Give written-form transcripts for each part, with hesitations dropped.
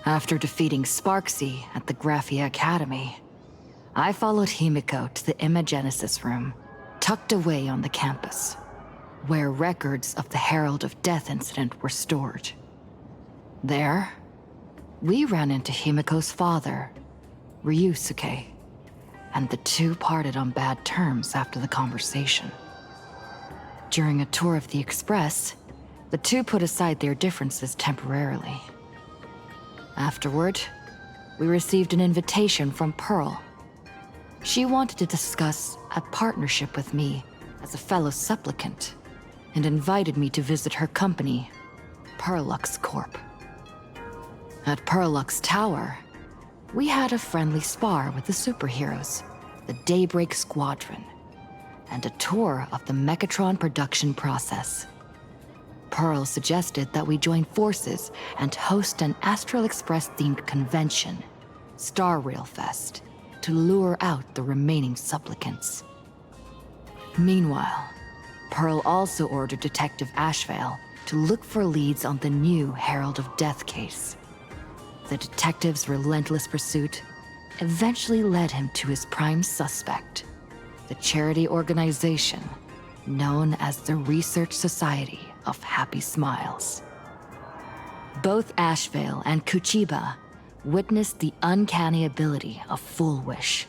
After defeating Sparksy at the Graphia Academy, I followed Himiko to the Imagenesis room, tucked away on the campus, where records of the Herald of Death incident were stored. There, we ran into Himiko's father, Ryusuke, and the two parted on bad terms after the conversation. During a tour of the Express, the two put aside their differences temporarily. Afterward, we received an invitation from Pearl. She wanted to discuss a partnership with me as a fellow supplicant, and invited me to visit her company, Perlux Corp. At Perlux Tower, we had a friendly spar with the superheroes, the Daybreak Squadron, and a tour of the Mechatron production process. Pearl suggested that we join forces and host an Astral Express-themed convention, Star Rail Fest, to lure out the remaining supplicants. Meanwhile, Pearl also ordered Detective Ashvale to look for leads on the new Herald of Death case. The detective's relentless pursuit eventually led him to his prime suspect, the charity organization known as the Research Society of Happy Smiles. Both Ashvale and Kuchiba witnessed the uncanny ability of Fulwish,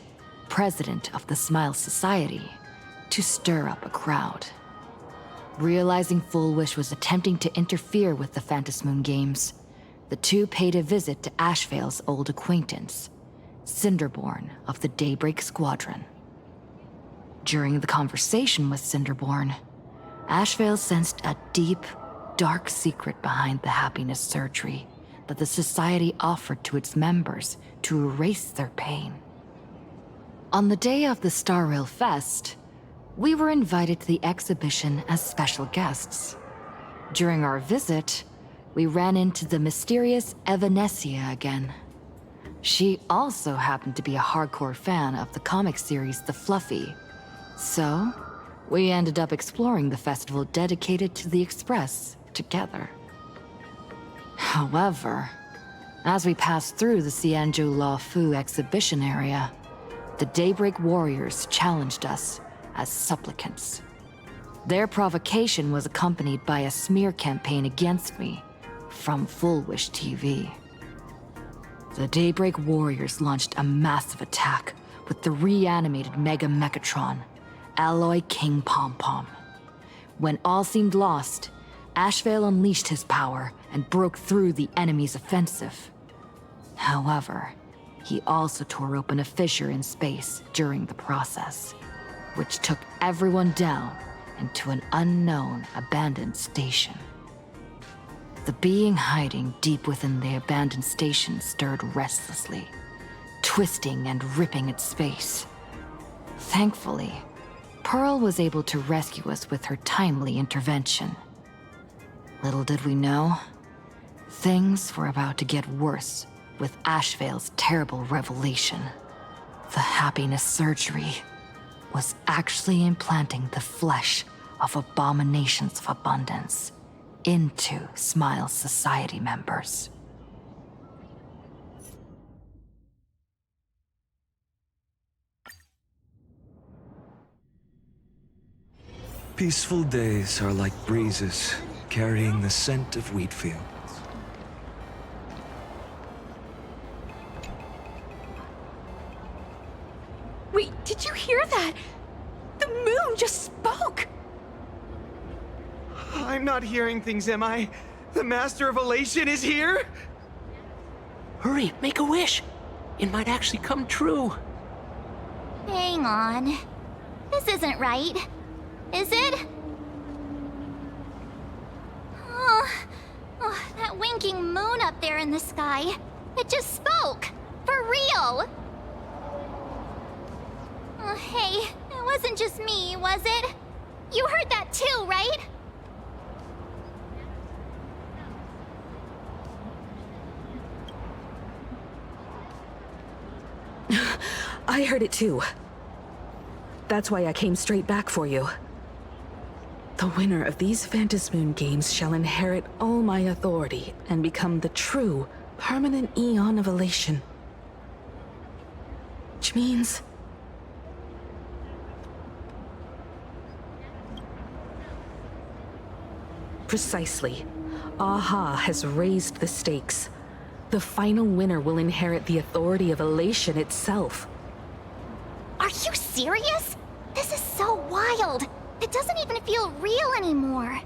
president of the Smile Society, to stir up a crowd. Realizing Fulwish was attempting to interfere with the Phantasmoon Games, the two paid a visit to Ashvale's old acquaintance, Cinderborn of the Daybreak Squadron. During the conversation with Cinderborn, Ashvale sensed a deep, dark secret behind the happiness surgery that the society offered to its members to erase their pain. On the day of the Star Rail Fest, we were invited to the exhibition as special guests. During our visit, we ran into the mysterious Evanescia again. She also happened to be a hardcore fan of the comic series The Fluffy, so we ended up exploring the festival dedicated to the Express together. However, as we passed through the Xianzhou La Fu exhibition area, the Daybreak Warriors challenged us as supplicants. Their provocation was accompanied by a smear campaign against me from Fulwish TV. The Daybreak Warriors launched a massive attack with the reanimated Mega Mechatron, Alloy King Pom Pom. When all seemed lost, Ashvale unleashed his power and broke through the enemy's offensive. However, he also tore open a fissure in space during the process, which took everyone down into an unknown abandoned station. The being hiding deep within the abandoned station stirred restlessly, twisting and ripping at space. Thankfully, Pearl was able to rescue us with her timely intervention. Little did we know, things were about to get worse with Ashvale's terrible revelation. The happiness surgery was actually implanting the flesh of abominations of abundance into Smile's society members. Peaceful days are like breezes carrying the scent of wheat fields. Wait, did you hear that? The moon just spoke! I'm not hearing things, am I? The Master of Elation is here? Hurry, make a wish. It might actually come true. Hang on. This isn't right. Is it? Oh, that winking moon up there in the sky. It just spoke. For real. Oh, hey, it wasn't just me, was it? You heard that too, right? I heard it too. That's why I came straight back for you. The winner of these Phantasmoon Games shall inherit all my authority and become the true, permanent Eon of Elation. Which means... Precisely. Aha has raised the stakes. The final winner will inherit the authority of Elation itself. Are you serious? This is so wild. It doesn't even feel real anymore.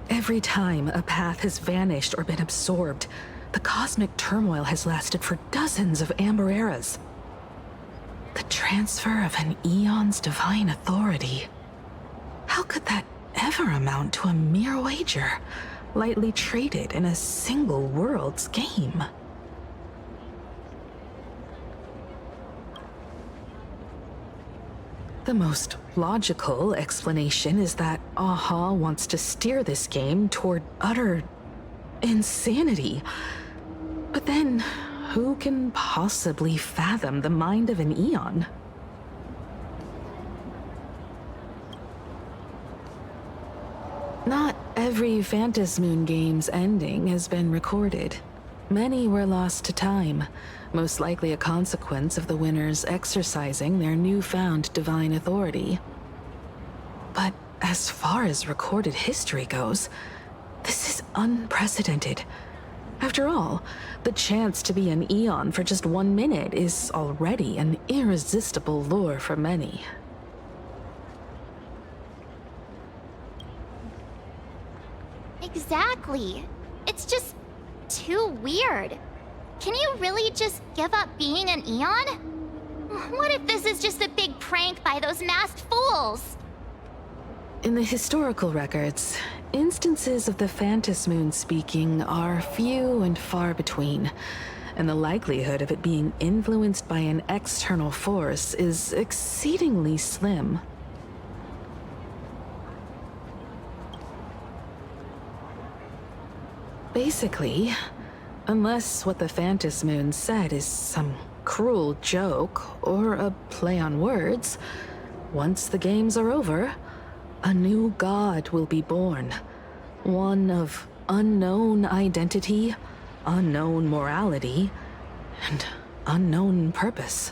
Every time a path has vanished or been absorbed, the cosmic turmoil has lasted for dozens of Amber eras. The transfer of an Eon's divine authority. How could that ever amount to a mere wager, lightly traded in a single world's game? The most logical explanation is that Aha wants to steer this game toward utter insanity. But then, who can possibly fathom the mind of an Eon? Not every Phantasmoon Games ending has been recorded. Many were lost to time, most likely a consequence of the winners exercising their newfound divine authority. But as far as recorded history goes, this is unprecedented. After all, the chance to be an Eon for just 1 minute is already an irresistible lure for many. Exactly. It's just too weird. Can you really just give up being an Eon? What if this is just a big prank by those masked fools? In the historical records, instances of the Phantasmoon speaking are few and far between, and the likelihood of it being influenced by an external force is exceedingly slim. Basically, unless what the Phantasmoon said is some cruel joke or a play on words, once the games are over, a new god will be born. One of unknown identity, unknown morality, and unknown purpose.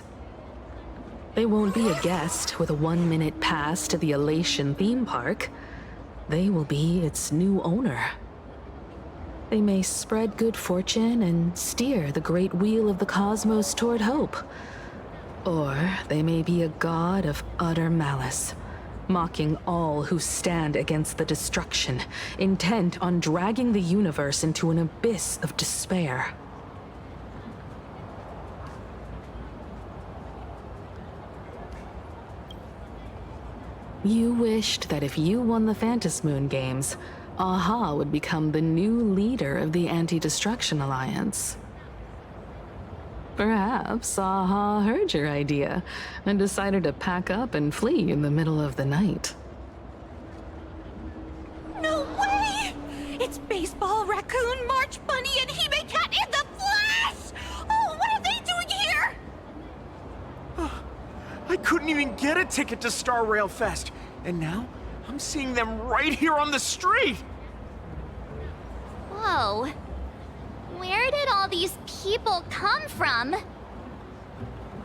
They won't be a guest with a 1-minute pass to the Elation theme park. They will be its new owner. They may spread good fortune and steer the great wheel of the cosmos toward hope. Or they may be a god of utter malice, mocking all who stand against the destruction, intent on dragging the universe into an abyss of despair. You wished that if you won the Phantasmoon Games, Aha would become the new leader of the Anti-Destruction Alliance. Perhaps Aha heard your idea and decided to pack up and flee in the middle of the night. No way! It's Baseball, Raccoon, March Bunny, and Hime Cat in the flesh! Oh, what are they doing here? I couldn't even get a ticket to Star Rail Fest, and now I'm seeing them right here on the street! Whoa. Where did all these people come from?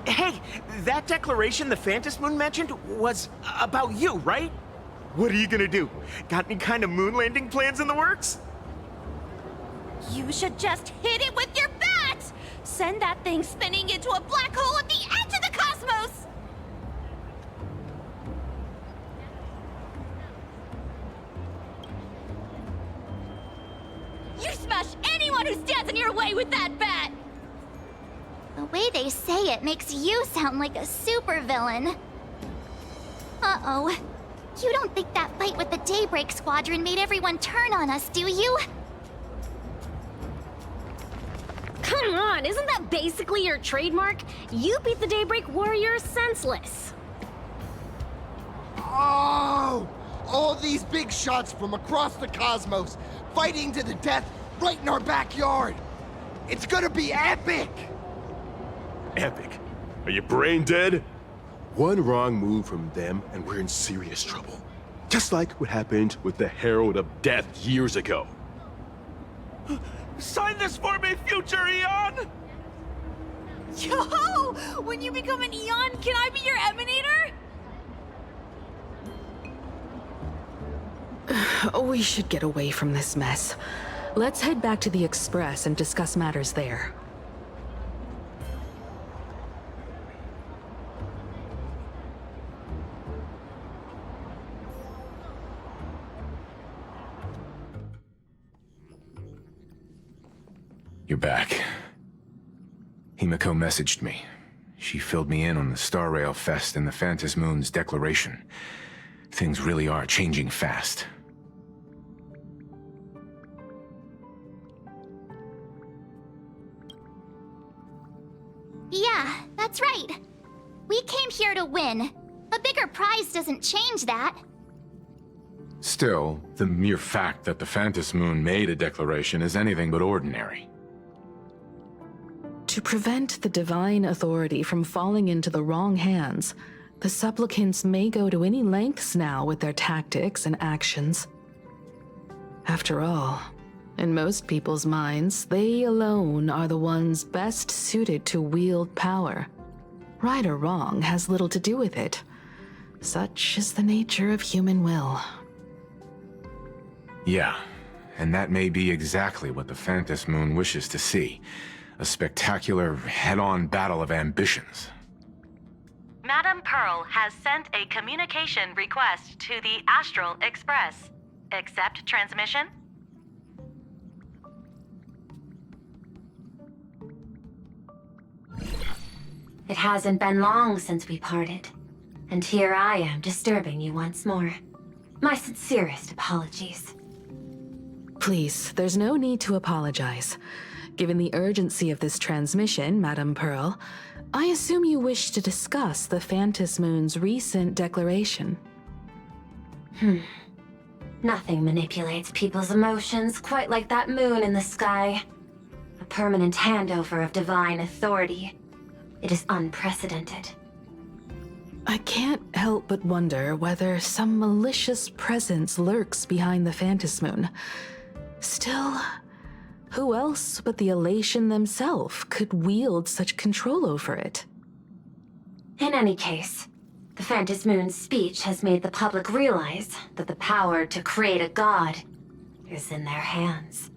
Hey, that declaration the Phantasmoon mentioned was about you, right? What are you gonna do? Got any kind of moon landing plans in the works? You should just hit it with your bat! Send that thing spinning into a black hole at the edge of the cosmos! You smash anyone who stands in your way with that bat! The way they say it makes you sound like a supervillain. Uh-oh. You don't think that fight with the Daybreak Squadron made everyone turn on us, do you? Come on, isn't that basically your trademark? You beat the Daybreak Warriors senseless. Oh! All these big shots from across the cosmos, fighting to the death right in our backyard. It's gonna be epic! Epic? Are you brain dead? One wrong move from them and we're in serious trouble. Just like what happened with the Herald of Death years ago. Sign this for me, future Eon! Yo! When you become an Eon, can I be your Emanator? We should get away from this mess. Let's head back to the Express and discuss matters there. You're back. Himiko messaged me. She filled me in on the Star Rail Fest and the Phantasmoon's declaration. Things really are changing fast. Yeah, that's right. We came here to win. A bigger prize doesn't change that. Still, the mere fact that the Phantasmoon made a declaration is anything but ordinary. To prevent the divine authority from falling into the wrong hands, the supplicants may go to any lengths now with their tactics and actions. After all, in most people's minds, they alone are the ones best suited to wield power. Right or wrong has little to do with it. Such is the nature of human will. Yeah, and that may be exactly what the Phantasmoon wishes to see. A spectacular, head-on battle of ambitions. Madam Pearl has sent a communication request to the Astral Express. Accept transmission? It hasn't been long since we parted, and here I am disturbing you once more. My sincerest apologies. Please, there's no need to apologize. Given the urgency of this transmission, Madame Pearl, I assume you wish to discuss the Phantasmoon's recent declaration. Nothing manipulates people's emotions quite like that moon in the sky. A permanent handover of divine authority. It is unprecedented. I can't help but wonder whether some malicious presence lurks behind the Phantasmoon. Still, who else but the Elation themselves could wield such control over it? In any case, the Phantasmoon's speech has made the public realize that the power to create a god is in their hands.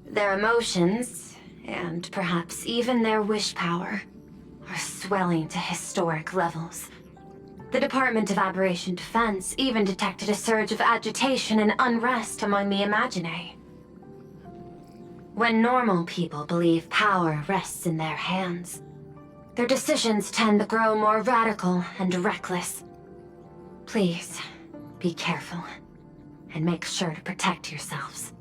Their emotions, and perhaps even their wish power, are swelling to historic levels. The Department of Aberration Defense even detected a surge of agitation and unrest among the Imaginae. When normal people believe power rests in their hands, their decisions tend to grow more radical and reckless. Please, be careful, and make sure to protect yourselves.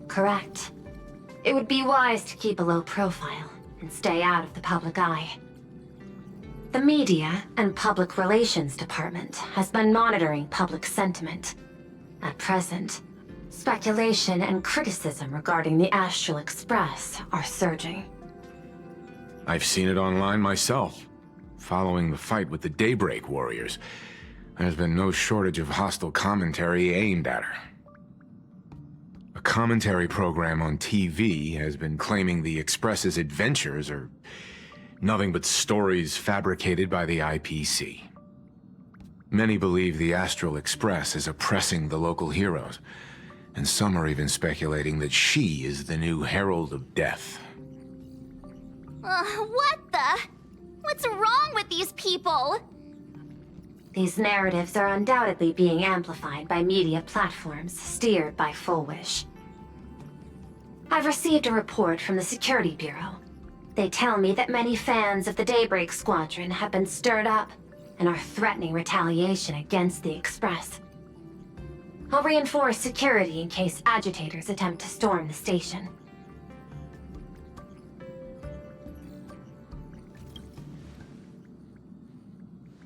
Correct. It would be wise to keep a low profile and stay out of the public eye. The Media and Public Relations Department has been monitoring public sentiment. At present, speculation and criticism regarding the Astral Express are surging. I've seen it online myself. Following the fight with the Daybreak Warriors, there's been no shortage of hostile commentary aimed at her. A commentary program on TV has been claiming the Express's adventures are nothing but stories fabricated by the IPC. Many believe the Astral Express is oppressing the local heroes, and some are even speculating that she is the new Herald of Death. What the? What's wrong with these people? These narratives are undoubtedly being amplified by media platforms steered by Fulwish. I've received a report from the Security Bureau. They tell me that many fans of the Daybreak Squadron have been stirred up and are threatening retaliation against the Express. I'll reinforce security in case agitators attempt to storm the station.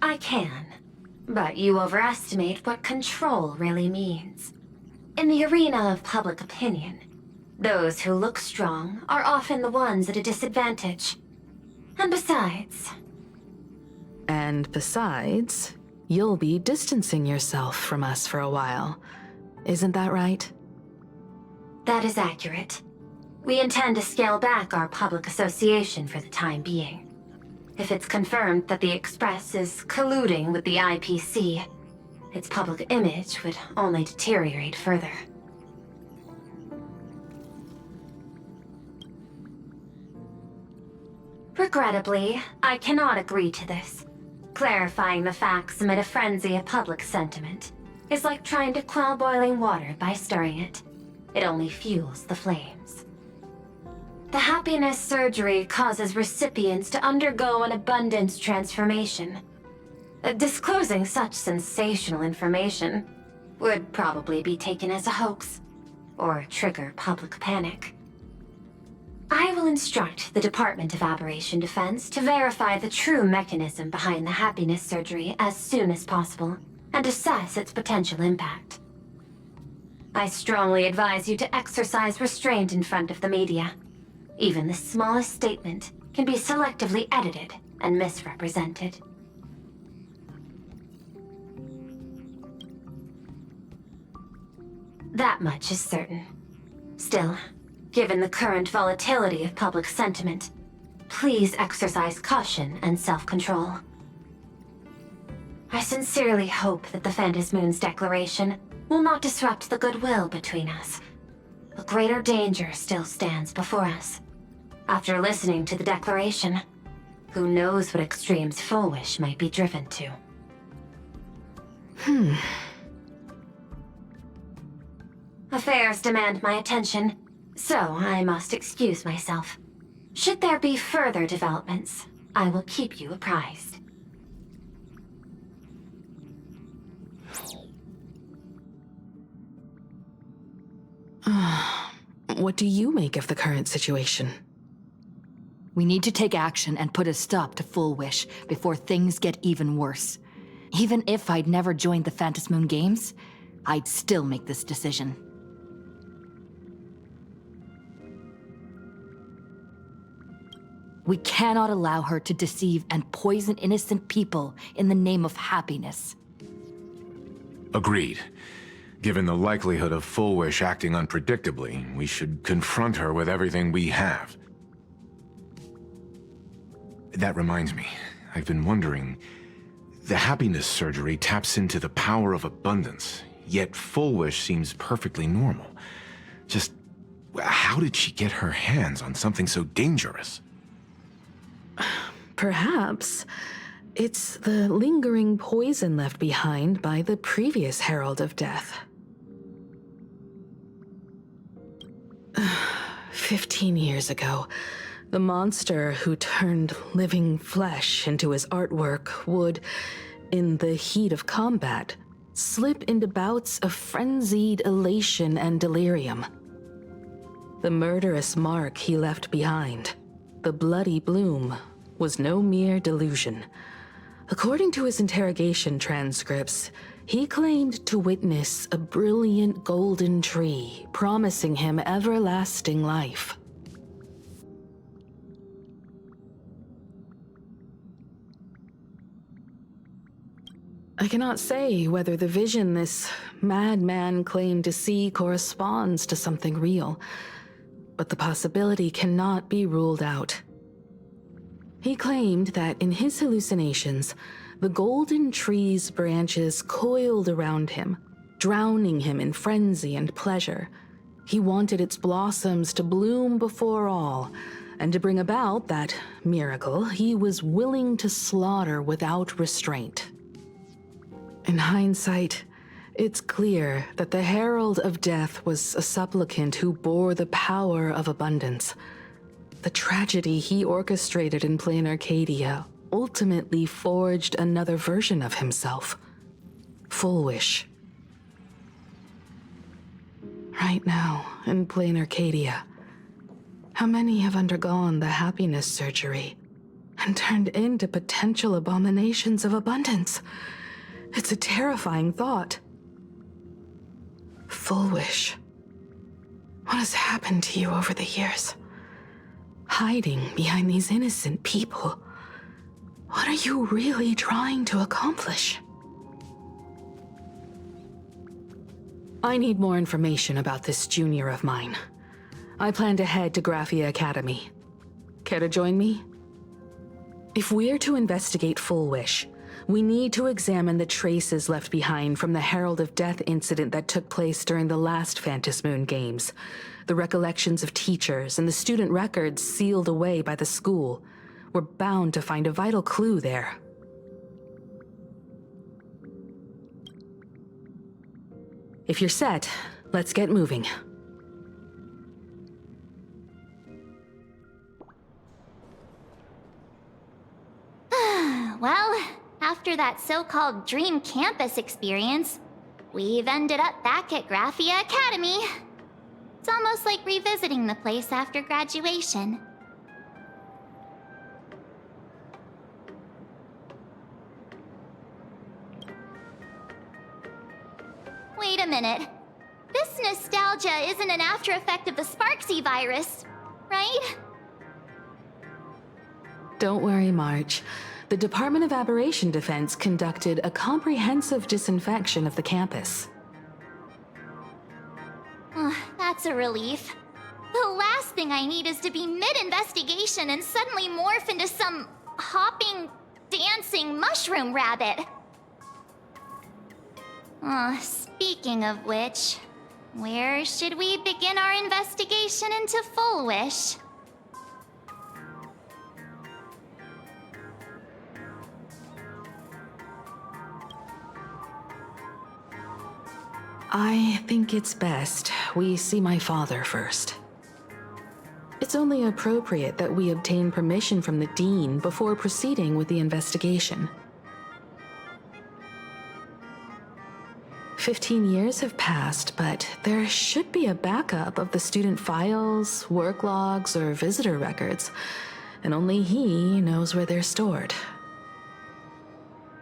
I can, but you overestimate what control really means. In the arena of public opinion, those who look strong are often the ones at a disadvantage. And besides... And besides, you'll be distancing yourself from us for a while. Isn't that right? That is accurate. We intend to scale back our public association for the time being. If it's confirmed that the Express is colluding with the IPC, its public image would only deteriorate further. Regrettably, I cannot agree to this. Clarifying the facts amid a frenzy of public sentiment is like trying to quell boiling water by stirring it. It only fuels the flames. The happiness surgery causes recipients to undergo an abundance transformation. Disclosing such sensational information would probably be taken as a hoax, or trigger public panic. I will instruct the Department of Aberration Defense to verify the true mechanism behind the happiness surgery as soon as possible, and assess its potential impact. I strongly advise you to exercise restraint in front of the media. Even the smallest statement can be selectively edited and misrepresented. That much is certain. Still, given the current volatility of public sentiment, please exercise caution and self-control. I sincerely hope that the Phantasmoon's declaration will not disrupt the goodwill between us. A greater danger still stands before us. After listening to the declaration, who knows what extremes Fulwish might be driven to. Affairs demand my attention, so I must excuse myself. Should there be further developments, I will keep you apprised. What do you make of the current situation? We need to take action and put a stop to Fulwish before things get even worse. Even if I'd never joined the Phantasmoon Games, I'd still make this decision. We cannot allow her to deceive and poison innocent people in the name of happiness. Agreed. Given the likelihood of Fulwish acting unpredictably, we should confront her with everything we have. That reminds me, I've been wondering, the happiness surgery taps into the power of abundance, yet Fulwish seems perfectly normal. Just, how did she get her hands on something so dangerous? Perhaps it's the lingering poison left behind by the previous Herald of Death. 15 years ago, the monster who turned living flesh into his artwork would, in the heat of combat, slip into bouts of frenzied elation and delirium. The murderous mark he left behind, the bloody bloom, was no mere delusion. According to his interrogation transcripts, he claimed to witness a brilliant golden tree promising him everlasting life. I cannot say whether the vision this madman claimed to see corresponds to something real, but the possibility cannot be ruled out. He claimed that in his hallucinations, the golden tree's branches coiled around him, drowning him in frenzy and pleasure. He wanted its blossoms to bloom before all, and to bring about that miracle, he was willing to slaughter without restraint. In hindsight, it's clear that the Herald of Death was a supplicant who bore the power of abundance. The tragedy he orchestrated in Plain Arcadia ultimately forged another version of himself, Fulwish. Right now, in Plain Arcadia, how many have undergone the happiness surgery and turned into potential abominations of abundance? It's a terrifying thought. Fulwish, what has happened to you over the years? Hiding behind these innocent people. What are you really trying to accomplish? I need more information about this junior of mine. I plan to head to Graphia Academy. Care to join me? If we're to investigate Fulwish, we need to examine the traces left behind from the Herald of Death incident that took place during the last Phantasmoon Games. The recollections of teachers and the student records sealed away by the school. We're bound to find a vital clue there. If you're set, let's get moving. Well, after that so-called dream campus experience, we've ended up back at Graphia Academy. It's almost like revisiting the place after graduation. Wait a minute. This nostalgia isn't an after effect of the Sparksy virus, right? Don't worry, March. The Department of Aberration Defense conducted a comprehensive disinfection of the campus. That's a relief. The last thing I need is to be mid-investigation and suddenly morph into some hopping, dancing mushroom rabbit. Speaking of which, where should we begin our investigation into Fulwish? I think it's best we see my father first. It's only appropriate that we obtain permission from the Dean before proceeding with the investigation. 15 years have passed, but there should be a backup of the student files, work logs, or visitor records, and only he knows where they're stored.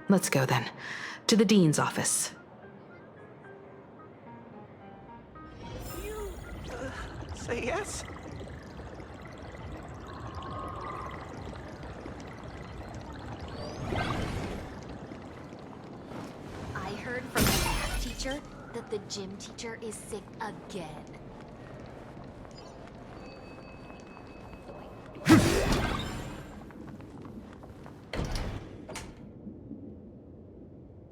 Let's go then, to the dean's office. You say yes? I heard from the math teacher that the gym teacher is sick again.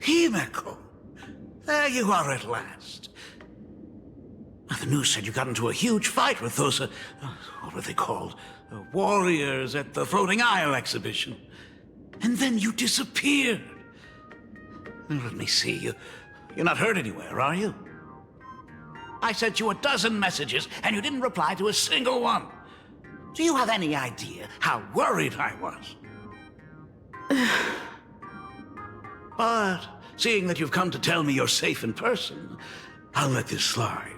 Himeko! There you are at last. The news said you got into a huge fight with those, what were they called? Warriors at the Floating Isle exhibition. And then you disappeared. Let me see. You're not hurt anywhere, are you? I sent you a dozen messages, and you didn't reply to a single one. Do you have any idea how worried I was? But seeing that you've come to tell me you're safe in person, I'll let this slide.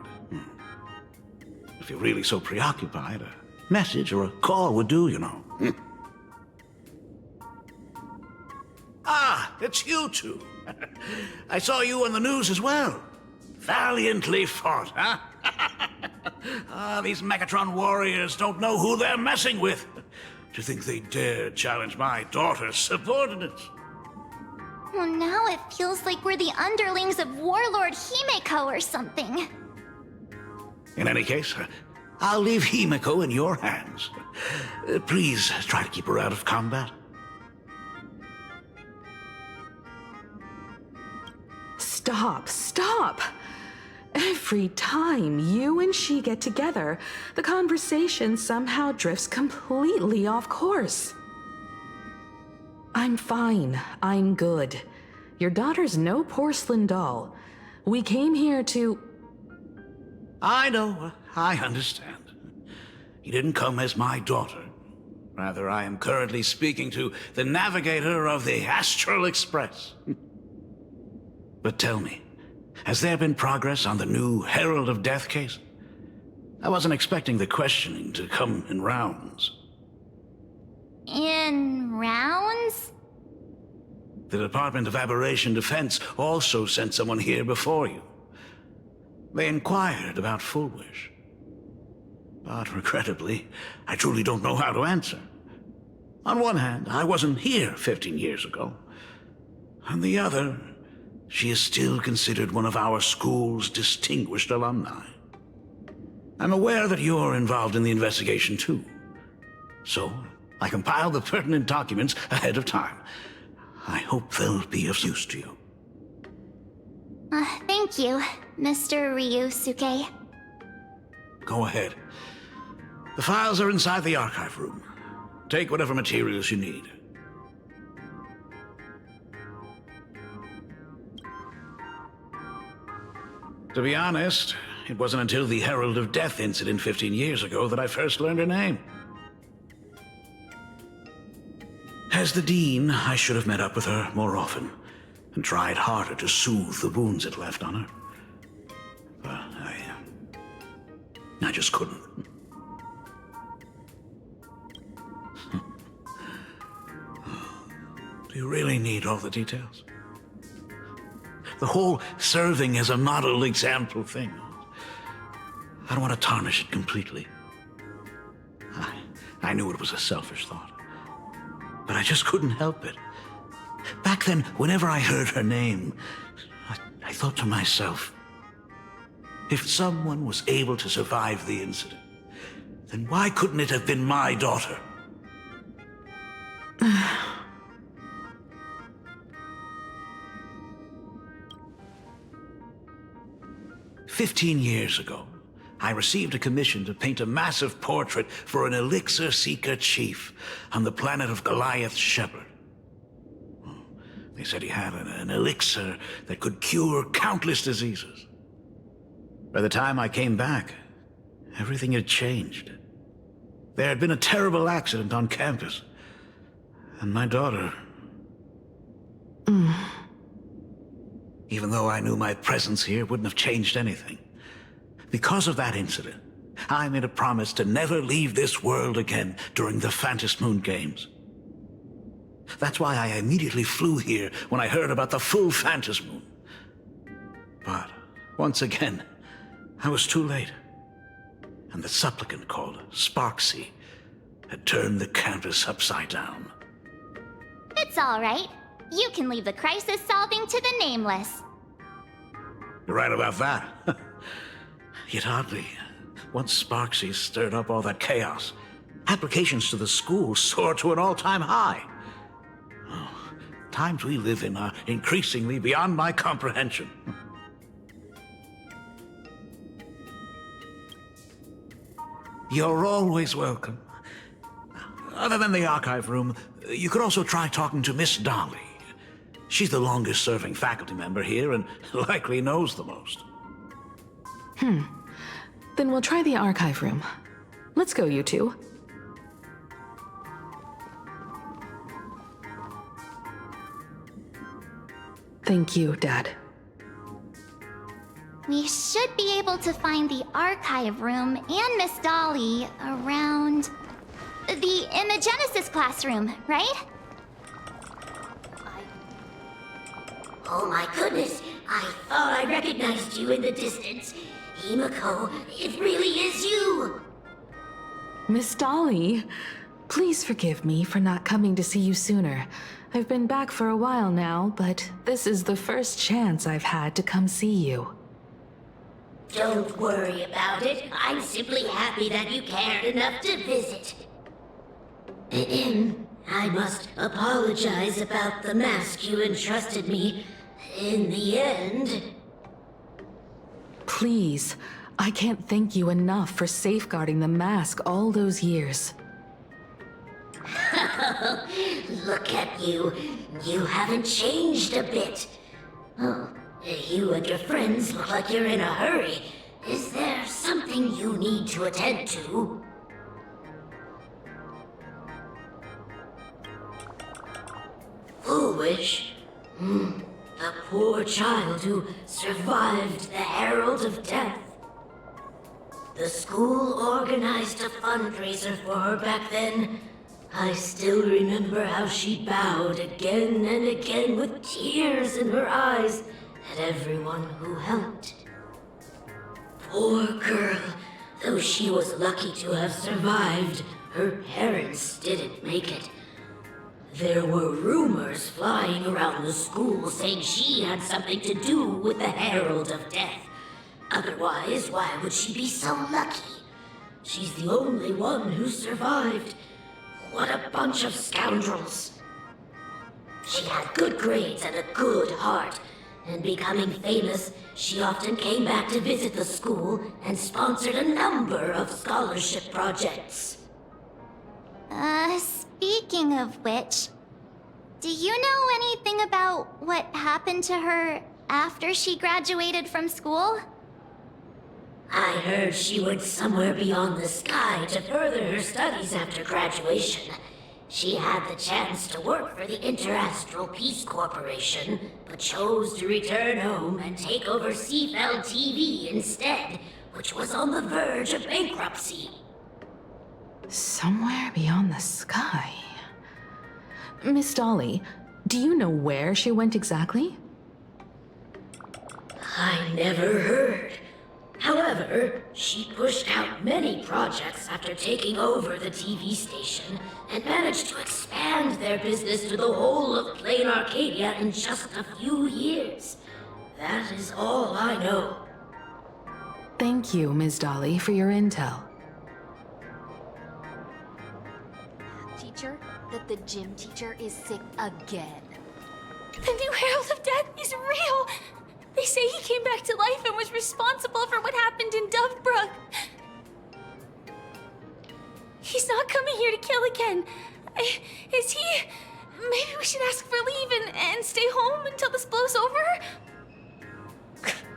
If you're really so preoccupied, a message or a call would do, you know. Ah, it's you two. I saw you on the news as well. Valiantly fought, huh? These Megatron warriors don't know who they're messing with. To think they dare challenge my daughter's subordinates. Well, now it feels like we're the underlings of Warlord Himeko or something. In any case, I'll leave Himeko in your hands. Please try to keep her out of combat. Stop. Every time you and she get together, the conversation somehow drifts completely off course. I'm fine. I'm good. Your daughter's no porcelain doll. We came here to... I know. I understand. You didn't come as my daughter. Rather, I am currently speaking to the navigator of the Astral Express. But tell me, has there been progress on the new Herald of Death case? I wasn't expecting the questioning to come in rounds. In rounds? The Department of Aberration Defense also sent someone here before you. They inquired about Fulwish. But regrettably, I truly don't know how to answer. On one hand, I wasn't here 15 years ago. On the other, she is still considered one of our school's distinguished alumni. I'm aware that you're involved in the investigation too. So, I compiled the pertinent documents ahead of time. I hope they'll be of use to you. Thank you, Mr. Ryusuke. Go ahead. The files are inside the archive room. Take whatever materials you need. To be honest, it wasn't until the Herald of Death incident 15 years ago that I first learned her name. As the Dean, I should have met up with her more often and tried harder to soothe the wounds it left on her. But I just couldn't. Do you really need all the details? The whole serving as a model example thing. I don't want to tarnish it completely. I knew it was a selfish thought. But I just couldn't help it. Back then, whenever I heard her name, I thought to myself, if someone was able to survive the incident, then why couldn't it have been my daughter? 15 years ago, I received a commission to paint a massive portrait for an elixir seeker chief on the planet of Goliath Shepherd. They said he had an elixir that could cure countless diseases. By the time I came back, everything had changed. There had been a terrible accident on campus, and my daughter... even though I knew my presence here wouldn't have changed anything. Because of that incident, I made a promise to never leave this world again during the Phantasmoon Games. That's why I immediately flew here when I heard about the full Phantasmoon. But once again, I was too late. And the supplicant called Sparksy had turned the campus upside down. It's all right. You can leave the crisis solving to the Nameless. You're right about that. Yet oddly, once Sparksy stirred up all that chaos, applications to the school soared to an all-time high. Oh, times we live in are increasingly beyond my comprehension. You're always welcome. Other than the archive room, you could also try talking to Miss Dolly. She's the longest-serving faculty member here and likely knows the most. Then we'll try the archive room. Let's go, you two. Thank you, Dad. We should be able to find the archive room and Miss Dolly around the Imagenesis classroom, right? Oh my goodness, I thought I recognized you in the distance. Himiko, it really is you! Miss Dolly, please forgive me for not coming to see you sooner. I've been back for a while now, but this is the first chance I've had to come see you. Don't worry about it. I'm simply happy that you cared enough to visit. I must apologize about the mask you entrusted me. In the end... Please, I can't thank you enough for safeguarding the mask all those years. Look at you. You haven't changed a bit. Oh, you and your friends look like you're in a hurry. Is there something you need to attend to? Fulwish? The poor child who survived the Herald of Death. The school organized a fundraiser for her back then. I still remember how she bowed again and again with tears in her eyes at everyone who helped. Poor girl, though she was lucky to have survived, her parents didn't make it. There were rumors flying around the school saying she had something to do with the Herald of Death. Otherwise, why would she be so lucky? She's the only one who survived. What a bunch of scoundrels. She had good grades and a good heart, and becoming famous, she often came back to visit the school and sponsored a number of scholarship projects. Speaking of which, do you know anything about what happened to her after she graduated from school? I heard she went somewhere beyond the sky to further her studies after graduation. She had the chance to work for the Interastral Peace Corporation, but chose to return home and take over Seafeld TV instead, which was on the verge of bankruptcy. Somewhere beyond the sky. Miss Dolly, do you know where she went exactly? I never heard. However, she pushed out many projects after taking over the TV station and managed to expand their business to the whole of Plain Arcadia in just a few years. That is all I know. Thank you, Ms. Dolly, for your intel. Teacher, that the gym teacher is sick again. The new Herald of Death is real! They say he came back to life and was responsible for what happened in Dovebrook. He's not coming here to kill again. Is he? Maybe we should ask for leave and stay home until this blows over?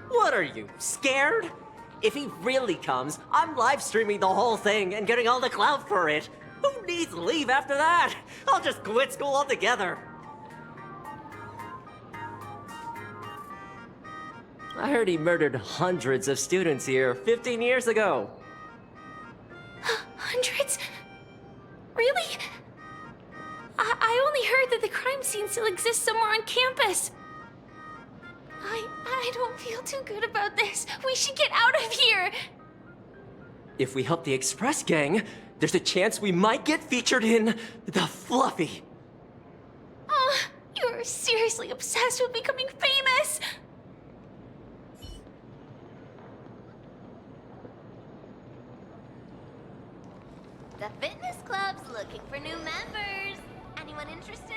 What are you, scared? If he really comes, I'm live streaming the whole thing and getting all the clout for it. Who needs leave after that? I'll just quit school altogether. I heard he murdered hundreds of students here 15 years ago. Hundreds? Really? I only heard that the crime scene still exists somewhere on campus. I don't feel too good about this. We should get out of here. If we help the Express gang, there's a chance we might get featured in The Fluffy. You're seriously obsessed with becoming famous. The fitness club's looking for new members. Anyone interested?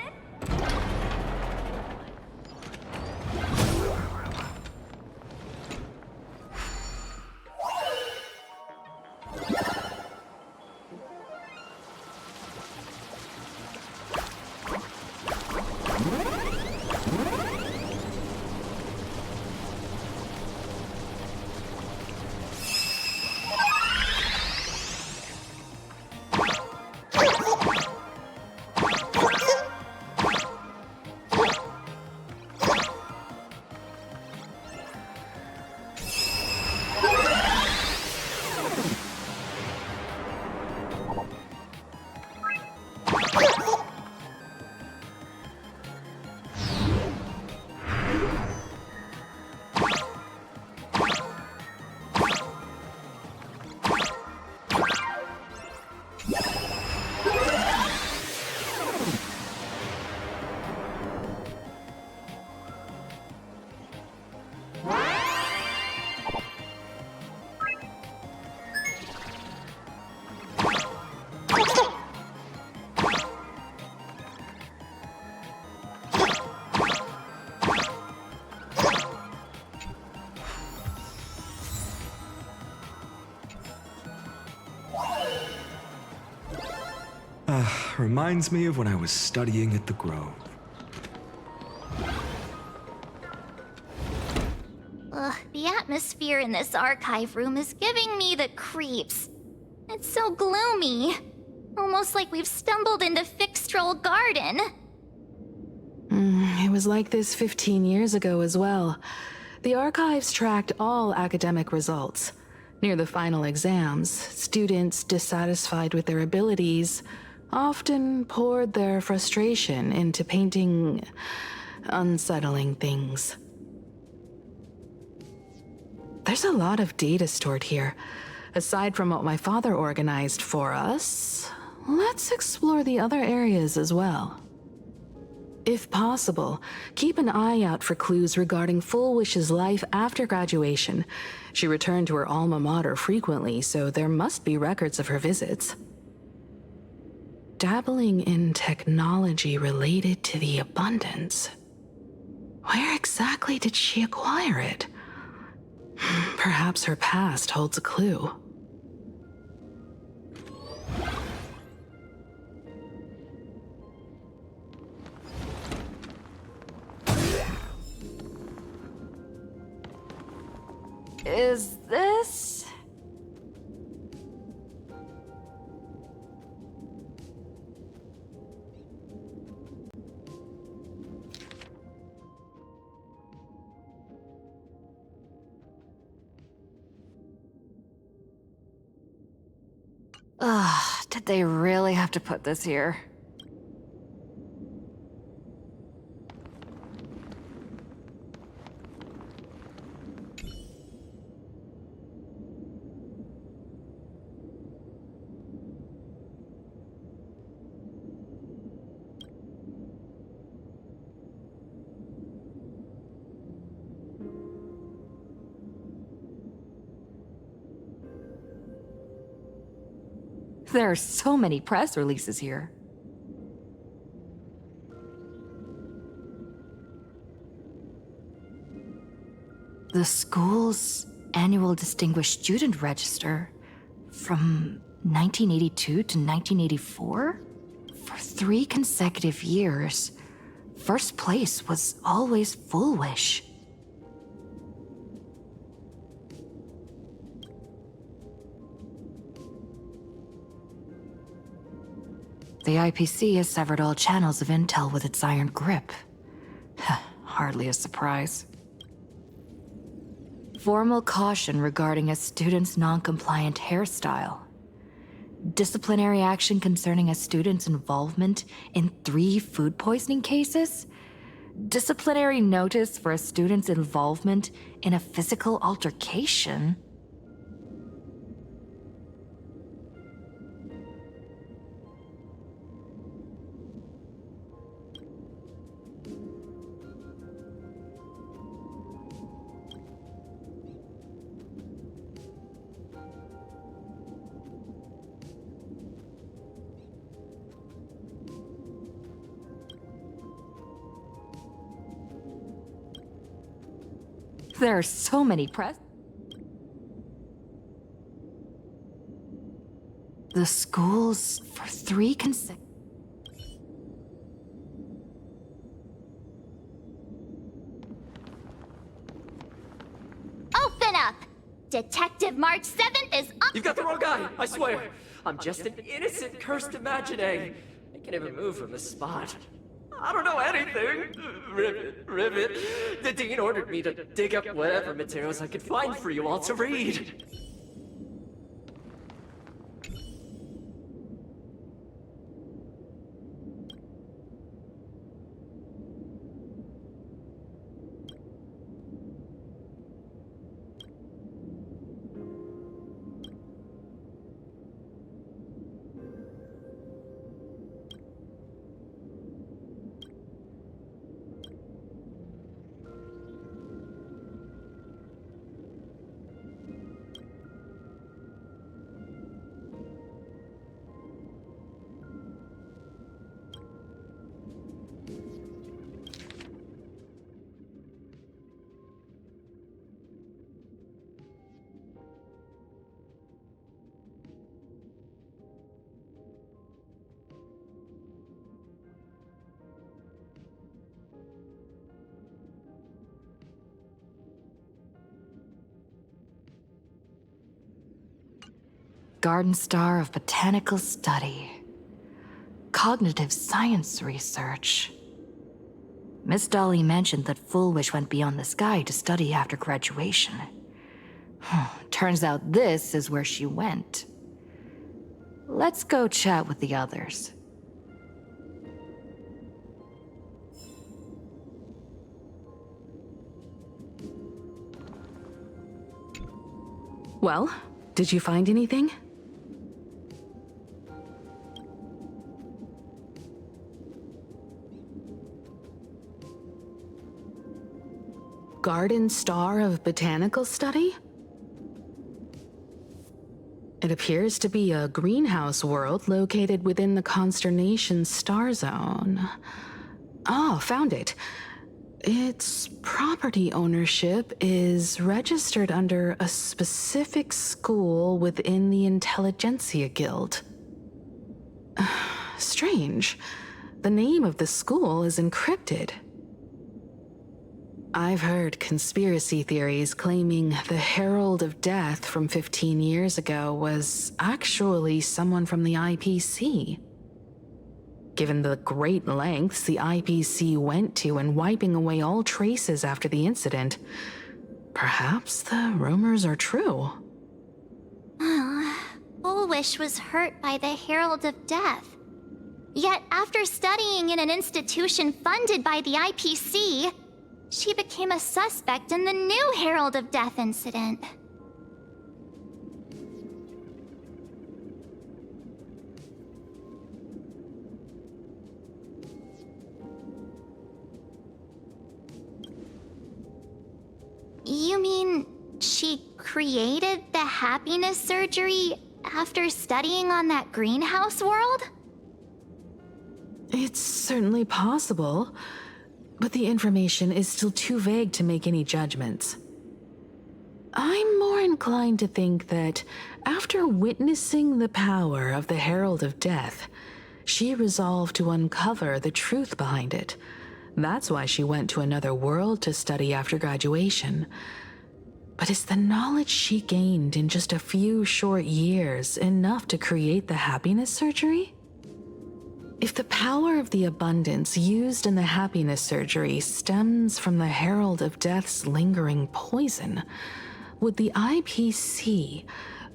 Reminds me of when I was studying at the Grove. Ugh, the atmosphere in this archive room is giving me the creeps. It's so gloomy. Almost like we've stumbled into Fixtroll Garden. It was like this 15 years ago as well. The archives tracked all academic results. Near the final exams, students dissatisfied with their abilities often poured their frustration into painting unsettling things. There's a lot of data stored here. Aside from what my father organized for us, let's explore the other areas as well. If possible, keep an eye out for clues regarding Fulwish's life after graduation. She returned to her alma mater frequently, so there must be records of her visits. Dabbling in technology related to the abundance. Where exactly did she acquire it? Perhaps her past holds a clue. Is this? Ugh, did they really have to put this here? There are so many press releases here. The school's annual Distinguished Student Register from 1982 to 1984? For 3 consecutive years, first place was always Fulwish. The IPC has severed all channels of intel with its iron grip. Hardly a surprise. Formal caution regarding a student's non-compliant hairstyle. Disciplinary action concerning a student's involvement in 3 food poisoning cases. Disciplinary notice for a student's involvement in a physical altercation. There are so many press. The schools for 3 consecutive. Open up! Detective March 7th is up. You've got the wrong guy, I swear. I'm just an innocent, cursed imaginary. I can't even move from this spot. I don't know anything. Ribbit. The dean ordered me to dig up whatever materials I could find for you all to read. Garden Star of Botanical Study. Cognitive Science Research. Miss Dolly mentioned that Fulwish went beyond the sky to study after graduation. Turns out this is where she went. Let's go chat with the others. Well, did you find anything? Garden Star of Botanical Study? It appears to be a greenhouse world located within the Consternation Star Zone. Oh, found it. Its property ownership is registered under a specific school within the Intelligentsia Guild. Strange. The name of the school is encrypted. I've heard conspiracy theories claiming the Herald of Death from 15 years ago was actually someone from the IPC. Given the great lengths the IPC went to in wiping away all traces after the incident, perhaps the rumors are true. Fulwish was hurt by the Herald of Death. Yet after studying in an institution funded by the IPC, she became a suspect in the new Herald of Death incident. You mean she created the happiness surgery after studying on that greenhouse world? It's certainly possible, but the information is still too vague to make any judgments. I'm more inclined to think that after witnessing the power of the Herald of Death, she resolved to uncover the truth behind it. That's why she went to another world to study after graduation. But is the knowledge she gained in just a few short years enough to create the happiness surgery? If the power of the abundance used in the happiness surgery stems from the Herald of Death's lingering poison, would the IPC,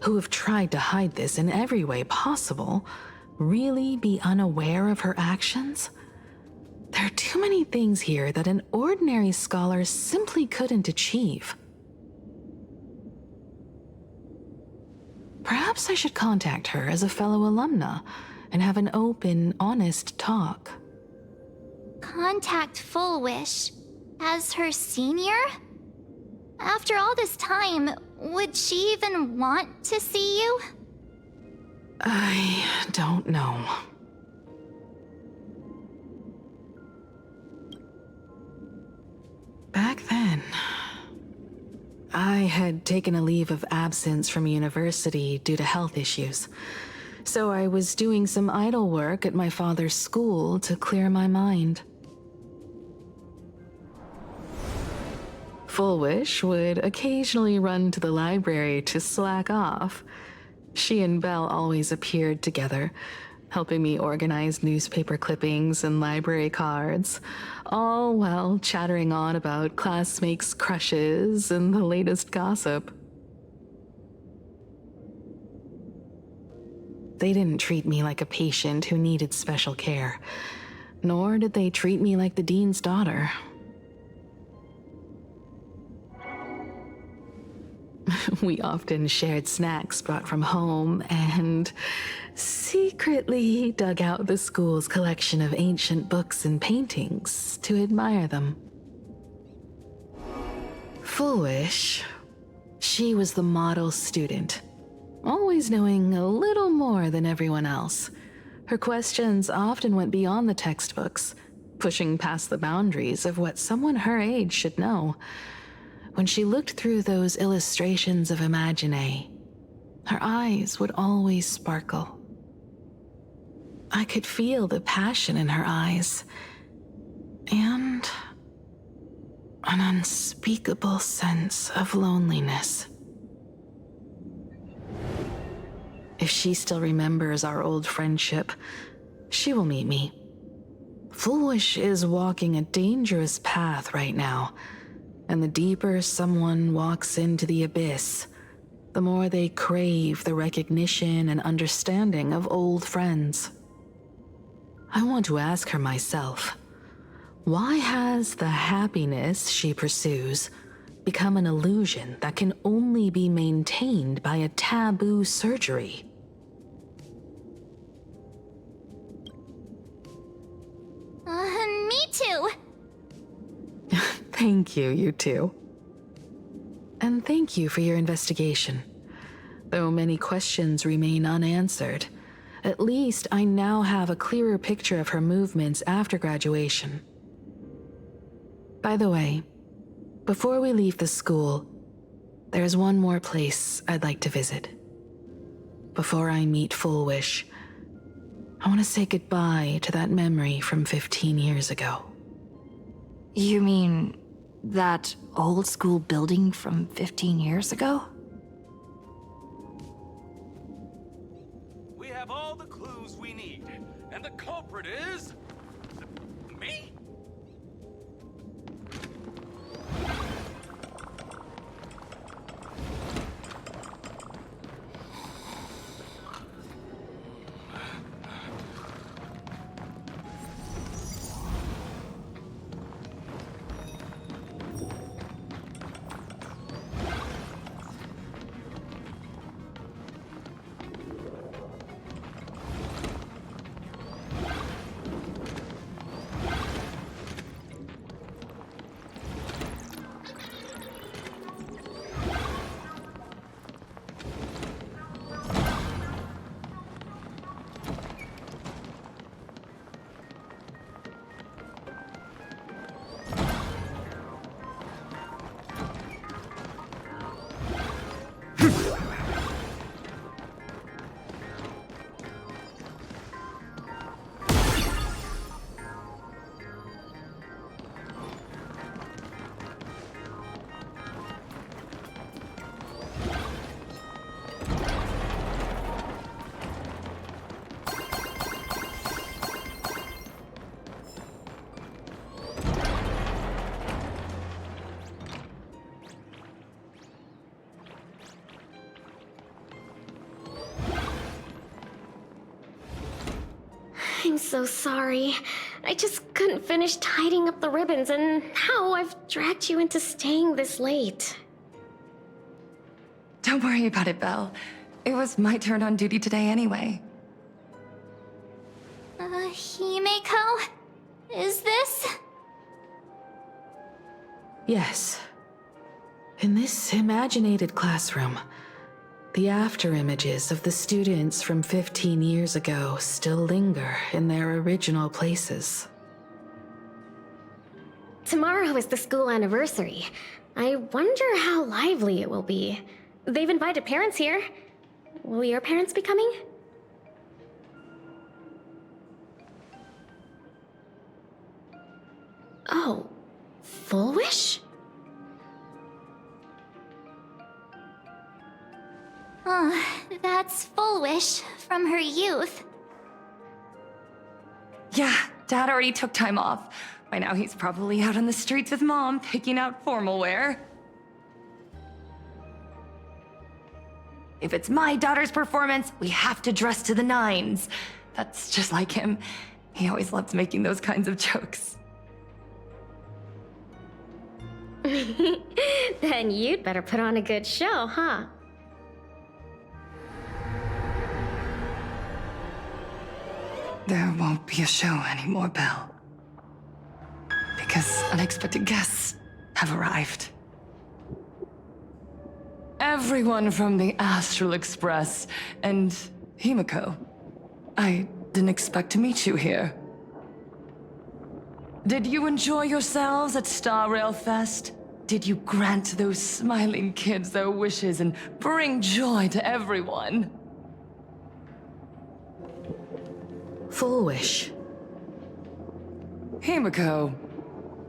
who have tried to hide this in every way possible, really be unaware of her actions? There are too many things here that an ordinary scholar simply couldn't achieve. Perhaps I should contact her as a fellow alumna and have an open, honest talk. Contact Fulwish as her senior? After all this time, would she even want to see you? I don't know. Back then, I had taken a leave of absence from university due to health issues, so I was doing some idle work at my father's school to clear my mind. Fulwish would occasionally run to the library to slack off. She and Belle always appeared together, helping me organize newspaper clippings and library cards, all while chattering on about classmates' crushes and the latest gossip. They didn't treat me like a patient who needed special care, nor did they treat me like the dean's daughter. We often shared snacks brought from home and secretly dug out the school's collection of ancient books and paintings to admire them. Fulwish, she was the model student, always knowing a little more than everyone else. Her questions often went beyond the textbooks, pushing past the boundaries of what someone her age should know. When she looked through those illustrations of Imagine, her eyes would always sparkle. I could feel the passion in her eyes, and an unspeakable sense of loneliness. If she still remembers our old friendship, she will meet me. Fulwish is walking a dangerous path right now. And the deeper someone walks into the abyss, the more they crave the recognition and understanding of old friends. I want to ask her myself, why has the happiness she pursues become an illusion that can only be maintained by a taboo surgery? Me too. Thank you, you two. And thank you for your investigation. Though many questions remain unanswered, at least I now have a clearer picture of her movements after graduation. By the way, before we leave the school, there's one more place I'd like to visit. Before I meet Fulwish, I want to say goodbye to that memory from 15 years ago. You mean that old school building from 15 years ago? We have all the clues we need, and the culprit is... me? I'm so sorry. I just couldn't finish tidying up the ribbons, and now I've dragged you into staying this late. Don't worry about it, Belle. It was my turn on duty today anyway. Himeko? Is this? Yes. In this imaginated classroom, the after images of the students from 15 years ago still linger in their original places. Tomorrow is the school anniversary. I wonder how lively it will be. They've invited parents here. Will your parents be coming? Oh, Fulwish? That's Fulwish from her youth. Yeah, Dad already took time off. By now he's probably out on the streets with Mom, picking out formal wear. If it's my daughter's performance, we have to dress to the nines. That's just like him. He always loves making those kinds of jokes. Then you'd better put on a good show, huh? There won't be a show anymore, Belle. Because unexpected guests have arrived. Everyone from the Astral Express and Himeko. I didn't expect to meet you here. Did you enjoy yourselves at Star Rail Fest? Did you grant those smiling kids their wishes and bring joy to everyone? Fulwish. Himeko,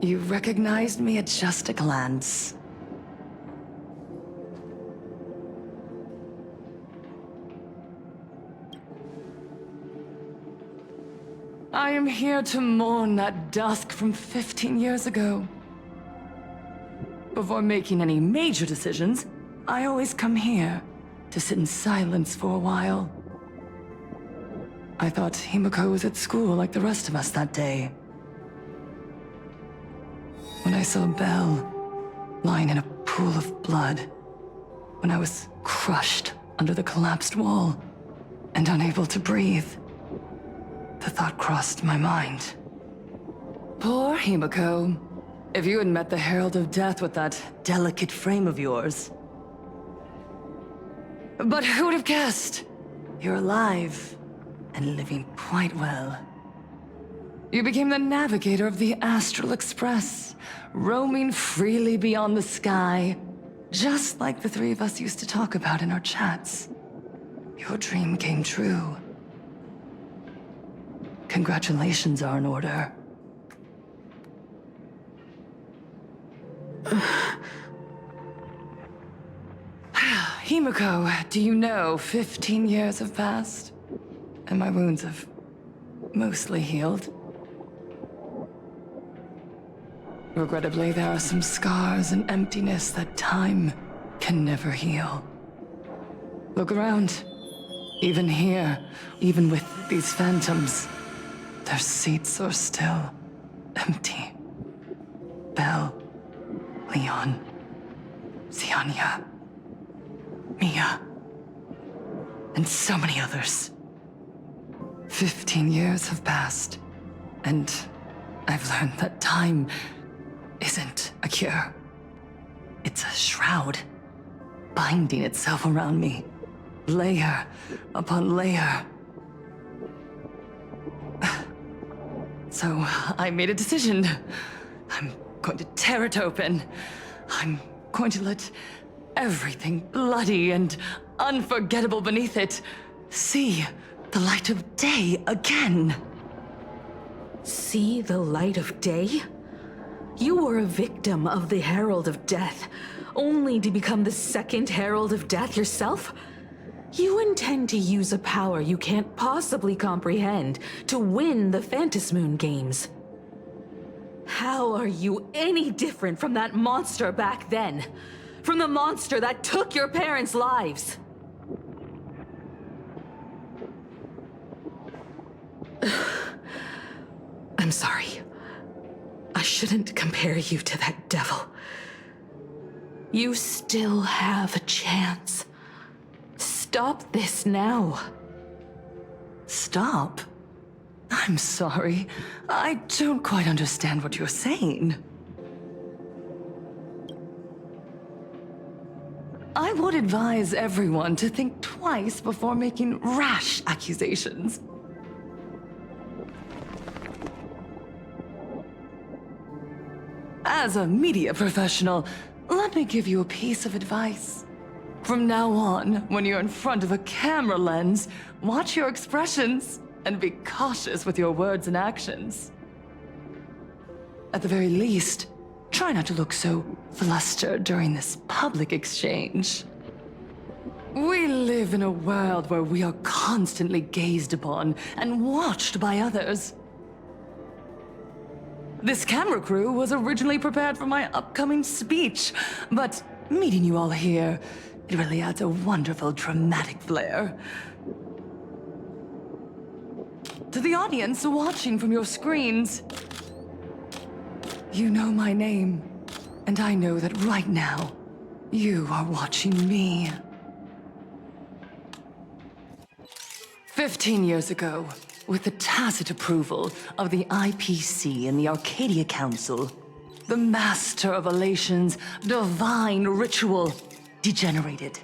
you recognized me at just a glance. I am here to mourn that dusk from 15 years ago. Before making any major decisions, I always come here to sit in silence for a while. I thought Himeko was at school like the rest of us that day. When I saw Belle lying in a pool of blood, when I was crushed under the collapsed wall and unable to breathe, the thought crossed my mind. Poor Himeko. If you had met the Herald of Death with that delicate frame of yours. But who would have guessed? You're alive and living quite well. You became the navigator of the Astral Express, roaming freely beyond the sky, just like the three of us used to talk about in our chats. Your dream came true. Congratulations are in order. Himeko, do you know 15 years have passed? And my wounds have mostly healed. Regrettably, there are some scars and emptiness that time can never heal. Look around. Even here, even with these phantoms, their seats are still empty. Belle, Leon, Ziania, Mia, and so many others. 15 years have passed, and I've learned that time isn't a cure. It's a shroud, binding itself around me, layer upon layer. So I made a decision. I'm going to tear it open. I'm going to let everything bloody and unforgettable beneath it see the light of day again. See the light of day? You were a victim of the Herald of Death, only to become the second Herald of Death yourself? You intend to use a power you can't possibly comprehend to win the Phantasmoon Games. How are you any different from that monster back then? From the monster that took your parents' lives? I'm sorry. I shouldn't compare you to that devil. You still have a chance. Stop this now. Stop? I'm sorry. I don't quite understand what you're saying. I would advise everyone to think twice before making rash accusations. As a media professional, let me give you a piece of advice. From now on, when you're in front of a camera lens, watch your expressions and be cautious with your words and actions. At the very least, try not to look so flustered during this public exchange. We live in a world where we are constantly gazed upon and watched by others. This camera crew was originally prepared for my upcoming speech, but meeting you all here, it really adds a wonderful dramatic flair. To the audience watching from your screens, you know my name, and I know that right now, you are watching me. 15 years ago, with the tacit approval of the IPC and the Arcadia Council, the Master of Elation's divine ritual degenerated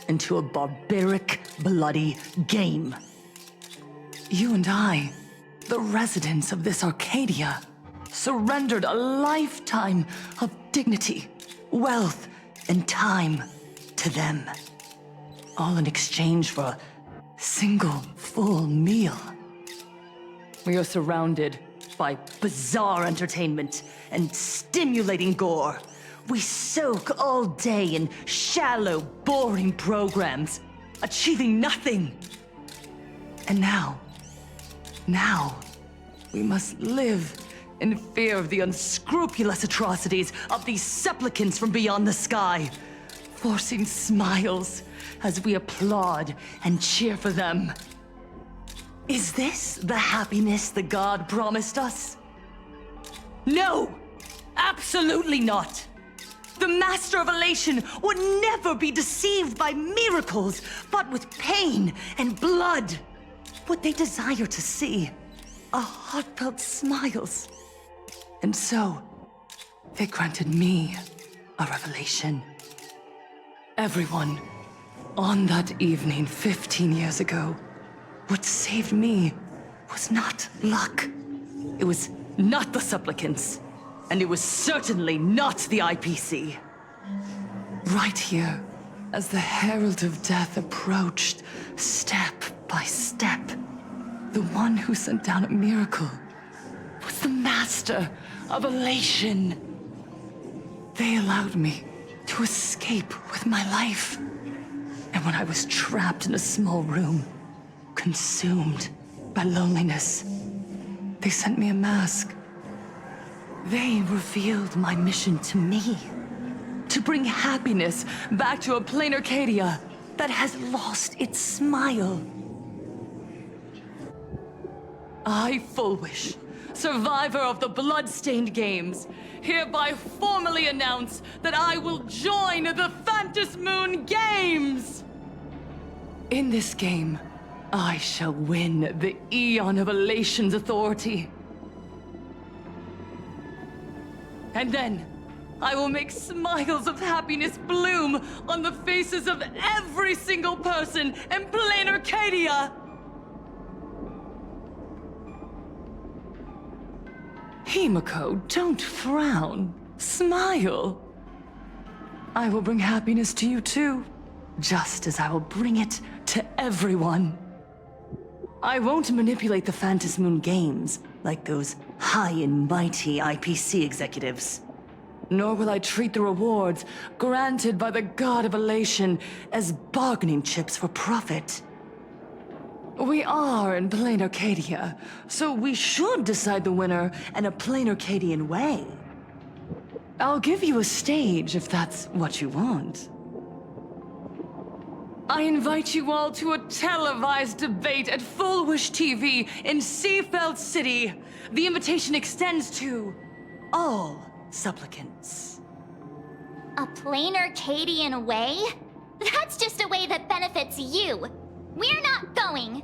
into a barbaric, bloody game. You and I, the residents of this Arcadia, surrendered a lifetime of dignity, wealth, and time to them. All in exchange for a single full meal. We are surrounded by bizarre entertainment and stimulating gore. We soak all day in shallow, boring programs, achieving nothing. And now, we must live in fear of the unscrupulous atrocities of these supplicants from beyond the sky, forcing smiles as we applaud and cheer for them. Is this the happiness the god promised us? No! Absolutely not! The Master of Elation would never be deceived by miracles, but with pain and blood. What they desire to see are heartfelt smiles. And so, they granted me a revelation. Everyone, on that evening 15 years ago, what saved me was not luck. It was not the supplicants, and it was certainly not the IPC. Right here, as the Herald of Death approached, step by step, the one who sent down a miracle was the Master of Elation. They allowed me to escape with my life. And when I was trapped in a small room, consumed by loneliness, they sent me a mask. They revealed my mission to me. To bring happiness back to a plain Arcadia that has lost its smile. I, Fulwish, survivor of the Bloodstained Games, hereby formally announce that I will join the Phantasmoon Games! In this game, I shall win the Eon of Elation's authority. And then, I will make smiles of happiness bloom on the faces of every single person in plain Arcadia! Himiko, don't frown. Smile. I will bring happiness to you too, just as I will bring it to everyone. I won't manipulate the Phantasmoon Games like those high and mighty IPC executives. Nor will I treat the rewards granted by the God of Elation as bargaining chips for profit. We are in plain Arcadia, so we should decide the winner in a plain Arcadian way. I'll give you a stage if that's what you want. I invite you all to a televised debate at Fulwish TV in Seafeld City. The invitation extends to all supplicants. A plain Arcadian way? That's just a way that benefits you. We're not going.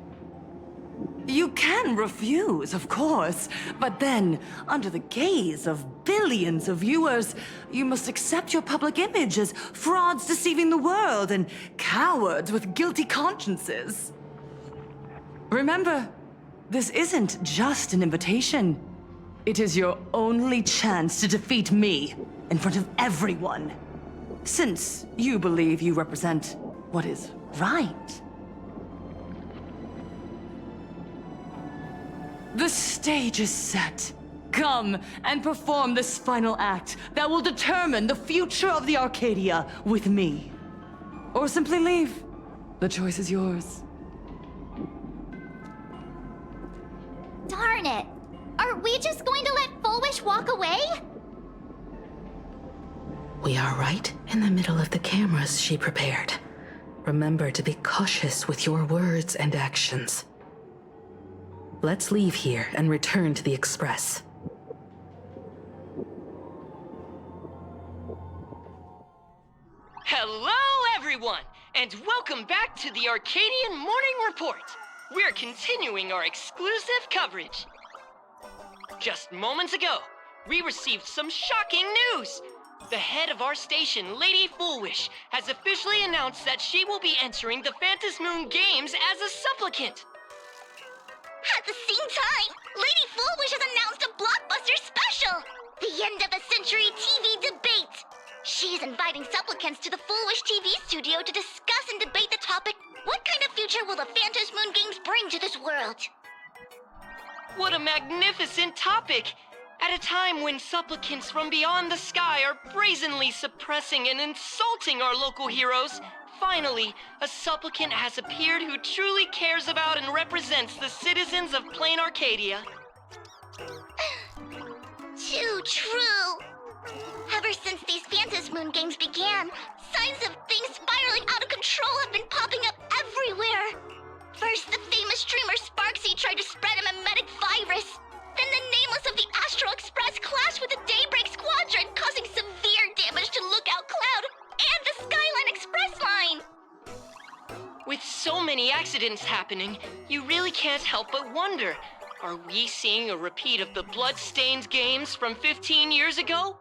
You can refuse, of course, but then, under the gaze of billions of viewers, you must accept your public image as frauds deceiving the world and cowards with guilty consciences. Remember, this isn't just an invitation. It is your only chance to defeat me in front of everyone. Since you believe you represent what is right. The stage is set. Come and perform this final act that will determine the future of the Arcadia with me. Or simply leave. The choice is yours. Darn it! Are we just going to let Fulwish walk away? We are right in the middle of the cameras she prepared. Remember to be cautious with your words and actions. Let's leave here and return to the Express. Hello, everyone, and welcome back to the Arcadian Morning Report. We're continuing our exclusive coverage. Just moments ago, we received some shocking news. The head of our station, Lady Fulwish, has officially announced that she will be entering the Phantasmoon Games as a supplicant. At the same time, Lady Fulwish has announced a blockbuster special! The end of a century TV debate! She is inviting supplicants to the Fulwish TV studio to discuss and debate the topic, what kind of future will the Phantasmoon Games bring to this world? What a magnificent topic! At a time when supplicants from beyond the sky are brazenly suppressing and insulting our local heroes, finally, a supplicant has appeared who truly cares about and represents the citizens of Plain Arcadia. Too true! Ever since these Phantasmoon Games began, signs of things spiraling out of control have been popping up everywhere! First, the famous streamer Sparksy tried to spread a mimetic virus. Then the nameless of the Astral Express clashed with the Daybreak Squadron, causing severe damage to Lookout Cloud and the Skyline Express line! With so many accidents happening, you really can't help but wonder, are we seeing a repeat of the blood-stained games from 15 years ago?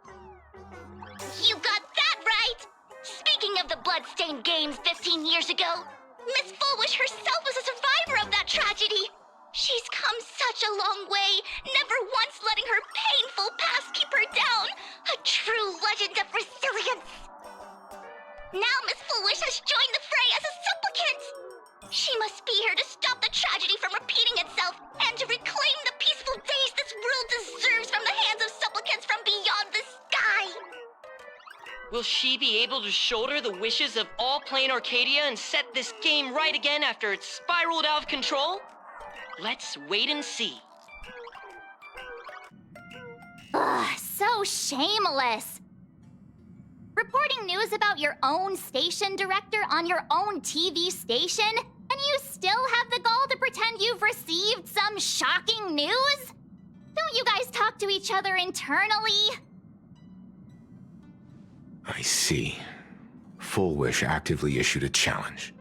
You got that right! Speaking of the blood-stained games 15 years ago, Miss Fulwish herself was a survivor of that tragedy! She's come such a long way, never once letting her painful past keep her down. A true legend of resilience. Now Miss Fulwish has joined the fray as a supplicant. She must be here to stop the tragedy from repeating itself and to reclaim the peaceful days this world deserves from the hands of supplicants from beyond the sky. Will she be able to shoulder the wishes of all Plain Arcadia and set this game right again after it's spiraled out of control? Let's wait and see. Ugh, so shameless. Reporting news about your own station director on your own TV station, and you still have the gall to pretend you've received some shocking news? Don't you guys talk to each other internally? I see. Fulwish actively issued a challenge.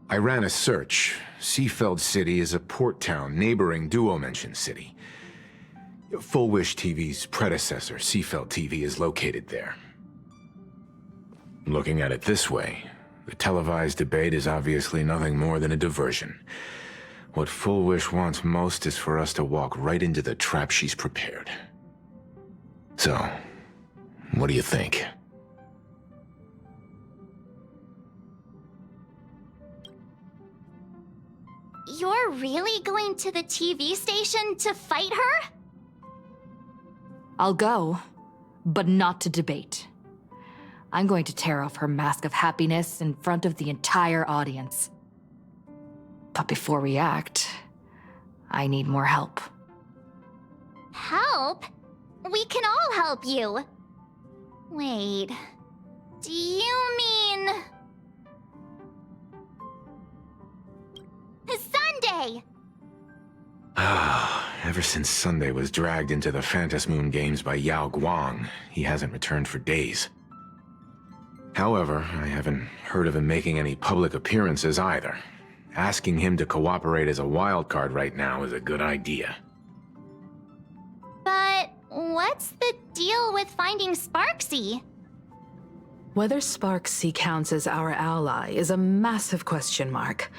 I ran a search. Seafeld City is a port town neighboring Duo-Mention City. Fulwish TV's predecessor, Seafeld TV, is located there. Looking at it this way, the televised debate is obviously nothing more than a diversion. What Fulwish wants most is for us to walk right into the trap she's prepared. So, what do you think? You're really going to the TV station to fight her? I'll go, but not to debate. I'm going to tear off her mask of happiness in front of the entire audience. But before we act, I need more help. Help? We can all help you. Wait, do you mean... day? Ever since Sunday was dragged into the Phantasmoon Games by Yao Guang, he hasn't returned for days. However, I haven't heard of him making any public appearances either. Asking him to cooperate as a wildcard right now is a good idea. But what's the deal with finding Sparksy? Whether Sparksy counts as our ally is a massive question mark.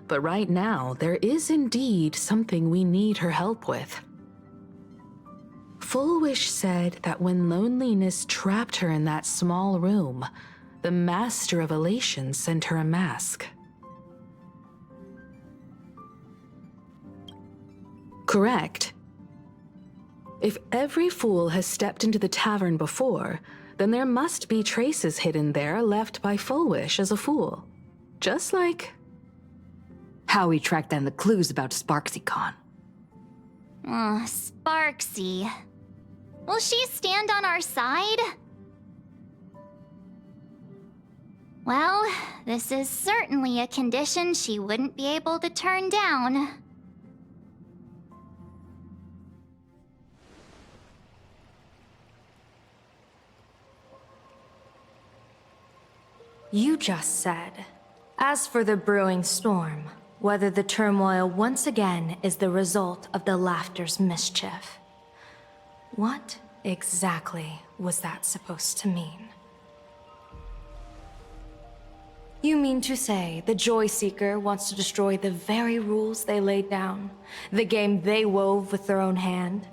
But right now, there is indeed something we need her help with. Fulwish said that when loneliness trapped her in that small room, the Master of Elation sent her a mask. Correct. If every fool has stepped into the tavern before, then there must be traces hidden there left by Fulwish as a fool. Just like how he tracked down the clues about SparksyCon. Sparksy. Will she stand on our side? Well, this is certainly a condition she wouldn't be able to turn down. You just said, as for the brewing storm, whether the turmoil once again is the result of the laughter's mischief. What exactly was that supposed to mean? You mean to say the Joy Seeker wants to destroy the very rules they laid down, the game they wove with their own hand?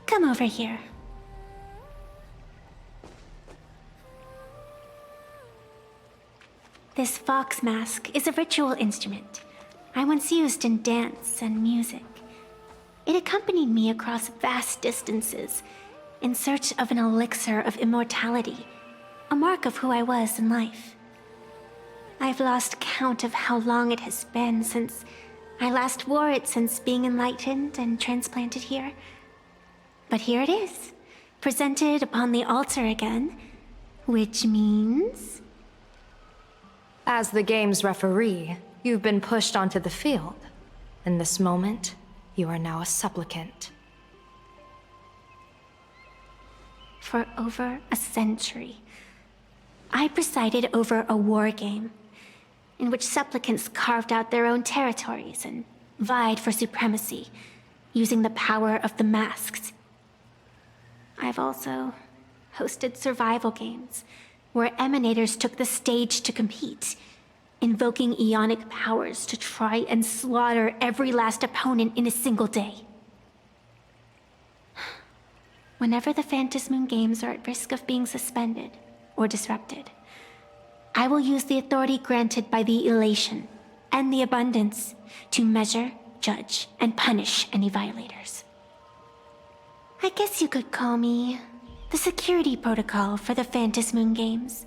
Come over here. This fox mask is a ritual instrument I once used in dance and music. It accompanied me across vast distances in search of an elixir of immortality, a mark of who I was in life. I've lost count of how long it has been since I last wore it since being enlightened and transplanted here. But here it is, presented upon the altar again, which means... As the game's referee, you've been pushed onto the field. In this moment, you are now a supplicant. For over a century, I presided over a war game in which supplicants carved out their own territories and vied for supremacy, using the power of the masks. I've also hosted survival games where emanators took the stage to compete, invoking eonic powers to try and slaughter every last opponent in a single day. Whenever the Phantasmoon Games are at risk of being suspended or disrupted, I will use the authority granted by the Elation and the Abundance to measure, judge, and punish any violators. I guess you could call me the security protocol for the Phantasmoon Games.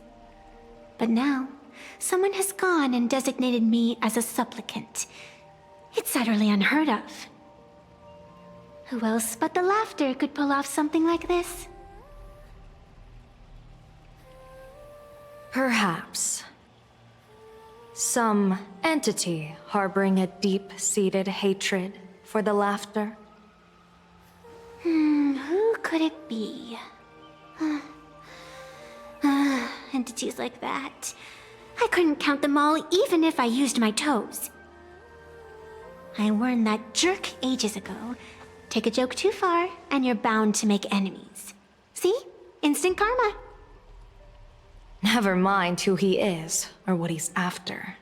But now, someone has gone and designated me as a supplicant. It's utterly unheard of. Who else but the Laughter could pull off something like this? Perhaps. Some entity harboring a deep-seated hatred for the Laughter. Who could it be? Entities like that. I couldn't count them all even if I used my toes. I warned that jerk ages ago. Take a joke too far, and you're bound to make enemies. See? Instant karma. Never mind who he is, or what he's after.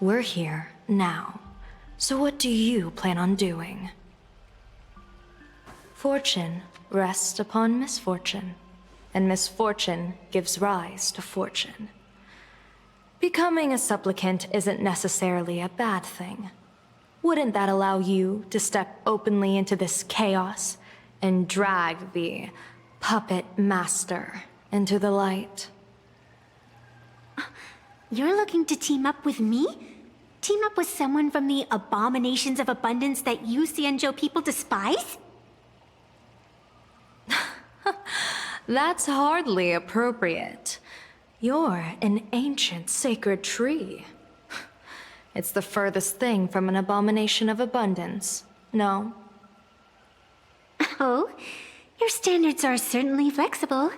We're here, now. So what do you plan on doing? Fortune rests upon misfortune, and misfortune gives rise to fortune. Becoming a supplicant isn't necessarily a bad thing. Wouldn't that allow you to step openly into this chaos and drag the puppet master into the light? You're looking to team up with me? Team up with someone from the abominations of abundance that you Xianzhou people despise? That's hardly appropriate. You're an ancient sacred tree. It's the furthest thing from an abomination of abundance, no? Oh, your standards are certainly flexible.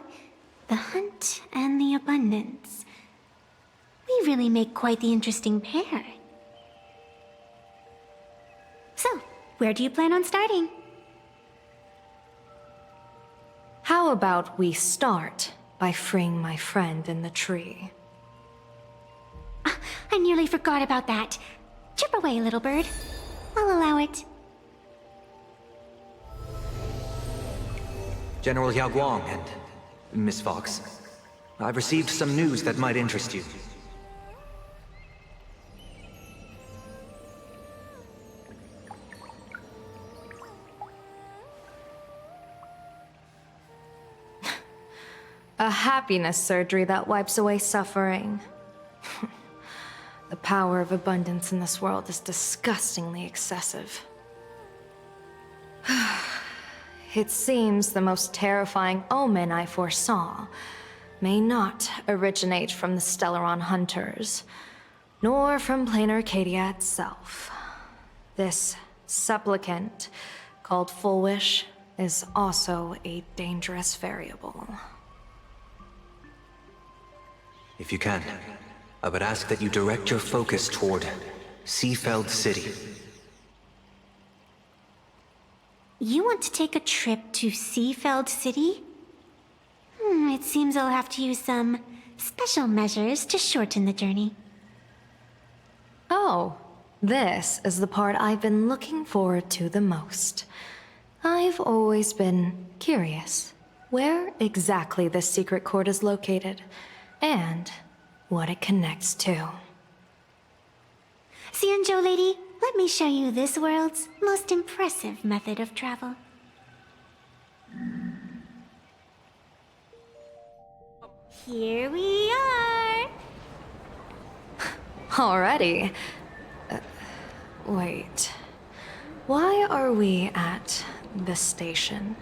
The hunt and the abundance. We really make quite the interesting pair. So, where do you plan on starting? How about we start by freeing my friend in the tree? I nearly forgot about that. Chip away, little bird. I'll allow it. General Yao Guang and Miss Fox, I've received some news that might interest you. A happiness surgery that wipes away suffering. The power of abundance in this world is disgustingly excessive. It seems the most terrifying omen I foresaw may not originate from the Stellaron hunters, nor from plain Arcadia itself. This supplicant, called Fulwish, is also a dangerous variable. If you can, I would ask that you direct your focus toward Seafeld City. You want to take a trip to Seafeld City? It seems I'll have to use some special measures to shorten the journey. Oh, this is the part I've been looking forward to the most. I've always been curious where exactly this secret court is located, and what it connects to. Xianzhou lady, let me show you this world's most impressive method of travel. Here we are! Already? Wait. Why are we at this station?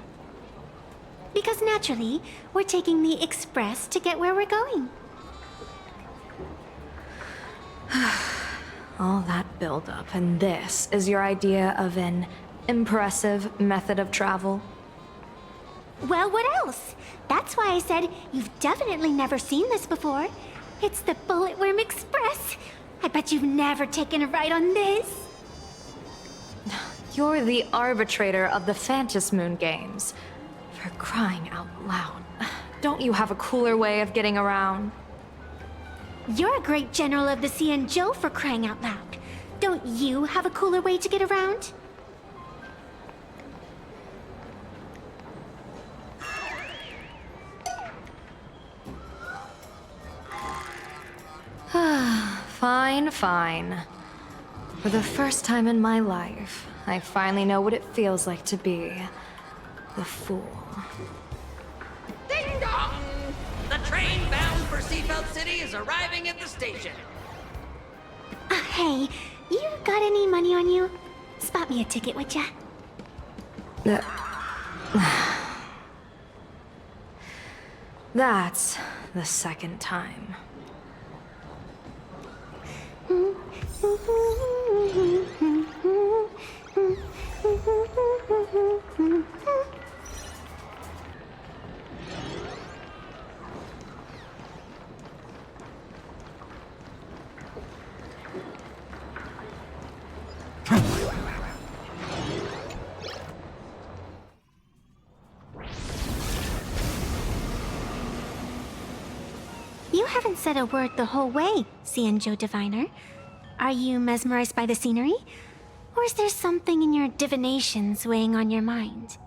Because naturally, we're taking the express to get where we're going. All that buildup, and this is your idea of an impressive method of travel? Well, what else? That's why I said you've definitely never seen this before. It's the Bulletworm Express. I bet you've never taken a ride on this. You're the arbitrator of the Phantasmoon Games. For crying out loud. Don't you have a cooler way of getting around? You're a great general of the Xianzhou, for crying out loud. Don't you have a cooler way to get around? Fine, fine. For the first time in my life, I finally know what it feels like to be the fool. Ding dong! The train bound for Seafeld City is arriving at the station. Hey, you got any money on you? Spot me a ticket, would ya? That's the second time. You haven't said a word the whole way, Xianzhou Diviner. Are you mesmerized by the scenery? Or is there something in your divinations weighing on your mind?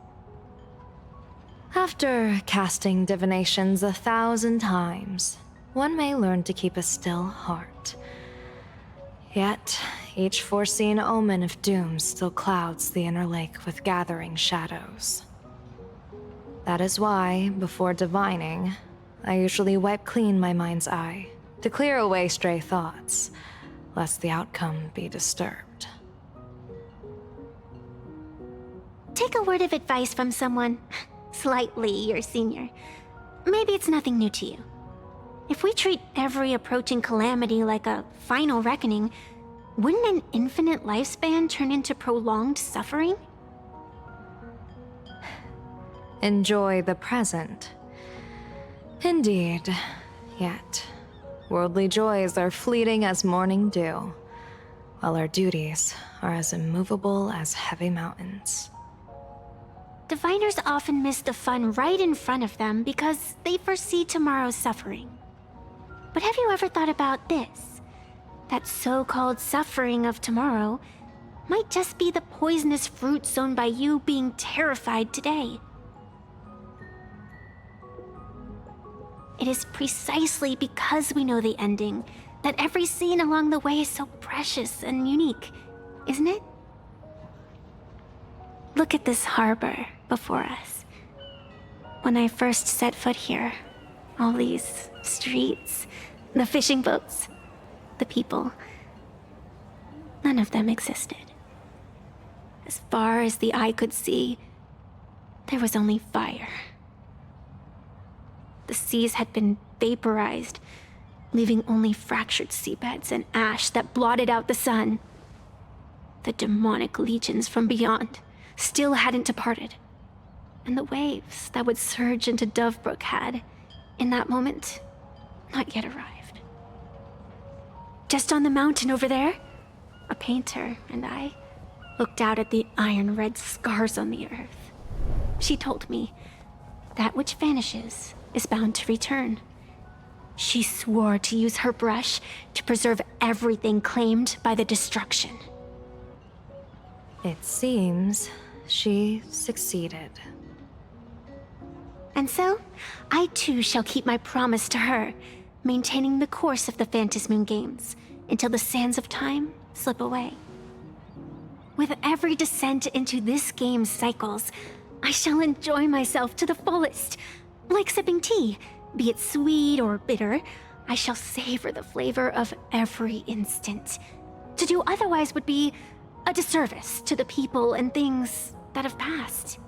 After casting divinations 1,000 times, one may learn to keep a still heart. Yet, each foreseen omen of doom still clouds the inner lake with gathering shadows. That is why, before divining, I usually wipe clean my mind's eye to clear away stray thoughts, lest the outcome be disturbed. Take a word of advice from someone slightly your senior. Maybe it's nothing new to you. If we treat every approaching calamity like a final reckoning, wouldn't an infinite lifespan turn into prolonged suffering? Enjoy the present. Indeed. Yet, worldly joys are fleeting as morning dew, while our duties are as immovable as heavy mountains. Diviners often miss the fun right in front of them because they foresee tomorrow's suffering. But have you ever thought about this? That so-called suffering of tomorrow might just be the poisonous fruit sown by you being terrified today. It is precisely because we know the ending that every scene along the way is so precious and unique, isn't it? Look at this harbor before us. When I first set foot here, all these streets, the fishing boats, the people, none of them existed. As far as the eye could see, there was only fire. The seas had been vaporized, leaving only fractured seabeds and ash that blotted out the sun. The demonic legions from beyond still hadn't departed, and the waves that would surge into Dovebrook had, in that moment, not yet arrived. Just on the mountain over there, a painter and I looked out at the iron-red scars on the earth. She told me, that which vanishes is bound to return. She swore to use her brush to preserve everything claimed by the destruction. It seems she succeeded. And so, I too shall keep my promise to her, maintaining the course of the Phantasmoon Games until the sands of time slip away. With every descent into this game's cycles, I shall enjoy myself to the fullest. Like sipping tea, be it sweet or bitter, I shall savor the flavor of every instant. To do otherwise would be a disservice to the people and things that have passed.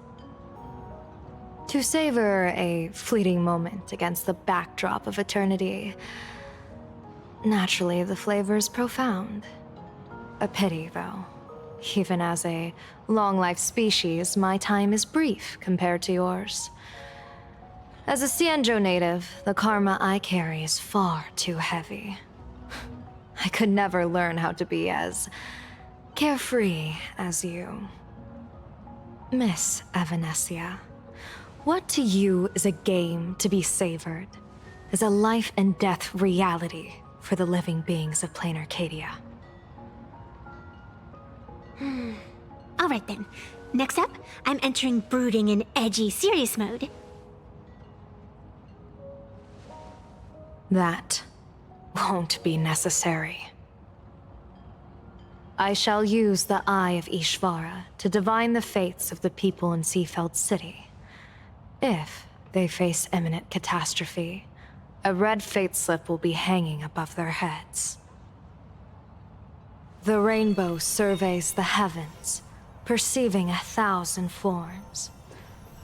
To savor a fleeting moment against the backdrop of eternity. Naturally, the flavor is profound. A pity, though. Even as a long-life species, my time is brief compared to yours. As a Cienjo native, the karma I carry is far too heavy. I could never learn how to be as carefree as you. Miss Evanescia, what to you is a game to be savored, is a life and death reality for the living beings of plain Arcadia? All right then. Next up, I'm entering brooding and edgy serious mode. That won't be necessary. I shall use the Eye of Ishvara to divine the fates of the people in Seafeld City. If they face imminent catastrophe, a red fate slip will be hanging above their heads. The rainbow surveys the heavens, perceiving 1,000 forms.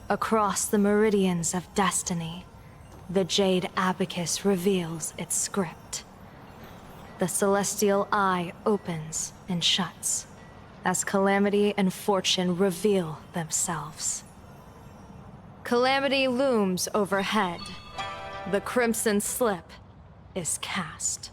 Across the meridians of destiny, the Jade Abacus reveals its script. The celestial eye opens and shuts as calamity and fortune reveal themselves. Calamity looms overhead. The crimson slip is cast.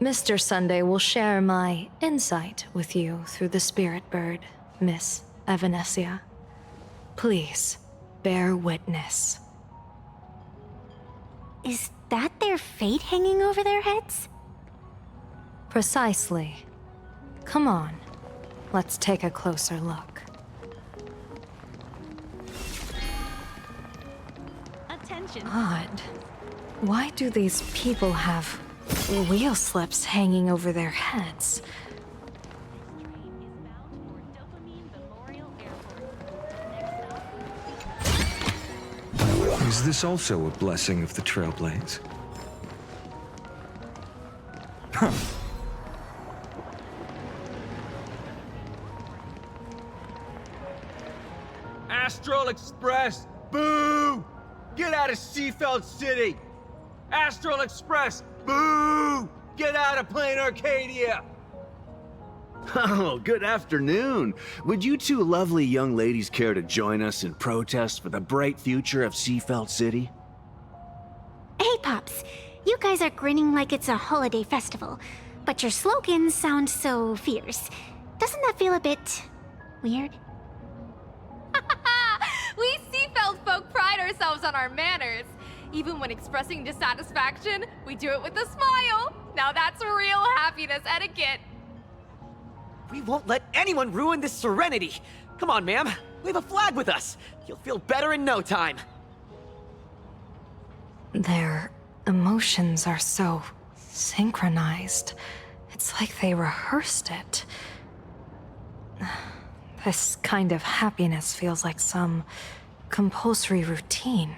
Mr. Sunday will share my insight with you through the spirit bird, Miss Evanescia. Please, bear witness. Is that their fate hanging over their heads? Precisely. Come on, let's take a closer look. Attention. Odd. Why do these people have wheel slips hanging over their heads? Is this also a blessing of the Trailblaze? Huh. Astral Express! Boo! Get out of Seafeld City! Astral Express! Boo! Get out of Plain Arcadia! Oh, good afternoon. Would you two lovely young ladies care to join us in protest for the bright future of Seafeld City? Hey, Pops. You guys are grinning like it's a holiday festival, but your slogans sound so fierce. Doesn't that feel a bit weird? We Seafeld folk pride ourselves on our manners. Even when expressing dissatisfaction, we do it with a smile. Now that's real happiness etiquette. We won't let anyone ruin this serenity. Come on, ma'am. Wave a flag with us. You'll feel better in no time. Their emotions are so synchronized. It's like they rehearsed it. This kind of happiness feels like some compulsory routine.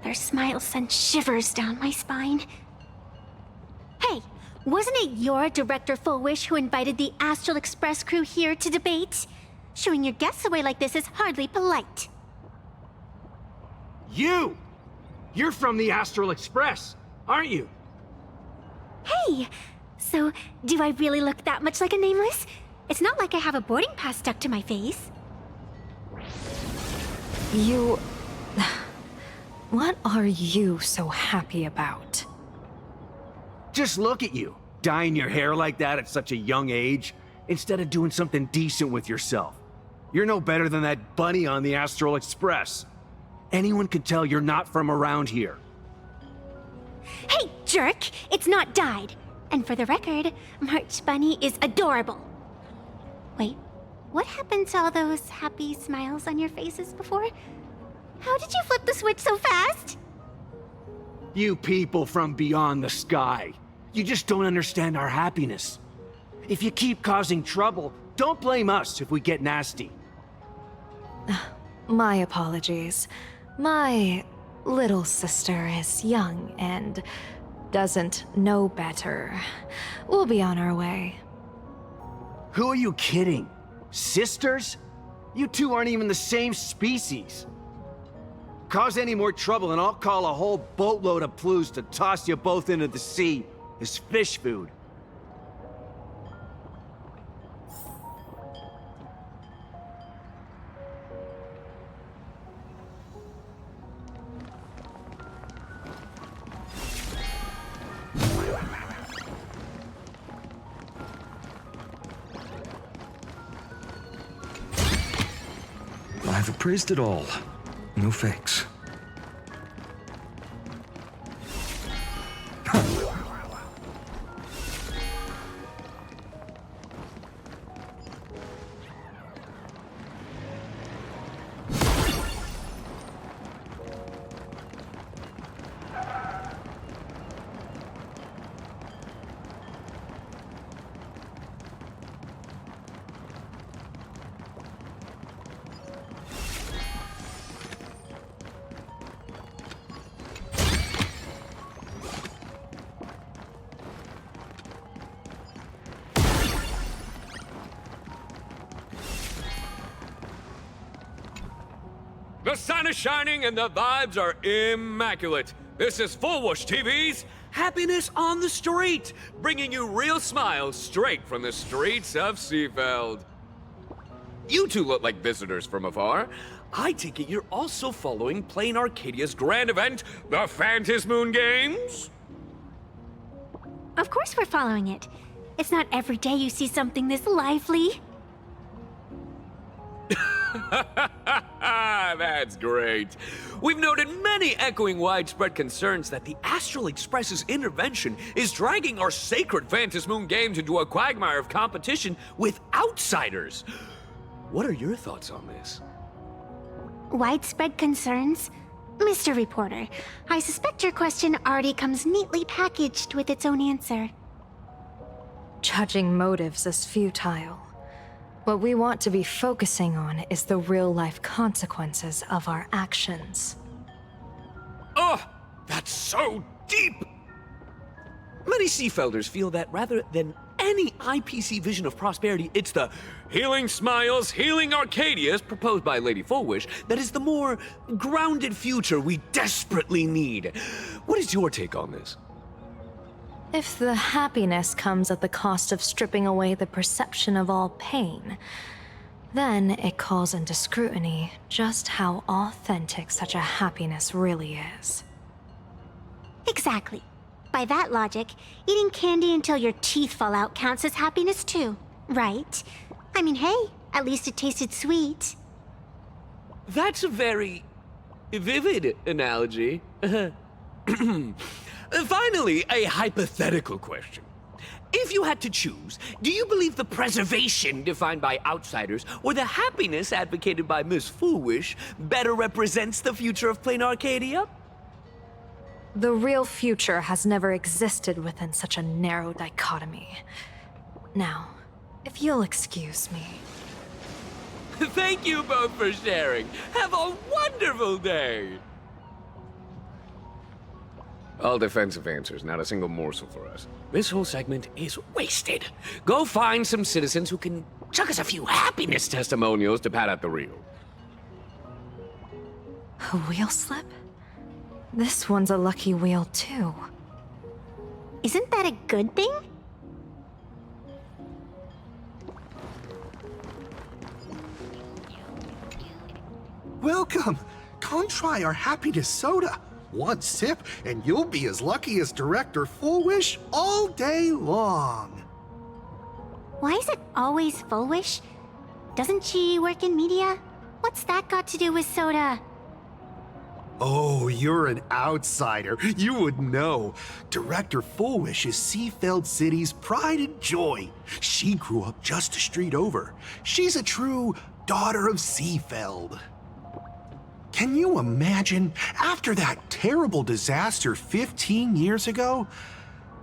Their smiles send shivers down my spine. Hey, wasn't it your Director Fulwish who invited the Astral Express crew here to debate? Showing your guests away like this is hardly polite. You! You're from the Astral Express, aren't you? Hey! So, do I really look that much like a nameless? It's not like I have a boarding pass stuck to my face. You... What are you so happy about? Just look at you, dyeing your hair like that at such a young age, instead of doing something decent with yourself. You're no better than that bunny on the Astral Express. Anyone could tell you're not from around here. Hey, jerk! It's not dyed. And for the record, March Bunny is adorable. Wait, what happened to all those happy smiles on your faces before? How did you flip the switch so fast? You people from beyond the sky. You just don't understand our happiness. If you keep causing trouble, don't blame us if we get nasty. My apologies. My little sister is young and doesn't know better. We'll be on our way. Who are you kidding? Sisters? You two aren't even the same species. Cause any more trouble and I'll call a whole boatload of Plues to toss you both into the sea as fish food. I've appraised it all. No fakes. The sun is shining and the vibes are immaculate. This is Fulwish TV's Happiness on the Street, bringing you real smiles straight from the streets of Seafeld. You two look like visitors from afar. I take it you're also following Plain Arcadia's grand event, the Phantasmoon Games? Of course we're following it. It's not every day you see something this lively. That's great. We've noted many echoing widespread concerns that the Astral Express's intervention is dragging our sacred Phantasmoon Games into a quagmire of competition with outsiders. What are your thoughts on this? Widespread concerns? Mr. Reporter, I suspect your question already comes neatly packaged with its own answer. Judging motives is futile. What we want to be focusing on is the real-life consequences of our actions. Oh, that's so deep! Many Seafelders feel that rather than any IPC vision of prosperity, it's the healing smiles, healing Arcadias proposed by Lady Fulwish that is the more grounded future we desperately need. What is your take on this? If the happiness comes at the cost of stripping away the perception of all pain, then it calls into scrutiny just how authentic such a happiness really is. Exactly. By that logic, eating candy until your teeth fall out counts as happiness too, right? I mean, hey, at least it tasted sweet. That's a very vivid analogy. Finally, a hypothetical question. If you had to choose, do you believe the preservation defined by outsiders or the happiness advocated by Miss Fulwish better represents the future of plain Arcadia? The real future has never existed within such a narrow dichotomy. Now, if you'll excuse me. Thank you both for sharing. Have a wonderful day. All defensive answers, not a single morsel for us. This whole segment is wasted. Go find some citizens who can chuck us a few happiness testimonials to pad out the reel. A wheel slip? This one's a lucky wheel, too. Isn't that a good thing? Welcome! Come try our happiness soda. One sip, and you'll be as lucky as Director Fulwish all day long. Why is it always Fulwish? Doesn't she work in media? What's that got to do with soda? Oh, you're an outsider. You would know. Director Fulwish is Seafeld City's pride and joy. She grew up just a street over. She's a true daughter of Seafeld. Can you imagine, after that terrible disaster 15 years ago?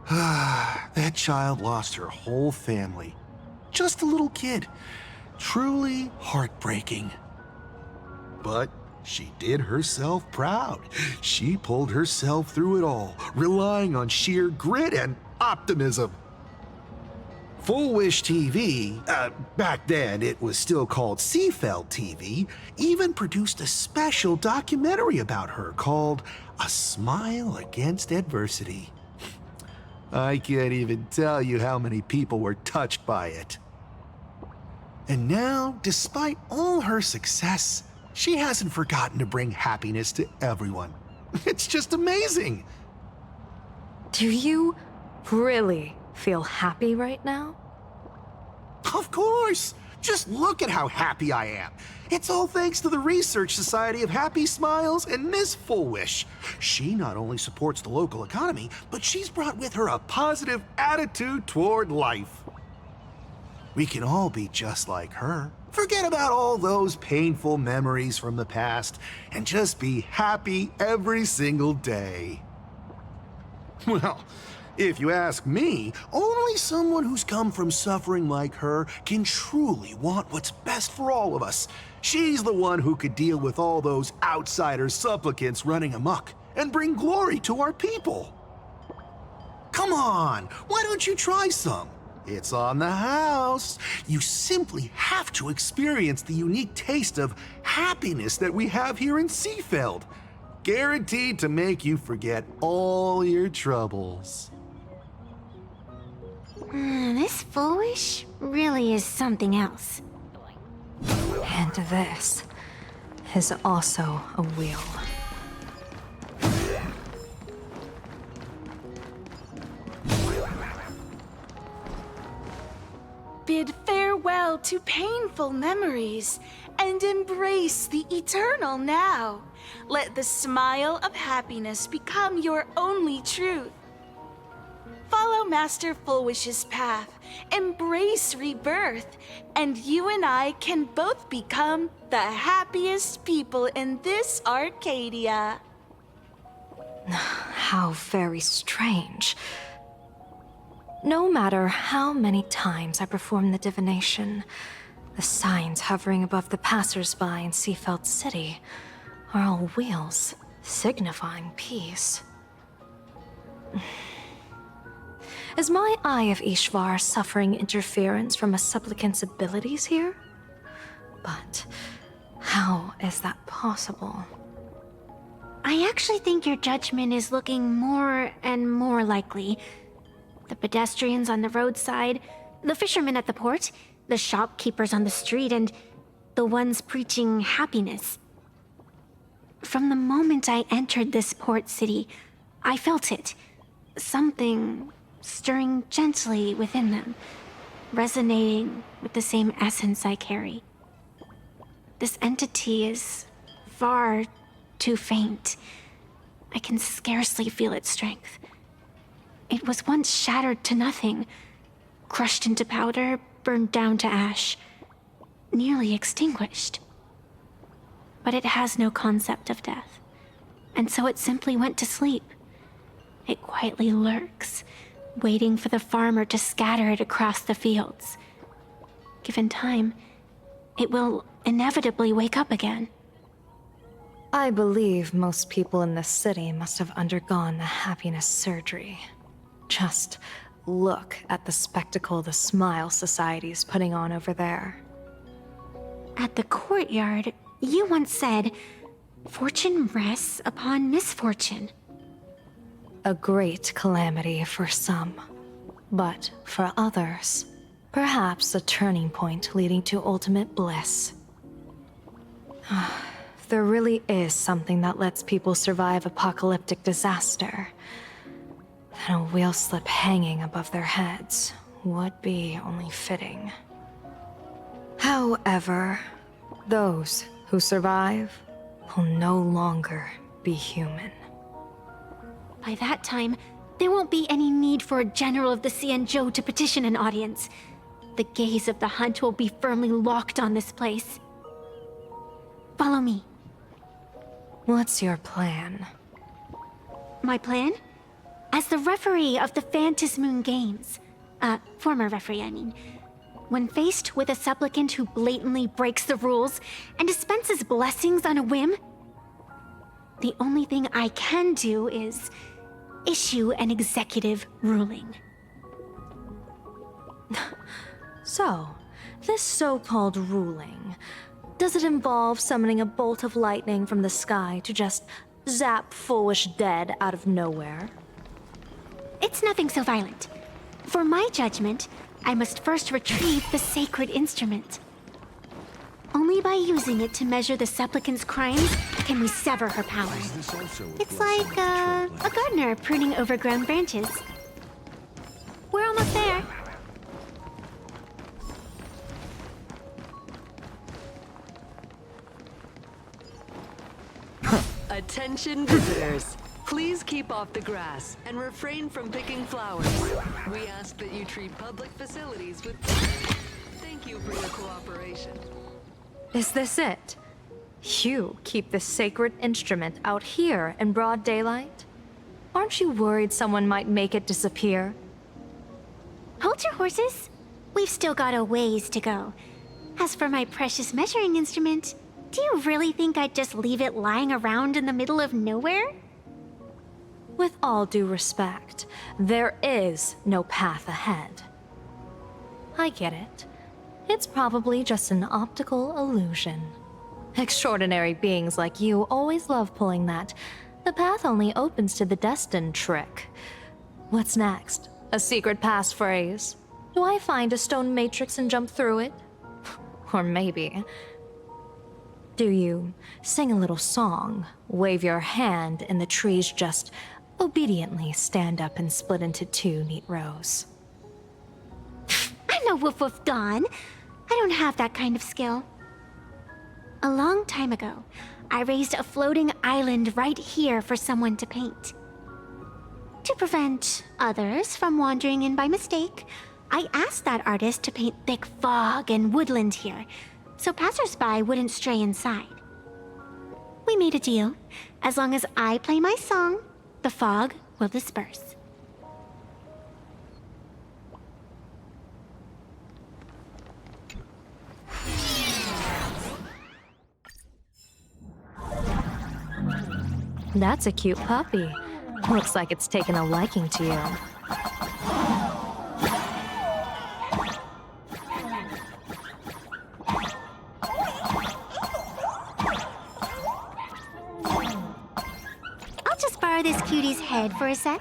That child lost her whole family. Just a little kid. Truly heartbreaking. But she did herself proud. She pulled herself through it all, relying on sheer grit and optimism. Fulwish TV, back then it was still called Seafeld TV, even produced a special documentary about her called A Smile Against Adversity. I can't even tell you how many people were touched by it. And now, despite all her success, she hasn't forgotten to bring happiness to everyone. It's just amazing. Do you really feel happy right now? Of course! Just look at how happy I am. It's all thanks to the Research Society of Happy Smiles and Miss Fulwish. She not only supports the local economy, but she's brought with her a positive attitude toward life. We can all be just like her. Forget about all those painful memories from the past and just be happy every single day. Well, if you ask me, only someone who's come from suffering like her can truly want what's best for all of us. She's the one who could deal with all those outsider supplicants running amok and bring glory to our people. Come on, why don't you try some? It's on the house. You simply have to experience the unique taste of happiness that we have here in Seafeld. Guaranteed to make you forget all your troubles. This Fulwish really is something else. And this is also a wheel. Bid farewell to painful memories and embrace the eternal now. Let the smile of happiness become your only truth. Follow Master Fulwish's path, embrace rebirth, and you and I can both become the happiest people in this Arcadia. How very strange. No matter how many times I perform the divination, the signs hovering above the passers-by in Seafeld City are all wheels signifying peace. Is my Eye of Ishvar suffering interference from a supplicant's abilities here? But how is that possible? I actually think your judgment is looking more and more likely. The pedestrians on the roadside, the fishermen at the port, the shopkeepers on the street, and the ones preaching happiness. From the moment I entered this port city, I felt it. Something stirring gently within them, resonating with the same essence I carry. This entity is far too faint. I can scarcely feel its strength. It was once shattered to nothing, crushed into powder, burned down to ash, nearly extinguished. But it has no concept of death, and so it simply went to sleep. It quietly lurks, waiting for the farmer to scatter it across the fields. Given time, it will inevitably wake up again. I believe most people in this city must have undergone the happiness surgery. Just look at the spectacle the Smile Society's putting on over there. At the courtyard, you once said, "Fortune rests upon misfortune." A great calamity for some, but for others, perhaps a turning point leading to ultimate bliss. If there really is something that lets people survive apocalyptic disaster, then a wheel slip hanging above their heads would be only fitting. However, those who survive will no longer be human. By that time, there won't be any need for a general of the Xianzhou to petition an audience. The gaze of the hunt will be firmly locked on this place. Follow me. What's your plan? My plan? As the referee of the Phantasmoon Games, former referee, I mean, when faced with a supplicant who blatantly breaks the rules and dispenses blessings on a whim, the only thing I can do is issue an executive ruling. So, this so-called ruling, does it involve summoning a bolt of lightning from the sky to just zap Fulwish dead out of nowhere? It's nothing so violent. For my judgment, I must first retrieve the sacred instrument. Only by using it to measure the supplicant's crimes can we sever her power. It's like a gardener pruning overgrown branches. We're almost there. Attention visitors. Please keep off the grass and refrain from picking flowers. We ask that you treat public facilities with care. Thank you for your cooperation. Is this it? You keep this sacred instrument out here in broad daylight? Aren't you worried someone might make it disappear? Hold your horses. We've still got a ways to go. As for my precious measuring instrument, do you really think I'd just leave it lying around in the middle of nowhere? With all due respect, there is no path ahead. I get it. It's probably just an optical illusion. Extraordinary beings like you always love pulling that "the path only opens to the destined" trick. What's next? A secret passphrase? Do I find a stone matrix and jump through it? Or maybe... do you sing a little song, wave your hand, and the trees just obediently stand up and split into two neat rows? I'm no Woof Woof Dawn. I don't have that kind of skill. A long time ago, I raised a floating island right here for someone to paint. To prevent others from wandering in by mistake, I asked that artist to paint thick fog and woodland here, so passersby wouldn't stray inside. We made a deal. As long as I play my song, the fog will disperse. That's a cute puppy. Looks like it's taken a liking to you. Cutie's head for a sec?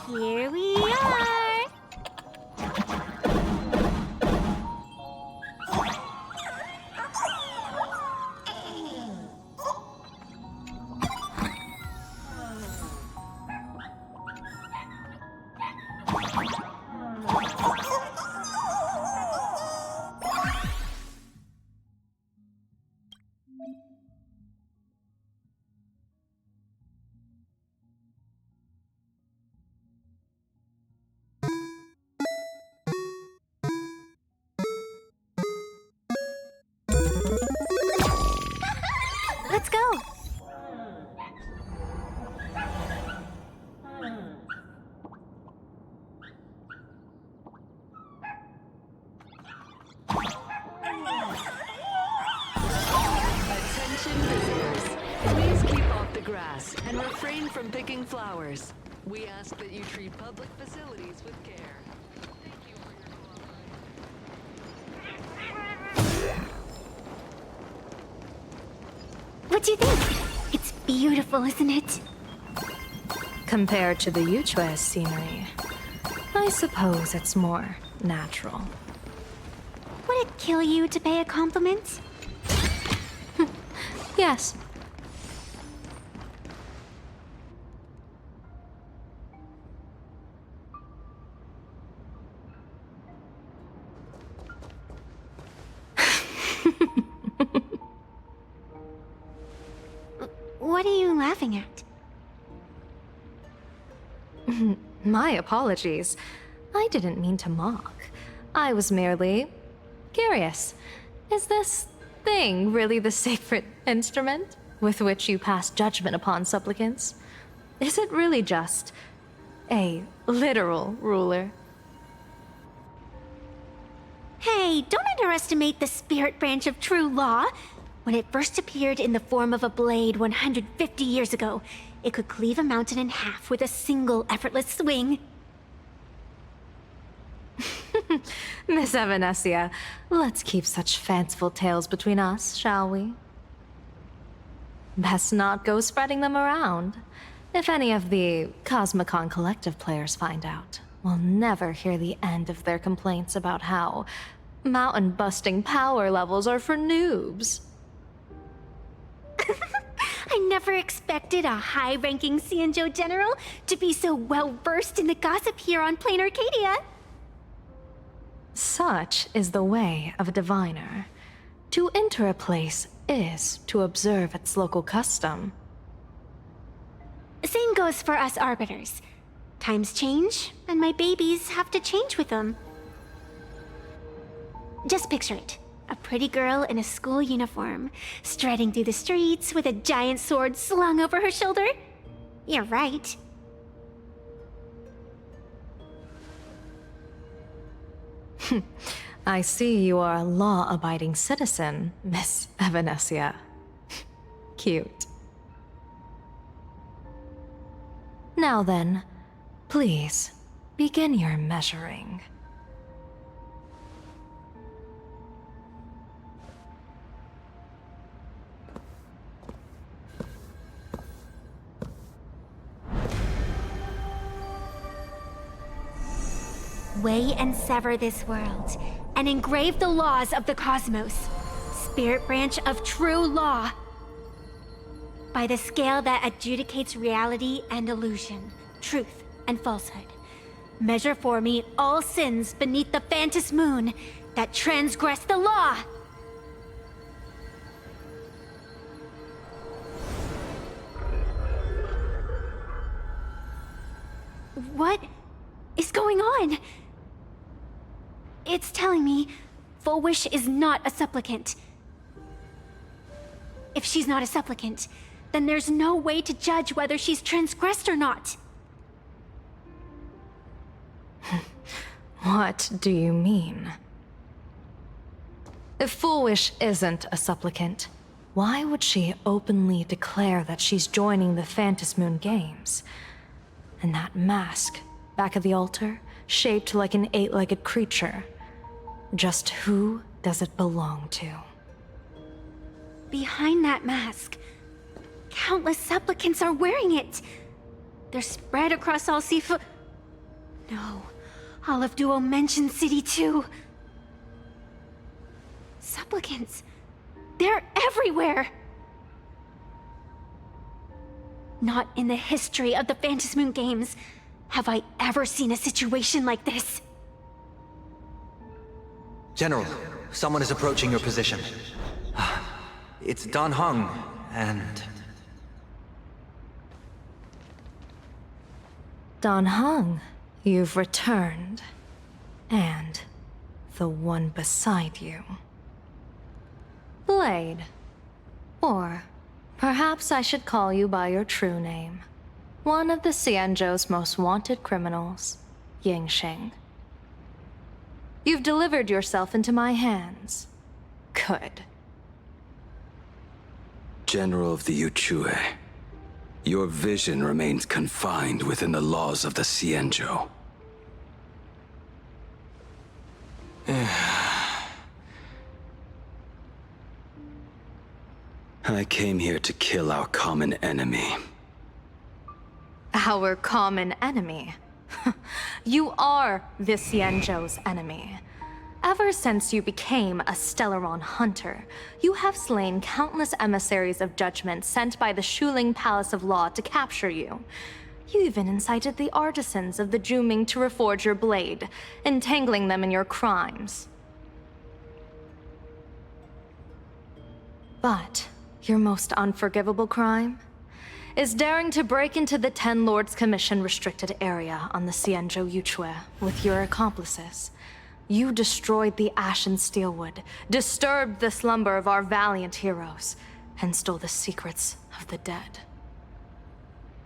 Here we are! Let's go! Attention visitors. Please keep off the grass and refrain from picking flowers. We ask that you treat public facilities with care. Thank you for your cooperation. What do you think? It's beautiful, isn't it? Compared to the Yuchua's scenery, I suppose it's more natural. Would it kill you to pay a compliment? Yes. What are you laughing at? My apologies. I didn't mean to mock. I was merely curious. Is this thing really the sacred instrument with which you pass judgment upon supplicants? Is it really just a literal ruler? Hey, don't underestimate the spirit branch of true law. When it first appeared in the form of a blade 150 years ago, it could cleave a mountain in half with a single effortless swing. Miss Evanesia, let's keep such fanciful tales between us, shall we? Best not go spreading them around. If any of the Cosmicon Collective players find out, we'll never hear the end of their complaints about how mountain-busting power levels are for noobs. I never expected a high-ranking Xianzhou general to be so well-versed in the gossip here on Plain Arcadia. Such is the way of a diviner. To enter a place is to observe its local custom. Same goes for us arbiters. Times change, and my babies have to change with them. Just picture it. A pretty girl in a school uniform, striding through the streets with a giant sword slung over her shoulder. You're right. I see you are a law-abiding citizen, Miss Evanesia. Cute. Now then, please, begin your measuring. Weigh and sever this world, and engrave the laws of the cosmos. Spirit branch of true law, by the scale that adjudicates reality and illusion, truth and falsehood. Measure for me all sins beneath the Phantasmoon that transgress the law. What is going on? It's telling me Fulwish is not a supplicant. If she's not a supplicant, then there's no way to judge whether she's transgressed or not. What do you mean? If Fulwish isn't a supplicant, why would she openly declare that she's joining the Phantasmoon Games? And that mask, back of the altar, shaped like an 8-legged creature. Just who does it belong to? Behind that mask, countless supplicants are wearing it. They're spread across all Seafood. No, all of Duo mentioned City too. Supplicants, they're everywhere. Not in the history of the Phantasmoon Games have I ever seen a situation like this. General, someone is approaching your position. It's Dan Heng, and... Dan Heng, you've returned. And the one beside you. Blade. Or perhaps I should call you by your true name. One of the Xianzhou's most wanted criminals, Yingxing. You've delivered yourself into my hands. Good. General of the Yuchue, your vision remains confined within the laws of the Xianzhou. I came here to kill our common enemy. Our common enemy? You are the Xianzhou's enemy. Ever since you became a Stellaron hunter, you have slain countless emissaries of judgment sent by the Shuling Palace of Law to capture you. You even incited the artisans of the Juming to reforge your blade, entangling them in your crimes. But your most unforgivable crime is daring to break into the Ten Lords Commission restricted area on the Xianzhou Yuchue with your accomplices. You destroyed the Ashen Steelwood, disturbed the slumber of our valiant heroes, and stole the secrets of the dead.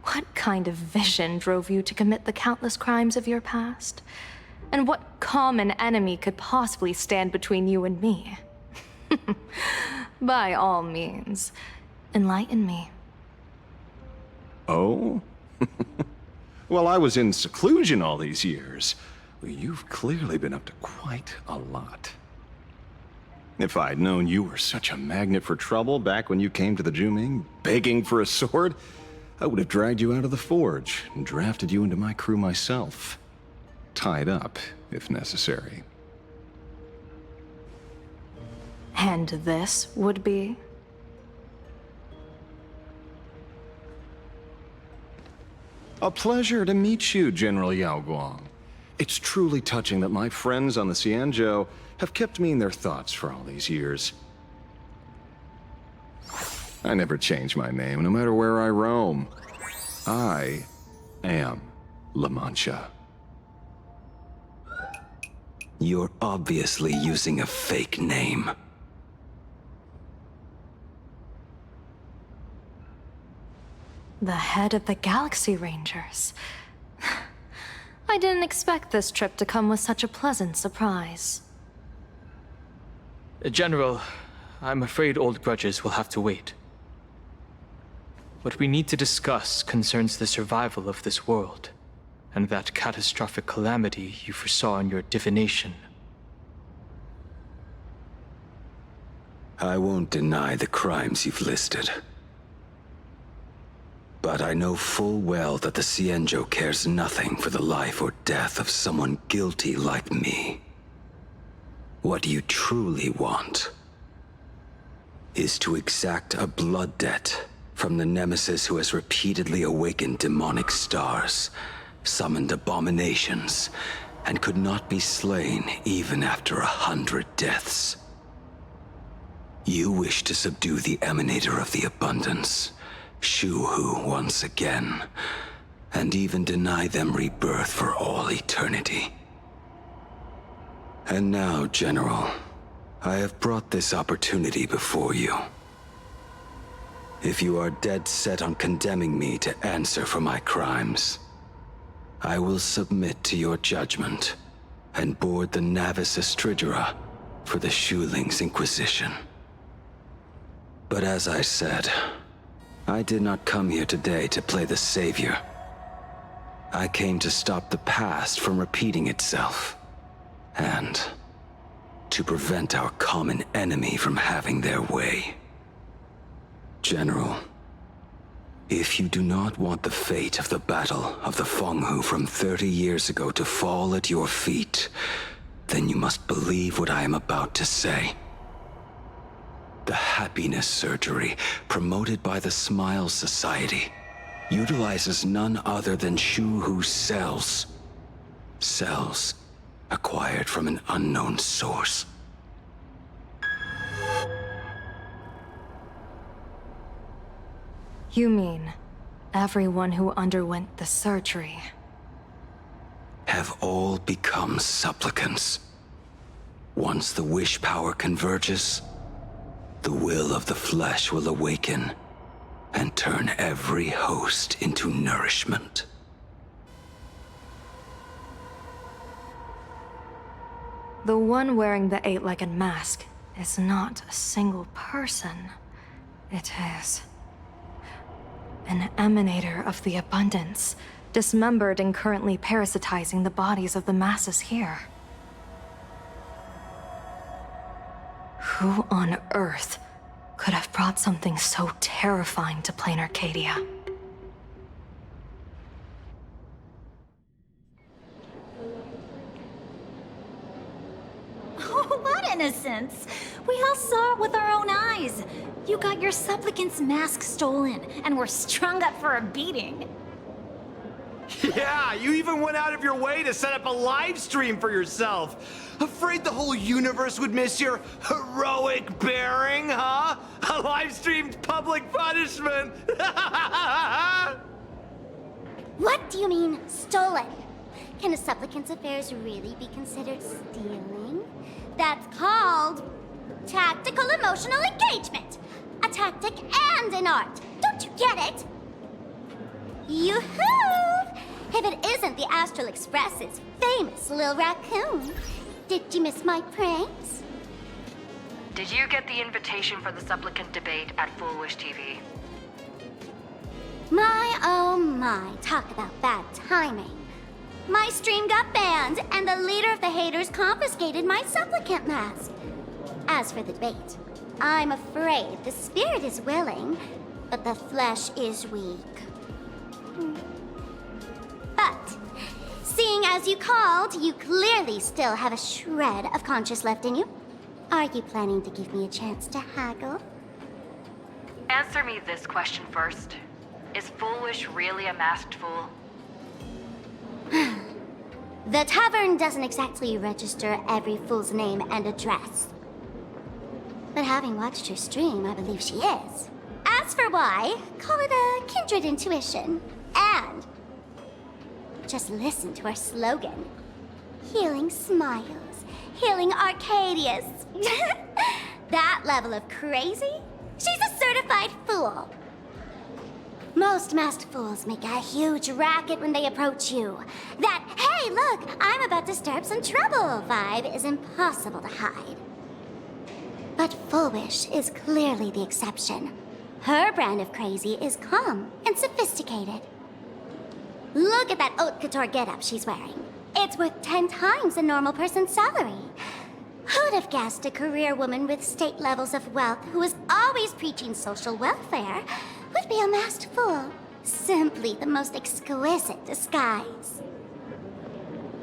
What kind of vision drove you to commit the countless crimes of your past? And what common enemy could possibly stand between you and me? By all means, enlighten me. Oh? Well, I was in seclusion all these years. Well, you've clearly been up to quite a lot. If I'd known you were such a magnet for trouble back when you came to the Juming, begging for a sword, I would have dragged you out of the forge and drafted you into my crew myself. Tied up, if necessary. And this would be? A pleasure to meet you, General Yao Guang. It's truly touching that my friends on the Xianzhou have kept me in their thoughts for all these years. I never change my name, no matter where I roam. I am La Mancha. You're obviously using a fake name. The head of the Galaxy Rangers. I didn't expect this trip to come with such a pleasant surprise. General, I'm afraid old grudges will have to wait. What we need to discuss concerns the survival of this world, and that catastrophic calamity you foresaw in your divination. I won't deny the crimes you've listed. But I know full well that the Xianzhou cares nothing for the life or death of someone guilty like me. What you truly want is to exact a blood debt From the nemesis who has repeatedly awakened demonic stars, summoned abominations, and could not be slain even after 100 deaths. You wish to subdue the emanator of the abundance, Shu-Hu once again, and even deny them rebirth for all eternity. And now, General, I have brought this opportunity before you. If you are dead set on condemning me to answer for my crimes, I will submit to your judgment and board the Navis Astridura for the Shuling's Inquisition. But as I said, I did not come here today to play the savior. I came to stop the past from repeating itself, and to prevent our common enemy from having their way. General, if you do not want the fate of the Battle of the Fenghu from 30 years ago to fall at your feet, then you must believe what I am about to say. The happiness surgery promoted by the Smile Society utilizes none other than Shu-Hu's cells. Cells acquired from an unknown source. You mean everyone who underwent the surgery have all become supplicants. Once the wish power converges, the will of the flesh will awaken and turn every host into nourishment. The one wearing the eight-legged mask is not a single person. It is an emanator of the abundance, dismembered and currently parasitizing the bodies of the masses here. Who on earth could have brought something so terrifying to plain Arcadia? Oh, what innocence! We all saw it with our own eyes. You got your supplicant's mask stolen, and were strung up for a beating. Yeah, you even went out of your way to set up a live stream for yourself. Afraid the whole universe would miss your heroic bearing, huh? A live-streamed public punishment! What do you mean, stolen? Can a supplicant's affairs really be considered stealing? That's called tactical emotional engagement. A tactic and an art. Don't you get it? Yoo-hoo! If it isn't the Astral Express's famous Lil Raccoon, did you miss my pranks? Did you get the invitation for the supplicant debate at Fulwish TV? My, oh my, talk about bad timing. My stream got banned, and the leader of the haters confiscated my supplicant mask. As for the debate, I'm afraid the spirit is willing, but the flesh is weak. But, seeing as you called, you clearly still have a shred of conscience left in you. Are you planning to give me a chance to haggle? Answer me this question first. Is Fulwish really a masked fool? The tavern doesn't exactly register every fool's name and address. But having watched her stream, I believe she is. As for why, call it a kindred intuition. And just listen to our slogan. Healing smiles, healing Arcadius. That level of crazy? She's a certified fool. Most masked fools make a huge racket when they approach you. That, hey, look, I'm about to stir up some trouble vibe is impossible to hide. But Fulwish is clearly the exception. Her brand of crazy is calm and sophisticated. Look at that haute couture getup she's wearing. It's worth 10 times a normal person's salary. Who'd have guessed a career woman with state levels of wealth who is always preaching social welfare would be a masked fool? Simply the most exquisite disguise.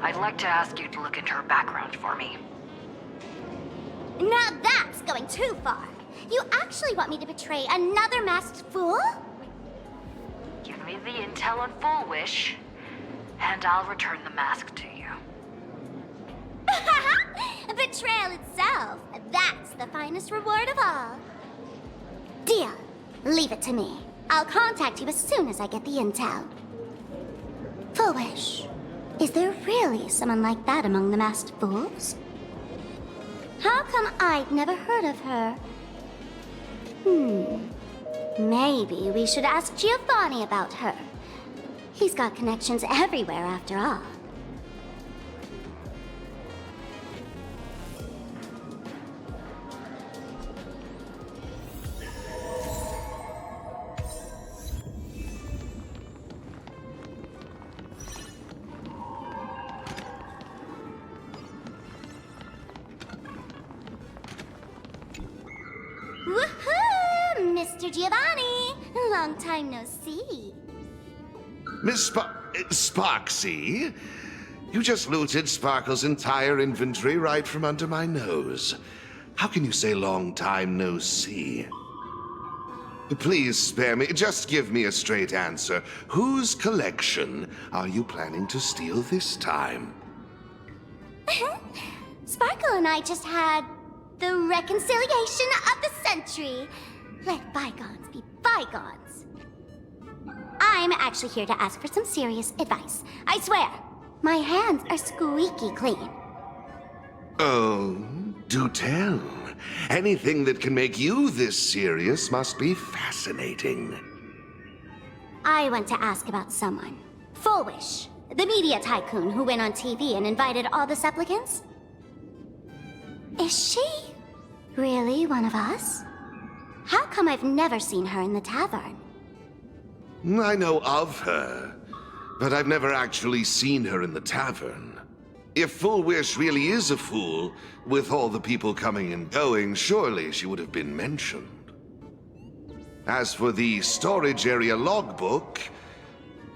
I'd like to ask you to look into her background for me. Now that's going too far. You actually want me to betray another masked fool? Give me the intel on Fulwish, and I'll return the mask to you. Betrayal itself. That's the finest reward of all. Deal. Leave it to me. I'll contact you as soon as I get the intel. Fulwish, is there really someone like that among the masked fools? How come I've never heard of her? Maybe we should ask Giovanni about her. He's got connections everywhere after all. Woohoo! Mr. Giovanni! Long time no see. Miss Sparksy? You just looted Sparkle's entire inventory right from under my nose. How can you say long time no see? Please spare me. Just give me a straight answer. Whose collection are you planning to steal this time? Sparkle and I just had the reconciliation of the century. Let bygones be bygones. I'm actually here to ask for some serious advice. I swear, my hands are squeaky clean. Oh, do tell. Anything that can make you this serious must be fascinating. I want to ask about someone. Fulwish, the media tycoon who went on TV and invited all the supplicants. Is she really one of us? How come I've never seen her in the tavern? I know of her, but I've never actually seen her in the tavern. If Fulwish really is a fool, with all the people coming and going, surely she would have been mentioned. As for the storage area logbook,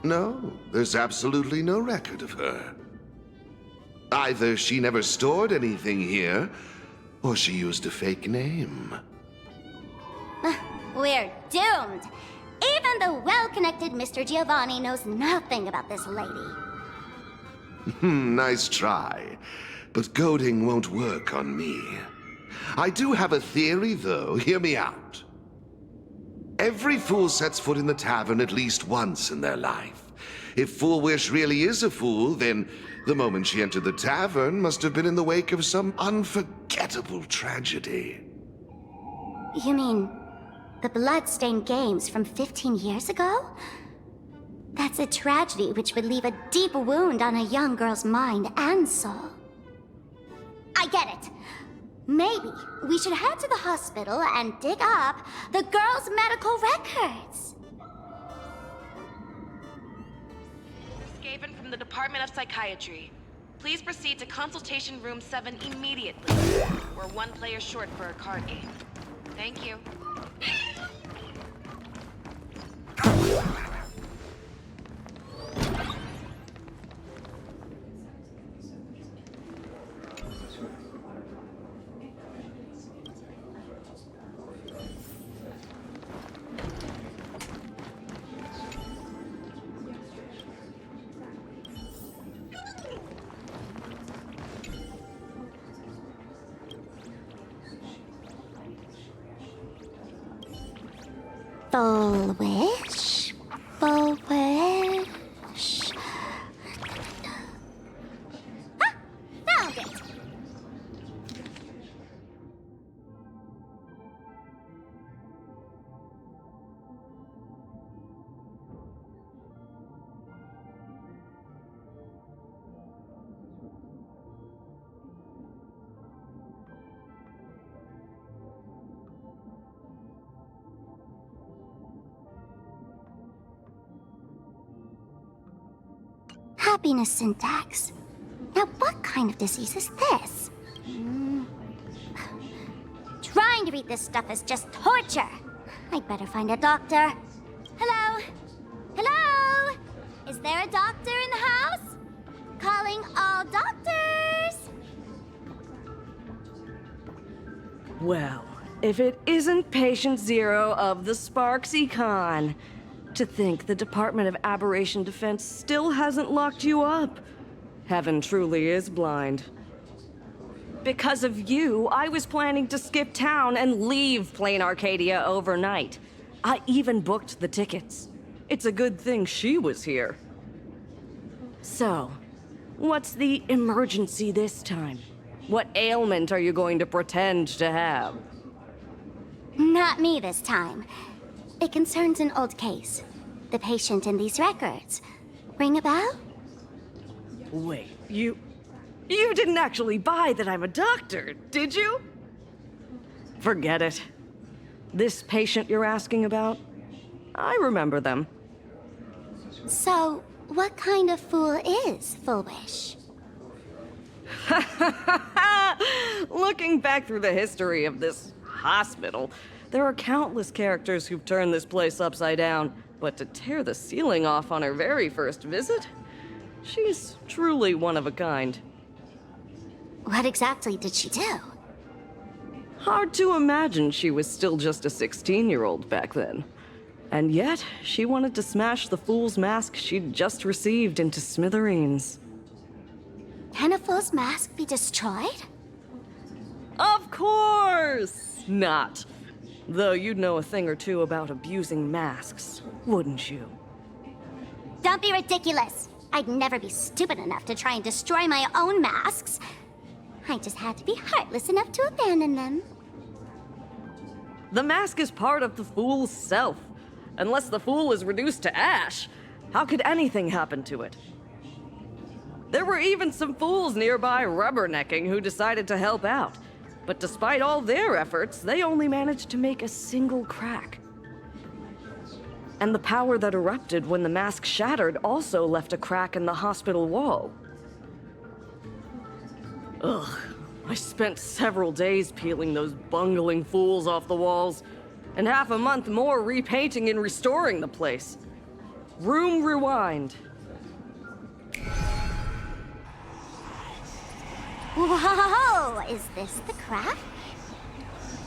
no, there's absolutely no record of her. Either she never stored anything here, or she used a fake name. We're doomed. Even the well-connected Mr. Giovanni knows nothing about this lady. Nice try, but goading won't work on me. I do have a theory, though. Hear me out. Every fool sets foot in the tavern at least once in their life. If Fulwish really is a fool, then the moment she entered the tavern must have been in the wake of some unforgettable tragedy. You mean the blood-stained games from 15 years ago? That's a tragedy which would leave a deep wound on a young girl's mind and soul. I get it. Maybe we should head to the hospital and dig up the girl's medical records. Skaven from the Department of Psychiatry. Please proceed to Consultation Room 7 immediately. We're one player short for a card game. Thank you. Fulwish? Fulwish? Ah! Found it! Happiness syntax. Now what kind of disease is this? Trying to read this stuff is just torture. I'd better find a doctor. Hello? Hello? Is there a doctor in the house? Calling all doctors! Well, if it isn't Patient Zero of the Sparksy Con. To think the Department of Aberration Defense still hasn't locked you up. Heaven truly is blind. Because of you, I was planning to skip town and leave Plain Arcadia overnight. I even booked the tickets. It's a good thing she was here. So, what's the emergency this time? What ailment are you going to pretend to have? Not me this time. It concerns an old case. The patient in these records. Ring a bell? Wait, you didn't actually buy that I'm a doctor, did you? Forget it. This patient you're asking about? I remember them. So, what kind of fool is Fulwish? Looking back through the history of this hospital, there are countless characters who've turned this place upside down, but to tear the ceiling off on her very first visit? She's truly one of a kind. What exactly did she do? Hard to imagine she was still just a 16-year-old back then. And yet, she wanted to smash the fool's mask she'd just received into smithereens. Can a fool's mask be destroyed? Of course not! Though you'd know a thing or two about abusing masks, wouldn't you? Don't be ridiculous! I'd never be stupid enough to try and destroy my own masks. I just had to be heartless enough to abandon them. The mask is part of the fool's self. Unless the fool is reduced to ash, how could anything happen to it? There were even some fools nearby rubbernecking who decided to help out. But despite all their efforts, they only managed to make a single crack. And the power that erupted when the mask shattered also left a crack in the hospital wall. Ugh, I spent several days peeling those bungling fools off the walls, and half a month more repainting and restoring the place. Room rewind. Whoa! Is this the crack?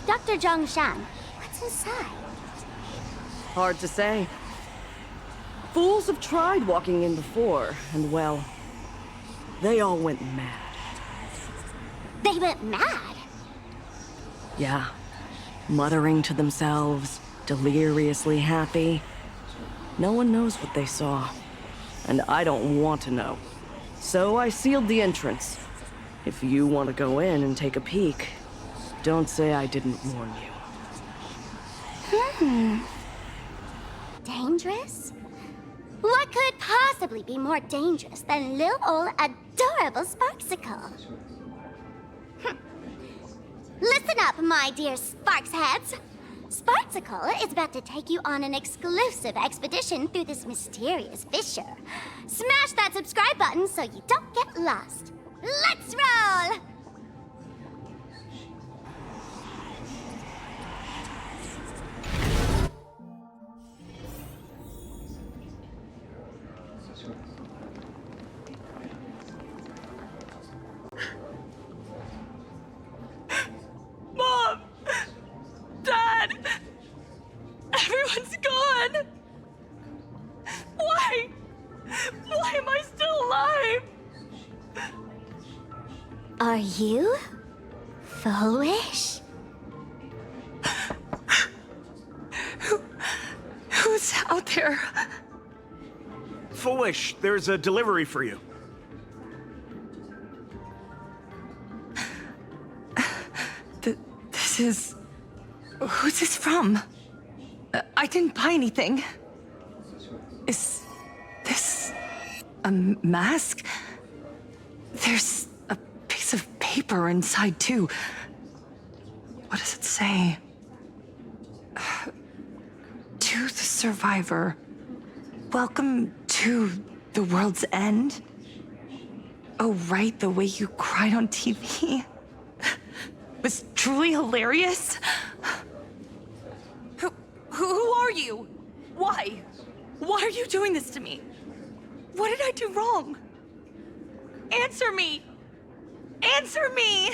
Dr. Zhongshan, what's inside? Hard to say. Fools have tried walking in before, and well, they all went mad. They went mad? Yeah. Muttering to themselves, deliriously happy. No one knows what they saw, and I don't want to know. So I sealed the entrance. If you want to go in and take a peek, don't say I didn't warn you. Dangerous? What could possibly be more dangerous than little old adorable Sparksicle? Listen up, my dear Sparks heads. Sparksicle is about to take you on an exclusive expedition through this mysterious fissure. Smash that subscribe button so you don't get lost. Let's roll! Mom! Dad! Everyone's gone! Why? Why am I still alive? Are you Fulwish? Who's out there? Fulwish, there's a delivery for you. This is... Who's this from? I didn't buy anything. Is this a mask? There's a piece of paper inside, too. What does it say? To the survivor, welcome to the world's end. Oh, right, the way you cried on TV was truly hilarious. Who are you? Why? Why are you doing this to me? What did I do wrong? Answer me! Answer me!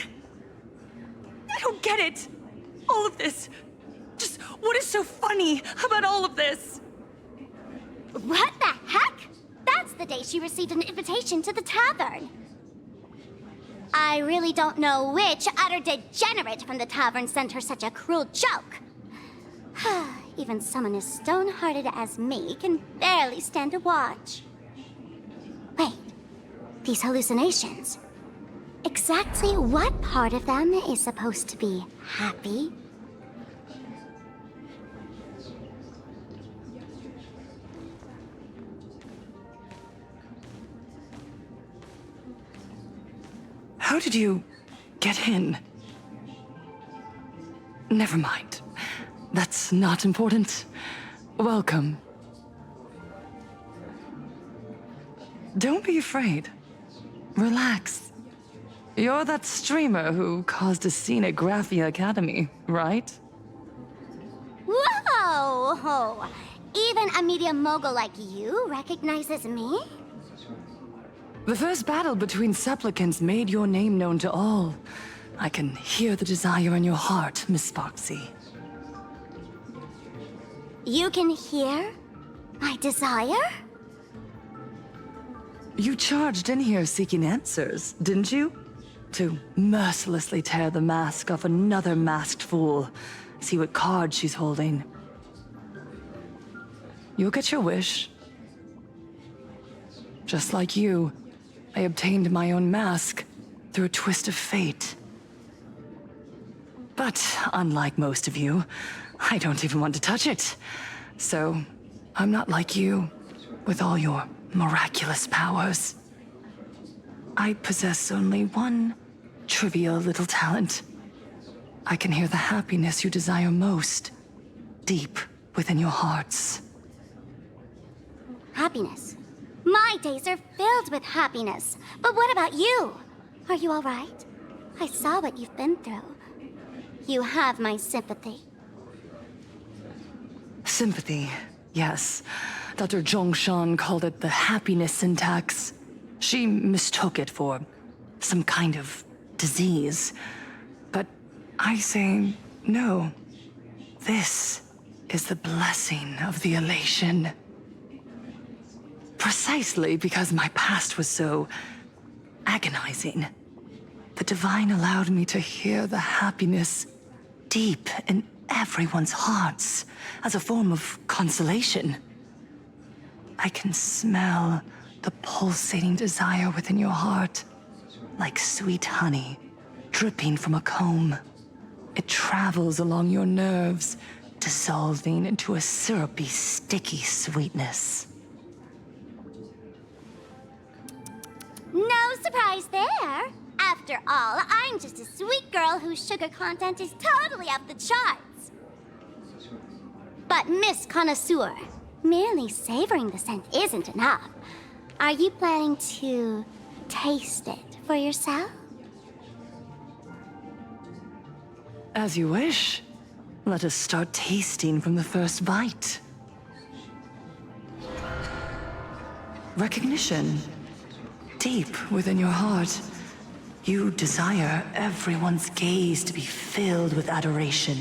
I don't get it. All of this. Just what is so funny about all of this? What the heck? That's the day she received an invitation to the tavern. I really don't know which utter degenerate from the tavern sent her such a cruel joke. Even someone as stone-hearted as me can barely stand to watch. Wait, these hallucinations. Exactly what part of them is supposed to be happy? How did you get in? Never mind. That's not important. Welcome. Don't be afraid. Relax. You're that streamer who caused a scene at Graphia Academy, right? Whoa! Even a media mogul like you recognizes me? The first battle between supplicants made your name known to all. I can hear the desire in your heart, Miss Sparksy. You can hear my desire? You charged in here seeking answers, didn't you? To mercilessly tear the mask off another masked fool. See what card she's holding. You'll get your wish. Just like you, I obtained my own mask through a twist of fate. But unlike most of you, I don't even want to touch it. So, I'm not like you, with all your miraculous powers. I possess only one trivial little talent. I can hear the happiness you desire most, deep within your hearts. Happiness. My days are filled with happiness. But what about you? Are you all right? I saw what you've been through. You have my sympathy. Sympathy, yes. Dr. Zhongshan called it the happiness syntax. She mistook it for some kind of disease. But I say no. This is the blessing of the elation. Precisely because my past was so agonizing. The Divine allowed me to hear the happiness deep in everyone's hearts as a form of consolation. I can smell the pulsating desire within your heart, like sweet honey dripping from a comb. It travels along your nerves, dissolving into a syrupy, sticky sweetness. No surprise there. After all, I'm just a sweet girl whose sugar content is totally off the charts. But Miss Connoisseur, merely savoring the scent isn't enough. Are you planning to taste it for yourself? As you wish. Let us start tasting from the first bite. Recognition. Deep within your heart, you desire everyone's gaze to be filled with adoration.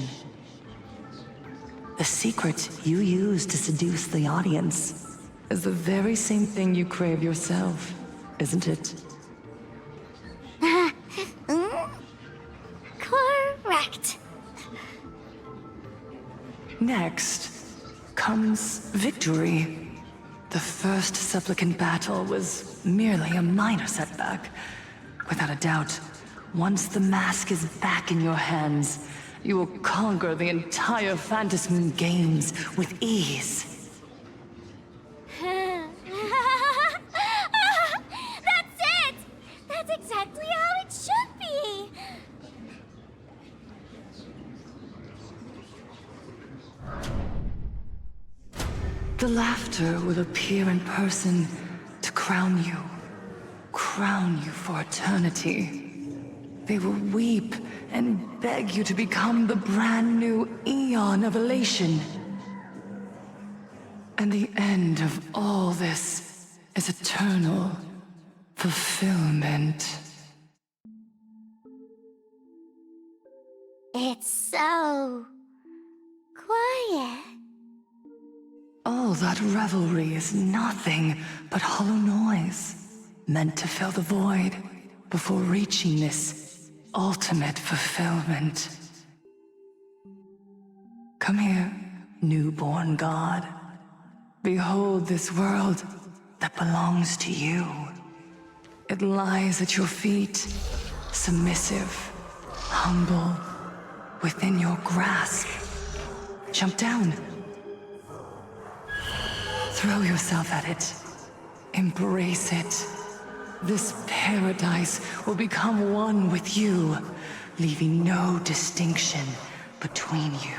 The secret you use to seduce the audience is the very same thing you crave yourself, isn't it? Correct. Next comes victory. The first supplicant battle was merely a minor setback. Without a doubt, once the mask is back in your hands, you will conquer the entire Phantasmoon Games with ease. That's it! That's exactly how it should be! The laughter will appear in person to crown you for eternity. They will weep and beg you to become the brand new Eon of Elation. And the end of all this is eternal fulfillment. It's so so quiet. All that revelry is nothing but hollow noise, meant to fill the void before reaching this ultimate fulfillment. Come here, newborn god. Behold this world that belongs to you. It lies at your feet, submissive, humble, within your grasp. Jump down. Throw yourself at it. Embrace it. This paradise will become one with you, leaving no distinction between you.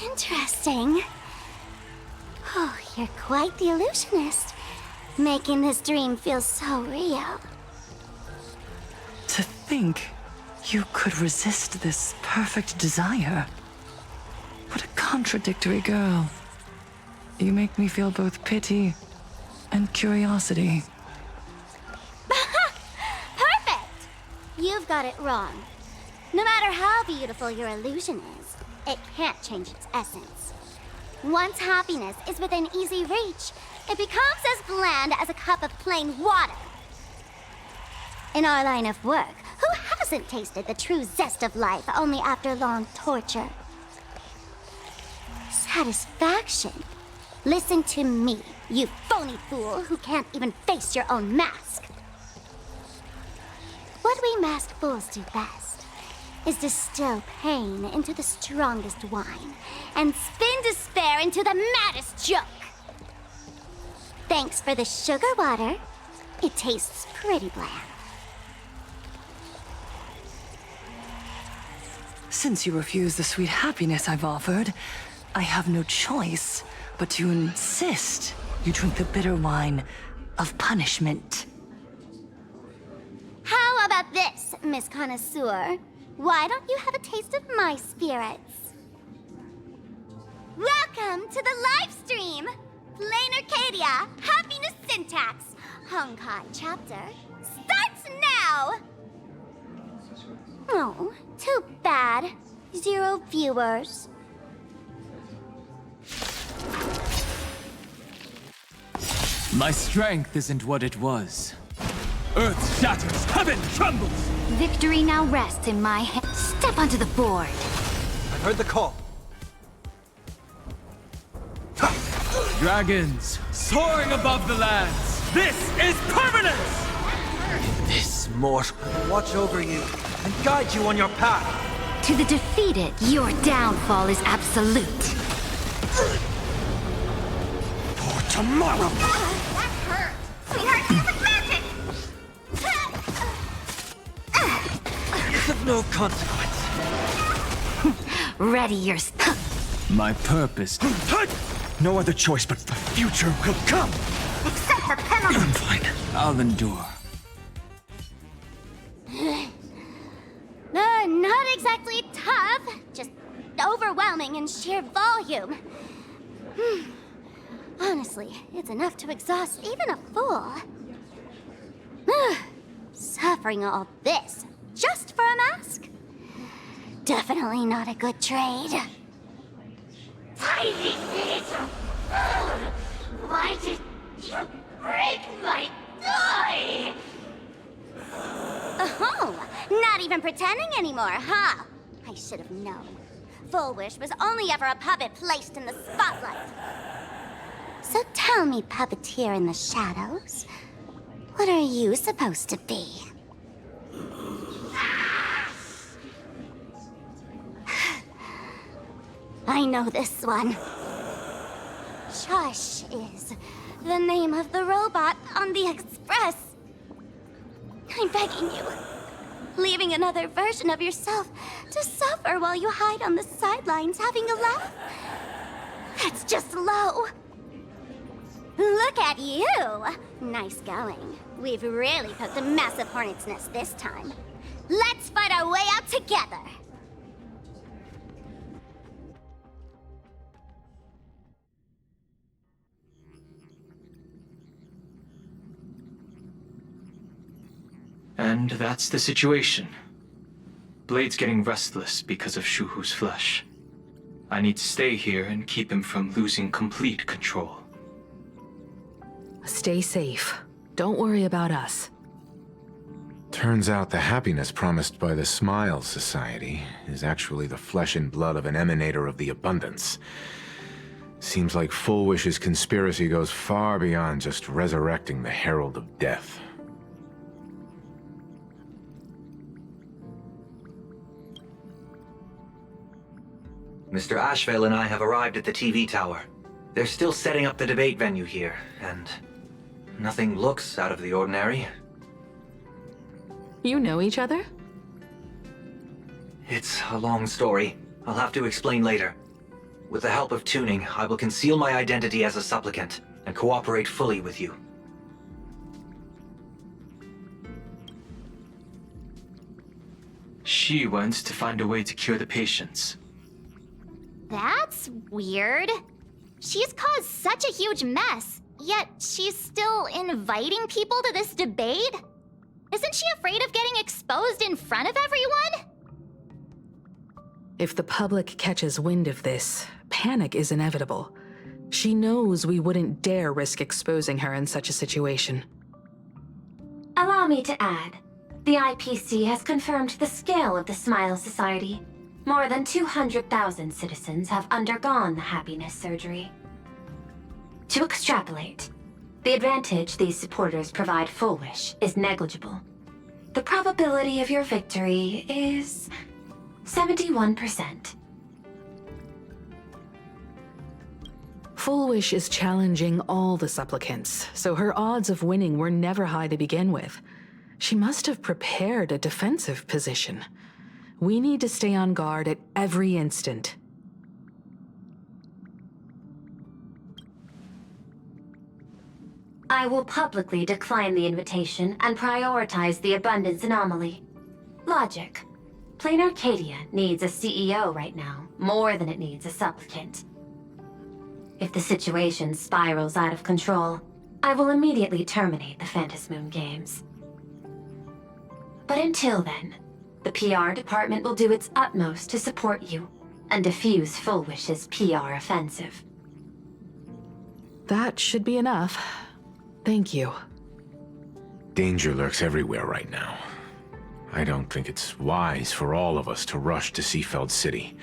Interesting. Oh, you're quite the illusionist, making this dream feel so real. To think you could resist this perfect desire. What a contradictory girl. You make me feel both pity and curiosity. Perfect! You've got it wrong. No matter how beautiful your illusion is, it can't change its essence. Once happiness is within easy reach, it becomes as bland as a cup of plain water. In our line of work, who hasn't tasted the true zest of life only after long torture? Satisfaction. Listen to me, you phony fool who can't even face your own mask. What we masked fools do best is distill pain into the strongest wine and spin despair into the maddest joke. Thanks for the sugar water. It tastes pretty bland. Since you refuse the sweet happiness I've offered, I have no choice but to insist you drink the bitter wine of punishment. How about this, Miss Connoisseur? Why don't you have a taste of my spirits? Welcome to the live stream! Plain Arcadia, Happiness Syntax, Honkai chapter, starts now! Oh, too bad. 0 viewers. My strength isn't what it was. Earth shatters, heaven trembles! Victory now rests in my hand. Step onto the board. I've heard the call. Dragons, soaring above the lands. This is permanence! This mortal will watch over you and guide you on your path. To the defeated, your downfall is absolute. For tomorrow! That hurt! Sweetheart, use the magic! It's of no consequence. Ready your... My purpose... No other choice but the future will come! Except for penalty! I'm fine. I'll endure. Not exactly tough, just overwhelming in sheer volume. Honestly, it's enough to exhaust even a fool. Suffering all this just for a mask? Definitely not a good trade. Tiny little fool! Why did you break my toy? Oh, not even pretending anymore, huh? I should have known. Fulwish was only ever a puppet placed in the spotlight. So tell me, puppeteer in the shadows, what are you supposed to be? I know this one. Shush is the name of the robot on the express. I'm begging you. Leaving another version of yourself to suffer while you hide on the sidelines having a laugh? That's just low. Look at you! Nice going. We've really put the massive hornet's nest this time. Let's fight our way out together! And that's the situation. Blade's getting restless because of Shuhu's flesh. I need to stay here and keep him from losing complete control. Stay safe. Don't worry about us. Turns out the happiness promised by the Smile Society is actually the flesh and blood of an emanator of the abundance. Seems like Fulwish's conspiracy goes far beyond just resurrecting the Herald of Death. Mr. Ashvale and I have arrived at the TV tower. They're still setting up the debate venue here, and nothing looks out of the ordinary. You know each other? It's a long story. I'll have to explain later. With the help of tuning, I will conceal my identity as a supplicant and cooperate fully with you. She wants to find a way to cure the patients. That's weird. She's caused such a huge mess, yet she's still inviting people to this debate? Isn't she afraid of getting exposed in front of everyone? If the public catches wind of this, panic is inevitable. She knows we wouldn't dare risk exposing her in such a situation. Allow me to add, the IPC has confirmed the scale of the Smile Society. More than 200,000 citizens have undergone the happiness surgery. To extrapolate, the advantage these supporters provide Fulwish is negligible. The probability of your victory is 71%. Fulwish is challenging all the supplicants, so her odds of winning were never high to begin with. She must have prepared a defensive position. We need to stay on guard at every instant. I will publicly decline the invitation and prioritize the abundance anomaly. Logic. Plain Arcadia needs a CEO right now, more than it needs a supplicant. If the situation spirals out of control, I will immediately terminate the Phantasmoon Games. But until then, the PR department will do its utmost to support you and defuse Fulwish's PR offensive. That should be enough. Thank you. Danger lurks everywhere right now. I don't think it's wise for all of us to rush to Seafeld City.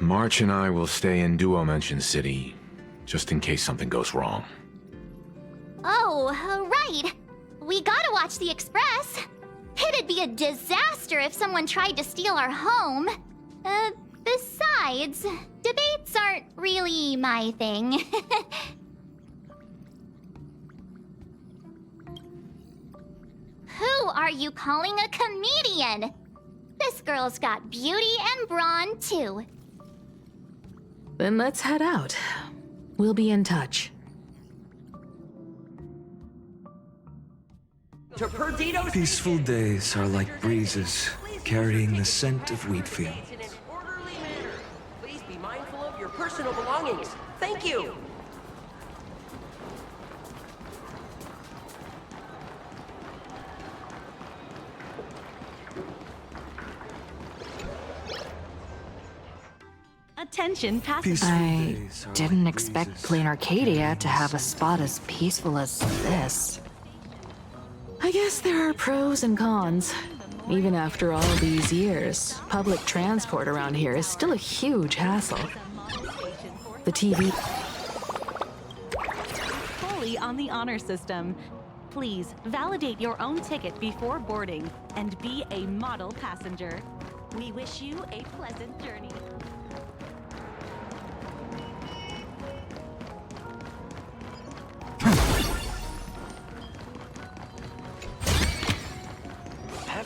March and I will stay in Duomension City, just in case something goes wrong. Oh, right. We gotta watch the Express. It'd be a disaster if someone tried to steal our home. Besides, debates aren't really my thing. Who are you calling a comedian? This girl's got beauty and brawn, too. Then let's head out. We'll be in touch. Peaceful days are like breezes, carrying the scent of wheat field. In an orderly manner. Please be mindful of your personal belongings. Thank you. Attention passengers. I didn't expect Plain Arcadia to have a spot as peaceful as this. I guess there are pros and cons. Even after all these years, public transport around here is still a huge hassle. The TV... Fully on the honor system. Please validate your own ticket before boarding and be a model passenger. We wish you a pleasant journey.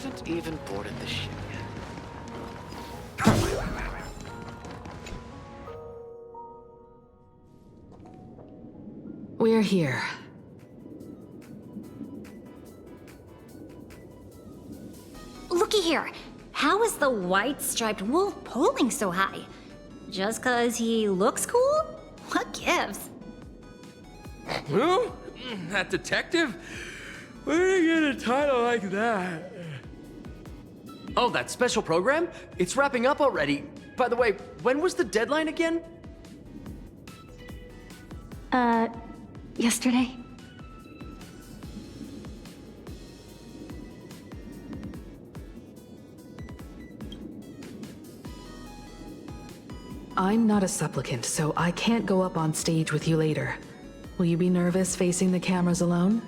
haven't even boarded the ship yet. We're here. Looky here. How is the white striped wolf pulling so high? Just 'cause he looks cool? What gives? Who? That detective? Where did he get a title like that? Oh, that special program? It's wrapping up already. By the way, when was the deadline again? Yesterday? I'm not a supplicant, so I can't go up on stage with you later. Will you be nervous facing the cameras alone?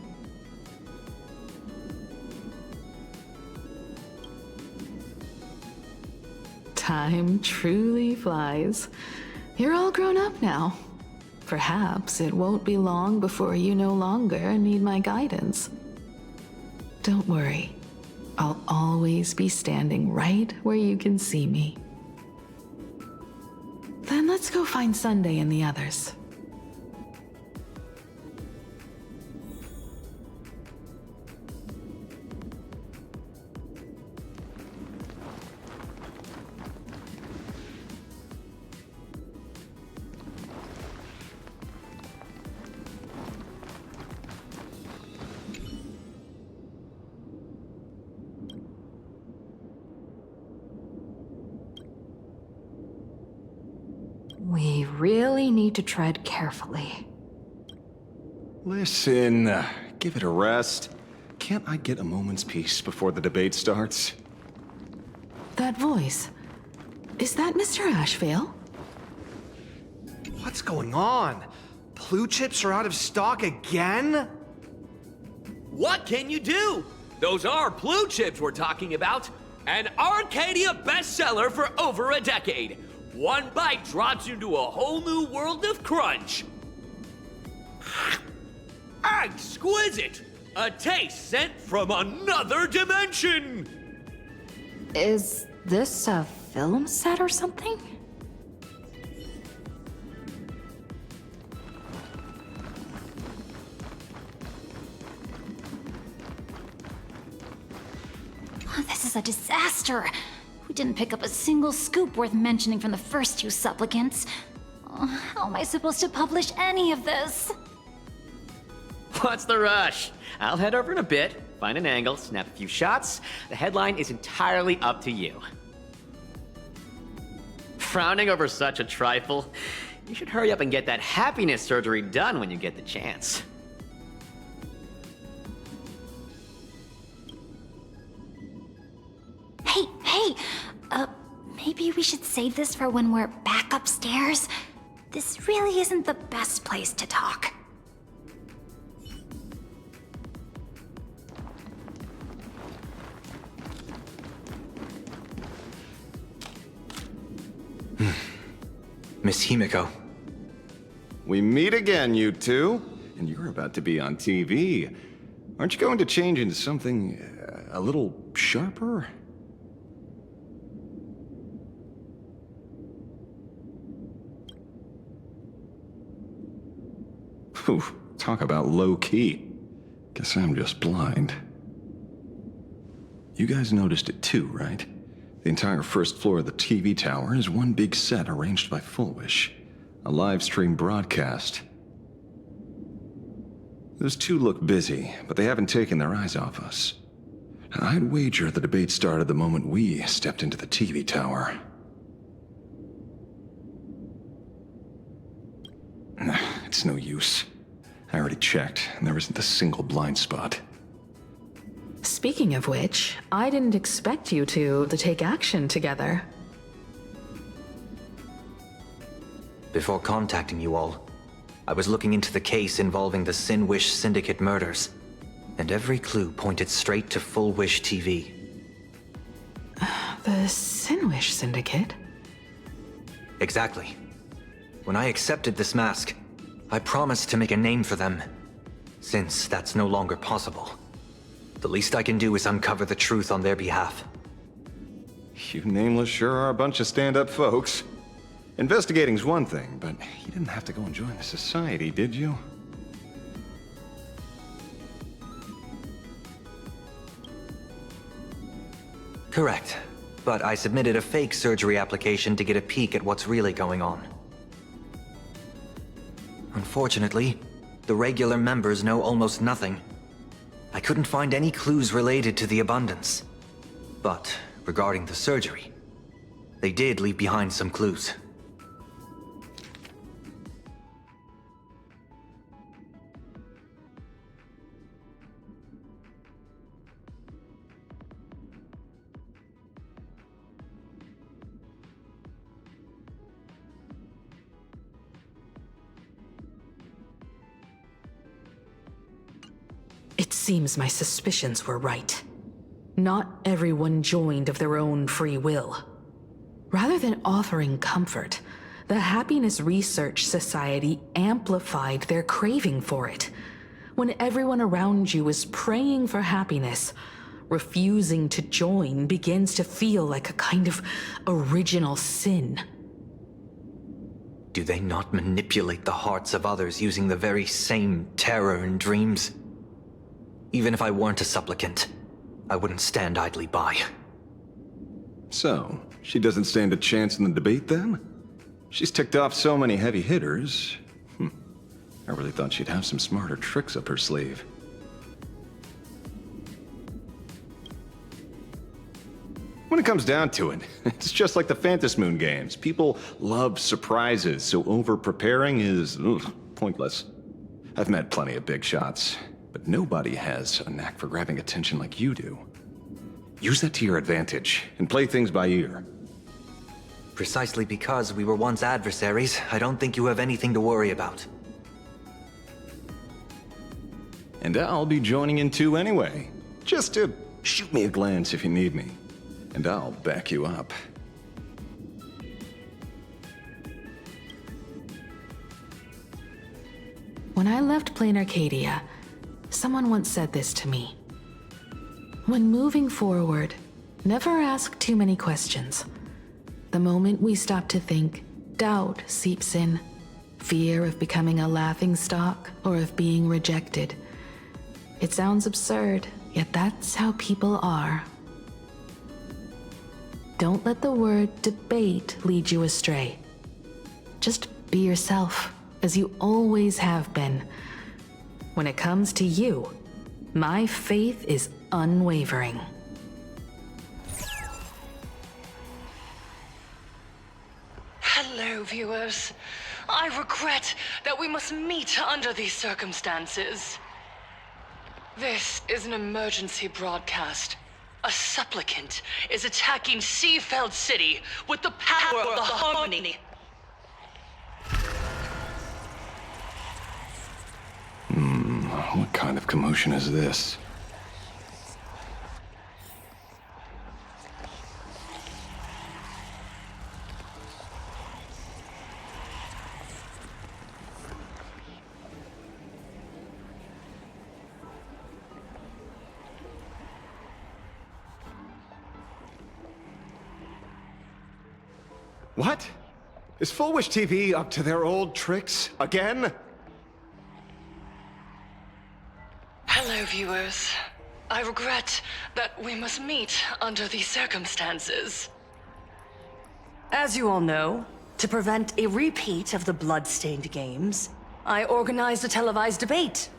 Time truly flies. You're all grown up now. Perhaps it won't be long before you no longer need my guidance. Don't worry. I'll always be standing right where you can see me. Then let's go find Sunday and the others. We really need to tread carefully. Listen, give it a rest. Can't I get a moment's peace before the debate starts? That voice. Is that Mr. Ashvale? What's going on? Blue chips are out of stock again? What can you do? Those are blue chips we're talking about. An Arcadia bestseller for over a decade. One bite drops you into a whole new world of crunch. Exquisite! A taste sent from another dimension! Is this a film set or something? Oh, this is a disaster. We didn't pick up a single scoop worth mentioning from the first two supplicants. Oh, how am I supposed to publish any of this? What's the rush? I'll head over in a bit, find an angle, snap a few shots. The headline is entirely up to you. Frowning over such a trifle? You should hurry up and get that happiness surgery done when you get the chance. Hey, maybe we should save this for when we're back upstairs? This really isn't the best place to talk. Miss Himiko. We meet again, you two. And you're about to be on TV. Aren't you going to change into something a little sharper? Whew, talk about low-key. Guess I'm just blind. You guys noticed it too, right? The entire first floor of the TV tower is one big set arranged by Fulwish. A live stream broadcast. Those two look busy, but they haven't taken their eyes off us. I'd wager the debate started the moment we stepped into the TV tower. It's no use. I already checked, and there isn't a single blind spot. Speaking of which, I didn't expect you to take action together. Before contacting you all, I was looking into the case involving the Sinwish Syndicate murders, and every clue pointed straight to Fulwish TV. The Sinwish Syndicate? Exactly. When I accepted this mask, I promised to make a name for them, since that's no longer possible. The least I can do is uncover the truth on their behalf. You nameless sure are a bunch of stand-up folks. Investigating's one thing, but you didn't have to go and join the society, did you? Correct. But I submitted a fake surgery application to get a peek at what's really going on. Unfortunately, the regular members know almost nothing. I couldn't find any clues related to the abundance. But regarding the surgery, they did leave behind some clues. It seems my suspicions were right. Not everyone joined of their own free will. Rather than offering comfort, the Happiness Research Society amplified their craving for it. When everyone around you is praying for happiness, refusing to join begins to feel like a kind of original sin. Do they not manipulate the hearts of others using the very same terror and dreams? Even if I weren't a supplicant, I wouldn't stand idly by. So, she doesn't stand a chance in the debate then? She's ticked off so many heavy hitters. I really thought she'd have some smarter tricks up her sleeve. When it comes down to it, it's just like the Phantasmoon Games. People love surprises, so over-preparing is pointless. I've met plenty of big shots, but nobody has a knack for grabbing attention like you do. Use that to your advantage, and play things by ear. Precisely because we were once adversaries, I don't think you have anything to worry about. And I'll be joining in too anyway. Just to shoot me a glance if you need me. And I'll back you up. When I left Plain Arcadia, someone once said this to me. When moving forward, never ask too many questions. The moment we stop to think, doubt seeps in. Fear of becoming a laughingstock or of being rejected. It sounds absurd, yet that's how people are. Don't let the word debate lead you astray. Just be yourself, as you always have been. When it comes to you, my faith is unwavering. Hello, viewers. I regret that we must meet under these circumstances. This is an emergency broadcast. A supplicant is attacking Seafeld City with the power of the Harmony. What kind of commotion is this? What? Is Fulwish TV up to their old tricks again? Hello, viewers. I regret that we must meet under these circumstances. As you all know, to prevent a repeat of the blood-stained games, I organized a televised debate.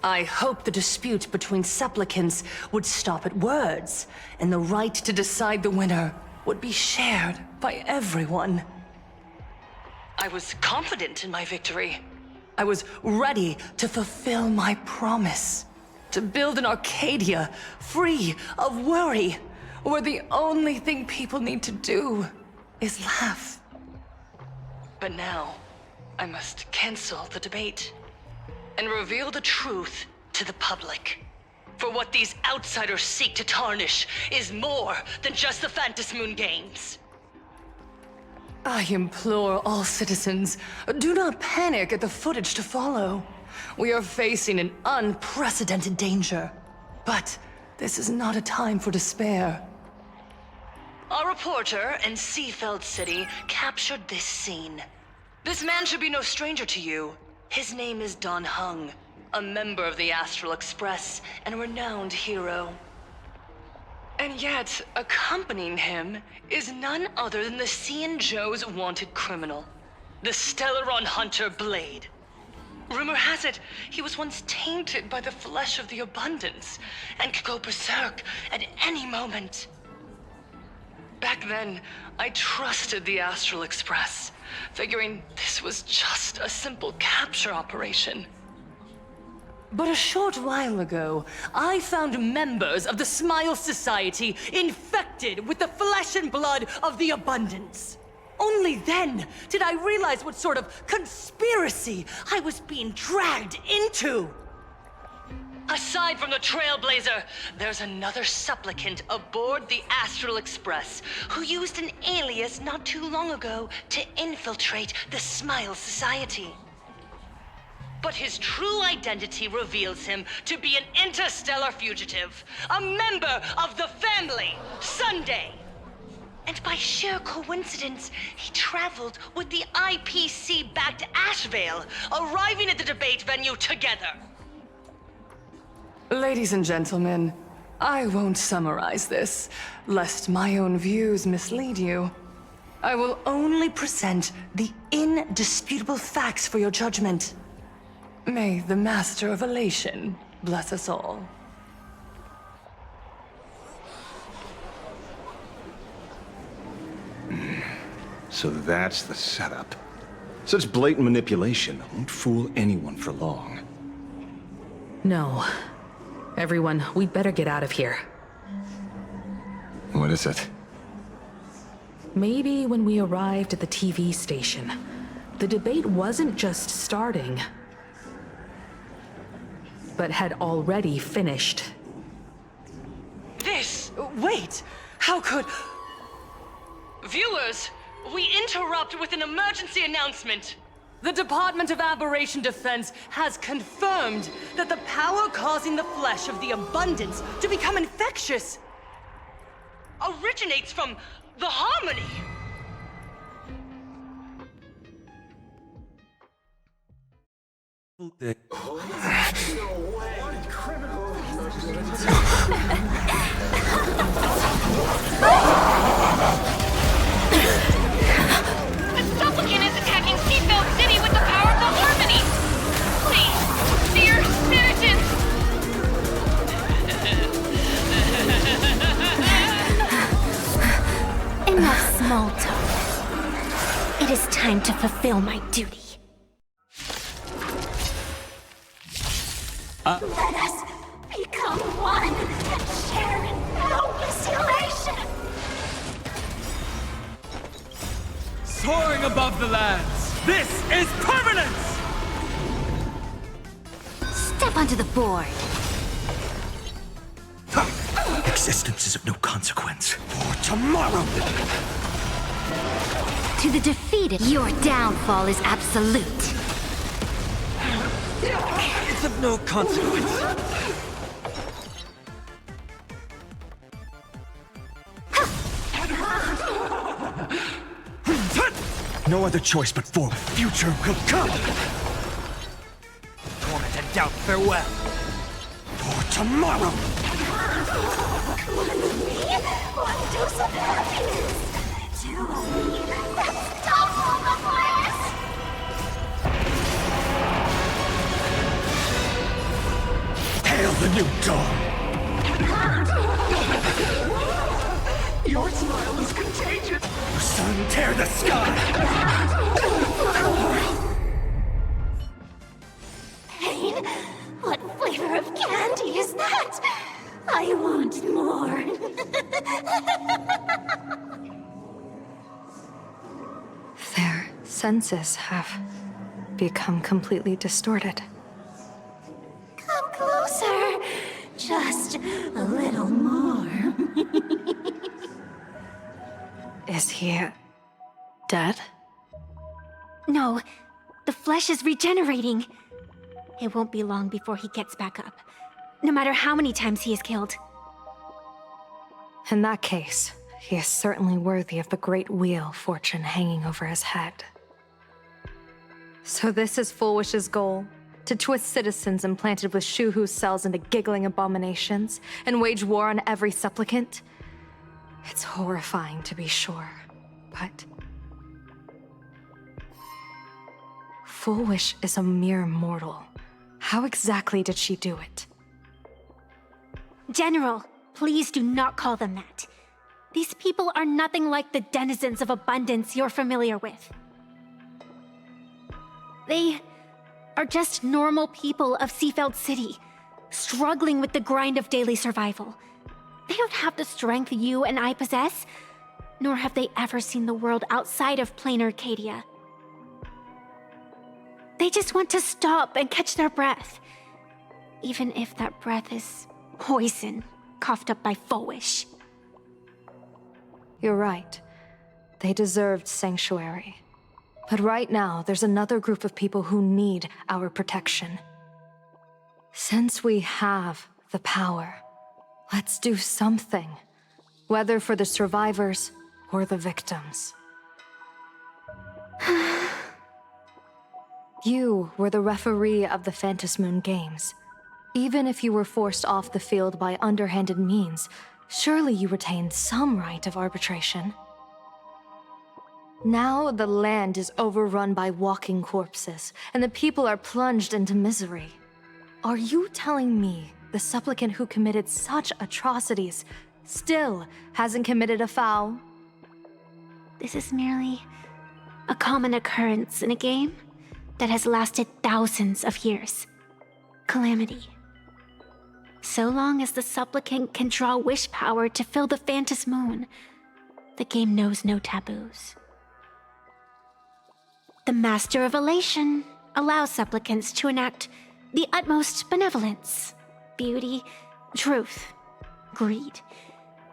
I hoped the dispute between supplicants would stop at words, and the right to decide the winner would be shared by everyone. I was confident in my victory. I was ready to fulfill my promise. To build an Arcadia free of worry, where the only thing people need to do is laugh. But now, I must cancel the debate and reveal the truth to the public. For what these outsiders seek to tarnish is more than just the Phantasmoon Games. I implore all citizens, do not panic at the footage to follow. We are facing an unprecedented danger. But This is not a time for despair. A reporter in Seafeld City captured this scene. This man should be no stranger to you. His name is Don Hung, a member of the Astral Express and a renowned hero. And yet, accompanying him is none other than the C&Joe's wanted criminal, the Stellaron hunter Blade. Rumor has it, he was once tainted by the flesh of the Abundance and could go berserk at any moment. Back then, I trusted the Astral Express, figuring this was just a simple capture operation. But a short while ago, I found members of the Smile Society infected with the flesh and blood of the Abundance. Only then did I realize what sort of conspiracy I was being dragged into. Aside from the Trailblazer, there's another supplicant aboard the Astral Express who used an alias not too long ago to infiltrate the Smile Society. But his true identity reveals him to be an interstellar fugitive, a member of the family, Sunday. And by sheer coincidence, he traveled with the IPC back to Ashvale, arriving at the debate venue together. Ladies and gentlemen, I won't summarize this, lest my own views mislead you. I will only present the indisputable facts for your judgment. May the Master of Elation bless us all. So that's the setup. Such blatant manipulation won't fool anyone for long. No. Everyone, we'd better get out of here. What is it? Maybe when we arrived at the TV station, the debate wasn't just starting, but had already finished. Wait! How could... Viewers, we interrupt with an emergency announcement. The Department of Aberration Defense has confirmed that the power causing the flesh of the Abundance to become infectious originates from the Harmony. The supplicant is attacking Seafeld City with the power of the Harmony! Please, dear citizens! Enough small talk. It is time to fulfill my duty. Let us become one and share in boundless elation! Soaring above the lands, this is permanence! Step onto the board. Existence is of no consequence for tomorrow. To the defeated, your downfall is absolute. It's of no consequence. No other choice but forward. Future will come. Torment and doubt, farewell. For tomorrow. One dose of happiness! Two, that's double the bliss! Hail the new dawn. Your smile is contagious! Sun, tear the sky. Pain? What flavor of candy is that? I want more. Their senses have become completely distorted. Come closer. Just a little more. Is he dead? No, the flesh is regenerating. It won't be long before he gets back up, no matter how many times he is killed. In that case, he is certainly worthy of the great wheel fortune hanging over his head. So this is Fulwish's goal? To twist citizens implanted with Shuhu's cells into giggling abominations, and wage war on every supplicant? It's horrifying to be sure, but... Fulwish is a mere mortal. How exactly did she do it? General, please do not call them that. These people are nothing like the denizens of abundance you're familiar with. They are just normal people of Seafeld City, struggling with the grind of daily survival. They don't have the strength you and I possess, nor have they ever seen the world outside of plain Arcadia. They just want to stop and catch their breath, even if that breath is poison coughed up by Fulwish. You're right. They deserved sanctuary. But right now, there's another group of people who need our protection. Since we have the power, let's do something. Whether for the survivors or the victims. You were the referee of the Phantasmoon Games. Even if you were forced off the field by underhanded means, surely you retained some right of arbitration. Now the land is overrun by walking corpses, and the people are plunged into misery. Are you telling me the supplicant who committed such atrocities still hasn't committed a foul? This is merely a common occurrence in a game that has lasted thousands of years. Calamity. So long as the supplicant can draw wish power to fill the Phantasmoon, the game knows no taboos. The Master of Elation allows supplicants to enact the utmost benevolence, beauty, truth, greed,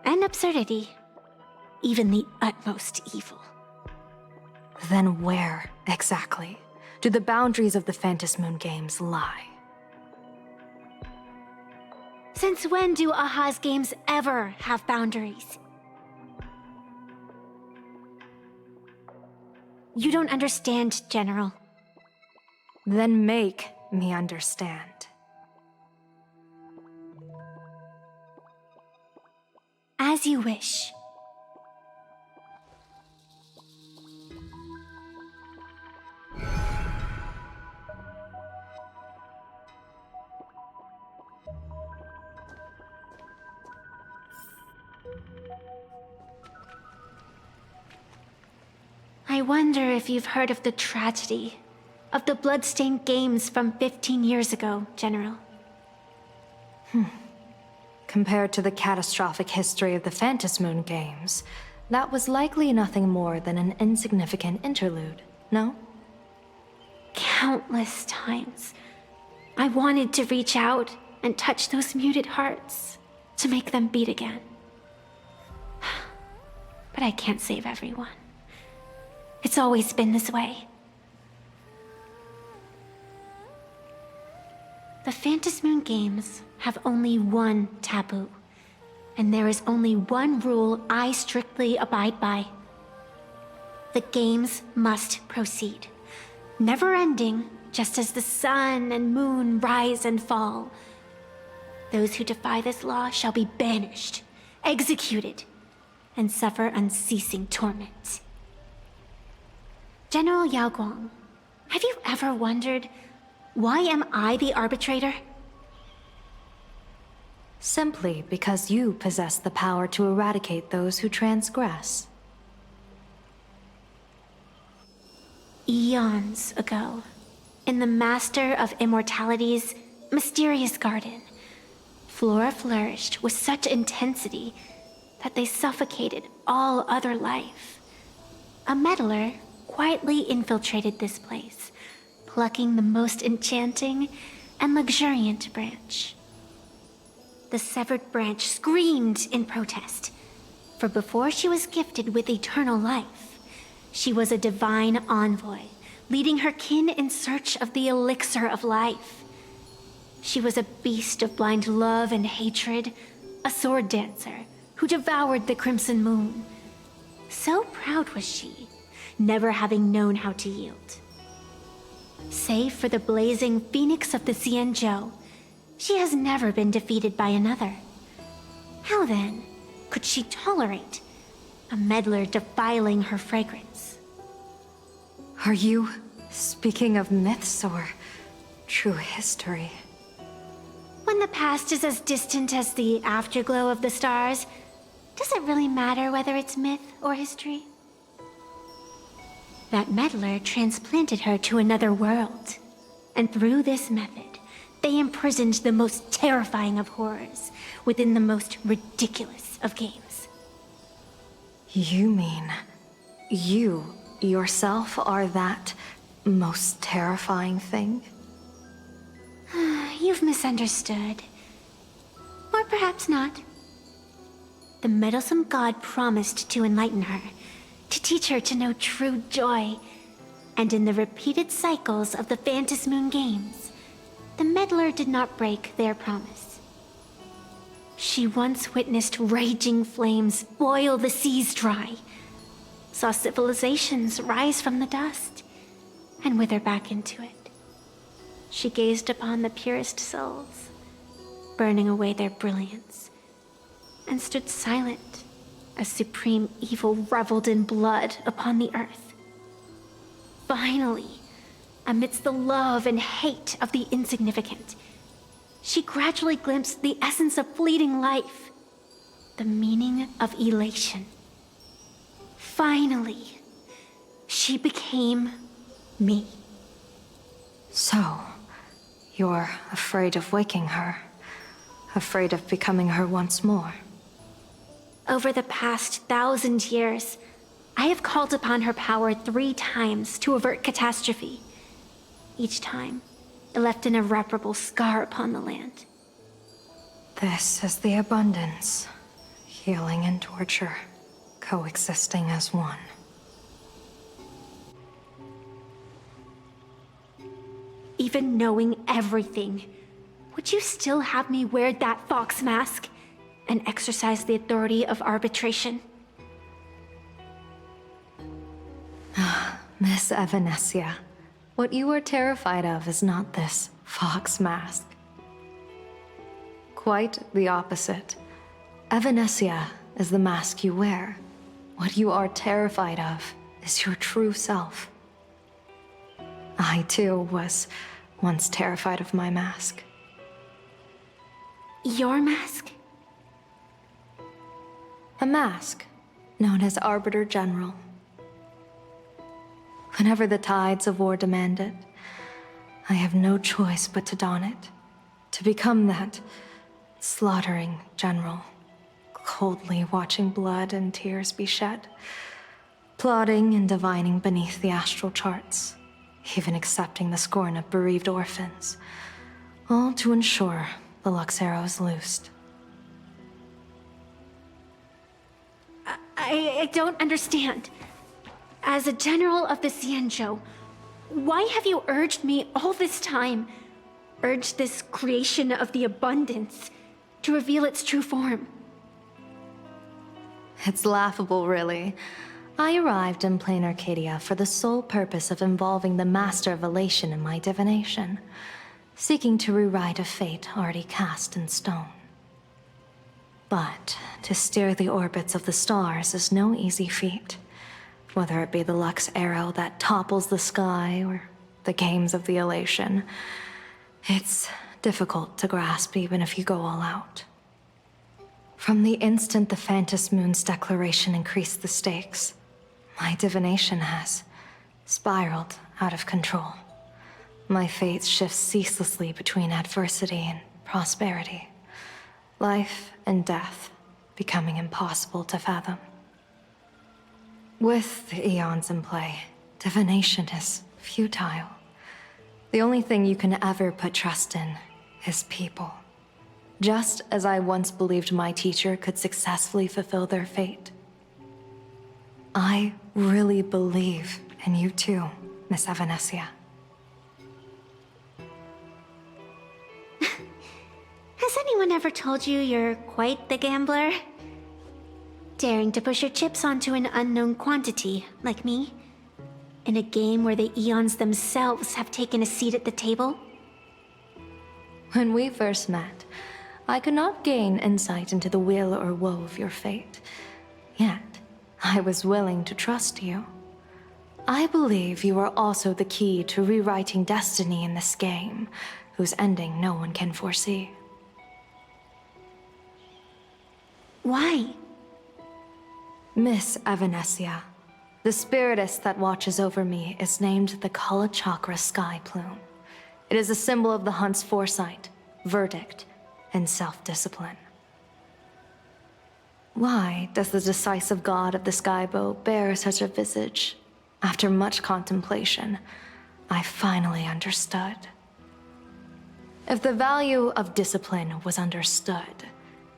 and absurdity, even the utmost evil. Then where, exactly, do the boundaries of the Phantasmoon Games lie? Since when do Aha's games ever have boundaries? You don't understand, General. Then make me understand. As you wish. I wonder if you've heard of the tragedy of the bloodstained games from 15 years ago, General. Compared to the catastrophic history of the Phantasmoon Games, that was likely nothing more than an insignificant interlude, no? Countless times, I wanted to reach out and touch those muted hearts to make them beat again. But I can't save everyone. It's always been this way. The Phantasmoon Games have only one taboo, and there is only one rule I strictly abide by. The games must proceed, never ending, just as the sun and moon rise and fall. Those who defy this law shall be banished, executed, and suffer unceasing torment. General Yao Guang, have you ever wondered, why am I the arbitrator? Simply because you possess the power to eradicate those who transgress. Eons ago, in the Master of Immortality's mysterious garden, flora flourished with such intensity that they suffocated all other life. A meddler quietly infiltrated this place, plucking the most enchanting and luxuriant branch. The severed branch screamed in protest, for before she was gifted with eternal life, she was a divine envoy, leading her kin in search of the elixir of life. She was a beast of blind love and hatred, a sword dancer, who devoured the Crimson Moon. So proud was she, never having known how to yield. Save for the blazing phoenix of the Xianzhou, she has never been defeated by another. How then could she tolerate a meddler defiling her fragrance? Are you speaking of myths or true history? When the past is as distant as the afterglow of the stars, does it really matter whether it's myth or history? That meddler transplanted her to another world, and through this method, they imprisoned the most terrifying of horrors within the most ridiculous of games. You mean you yourself are that most terrifying thing? You've misunderstood. Or perhaps not. The meddlesome god promised to enlighten her, to teach her to know true joy. And in the repeated cycles of the Phantasmoon Games, the meddler did not break their promise. She once witnessed raging flames boil the seas dry, saw civilizations rise from the dust, and wither back into it. She gazed upon the purest souls, burning away their brilliance, and stood silent as supreme evil reveled in blood upon the earth. Finally, amidst the love and hate of the insignificant, she gradually glimpsed the essence of fleeting life, the meaning of elation. Finally, she became me. So, you're afraid of waking her, afraid of becoming her once more. Over the past 1,000 years, I have called upon her power 3 times to avert catastrophe. Each time, it left an irreparable scar upon the land. This is the abundance, healing and torture, coexisting as one. Even knowing everything, would you still have me wear that fox mask and exercise the authority of arbitration? Miss Evanesia, what you are terrified of is not this fox mask. Quite the opposite. Evanesia is the mask you wear. What you are terrified of is your true self. I too was once terrified of my mask. Your mask? A mask known as Arbiter General. Whenever the tides of war demand it, I have no choice but to don it, to become that slaughtering general, coldly watching blood and tears be shed, plotting and divining beneath the astral charts, even accepting the scorn of bereaved orphans, all to ensure the Luxero is loosed. I don't understand. As a general of the Xianzhou, why have you urged me all this time, urged this creation of the abundance, to reveal its true form? It's laughable, really. I arrived in plain Arcadia for the sole purpose of involving the Master of Elation in my divination, seeking to rewrite a fate already cast in stone. But to steer the orbits of the stars is no easy feat, whether it be the Lux arrow that topples the sky or the games of the Elation. It's difficult to grasp even if you go all out. From the instant the Phantasmoon's declaration increased the stakes, my divination has spiraled out of control. My fate shifts ceaselessly between adversity and prosperity, life and death becoming impossible to fathom. With the eons in play, divination is futile. The only thing you can ever put trust in is people. Just as I once believed my teacher could successfully fulfill their fate. I really believe in you too, Miss Evanesia. Has anyone ever told you you're quite the gambler? Daring to push your chips onto an unknown quantity, like me? In a game where the Eons themselves have taken a seat at the table? When we first met, I could not gain insight into the will or woe of your fate. Yet, I was willing to trust you. I believe you are also the key to rewriting destiny in this game, whose ending no one can foresee. Why? Miss Evanesia, the spiritess that watches over me is named the Kala Chakra Sky Plume. It is a symbol of the hunt's foresight, verdict, and self-discipline. Why does the decisive god of the skybow bear such a visage? After much contemplation, I finally understood. If the value of discipline was understood,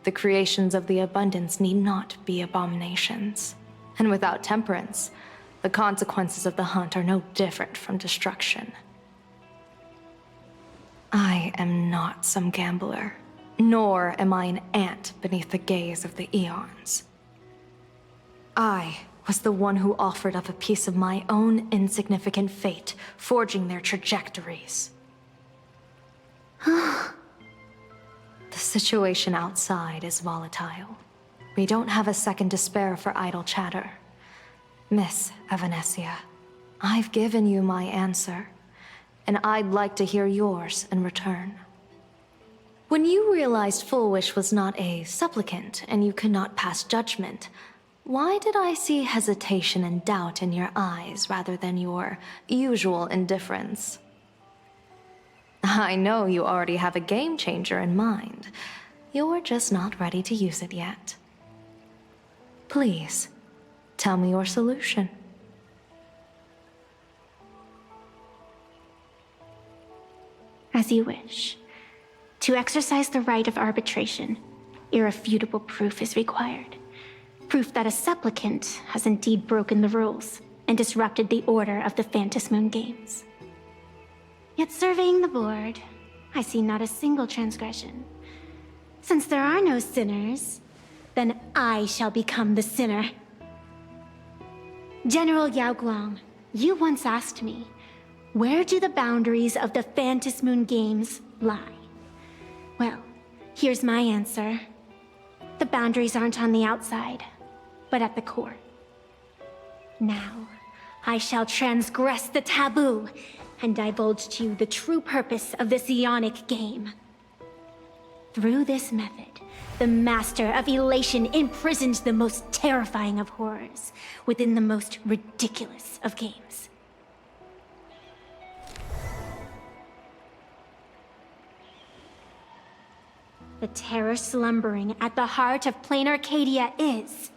the creations of the abundance need not be abominations. And without temperance, the consequences of the hunt are no different from destruction. I am not some gambler, nor am I an ant beneath the gaze of the Eons. I was the one who offered up a piece of my own insignificant fate, forging their trajectories. The situation outside is volatile. We don't have a second to spare for idle chatter. Miss Evanesia, I've given you my answer, and I'd like to hear yours in return. When you realized Fulwish was not a supplicant and you could not pass judgment, why did I see hesitation and doubt in your eyes rather than your usual indifference? I know you already have a game changer in mind. You're just not ready to use it yet. Please, tell me your solution. As you wish. To exercise the right of arbitration, irrefutable proof is required. Proof that a supplicant has indeed broken the rules and disrupted the order of the Phantasmoon Games. Yet surveying the board, I see not a single transgression. Since there are no sinners, then I shall become the sinner. General Yao Guang, you once asked me, where do the boundaries of the Phantasmoon Games lie? Well, here's my answer. The boundaries aren't on the outside, but at the core. Now, I shall transgress the taboo and divulge to you the true purpose of this Ionic game. Through this method, the Master of Elation imprisoned the most terrifying of horrors within the most ridiculous of games. The terror slumbering at the heart of plain Arcadia is...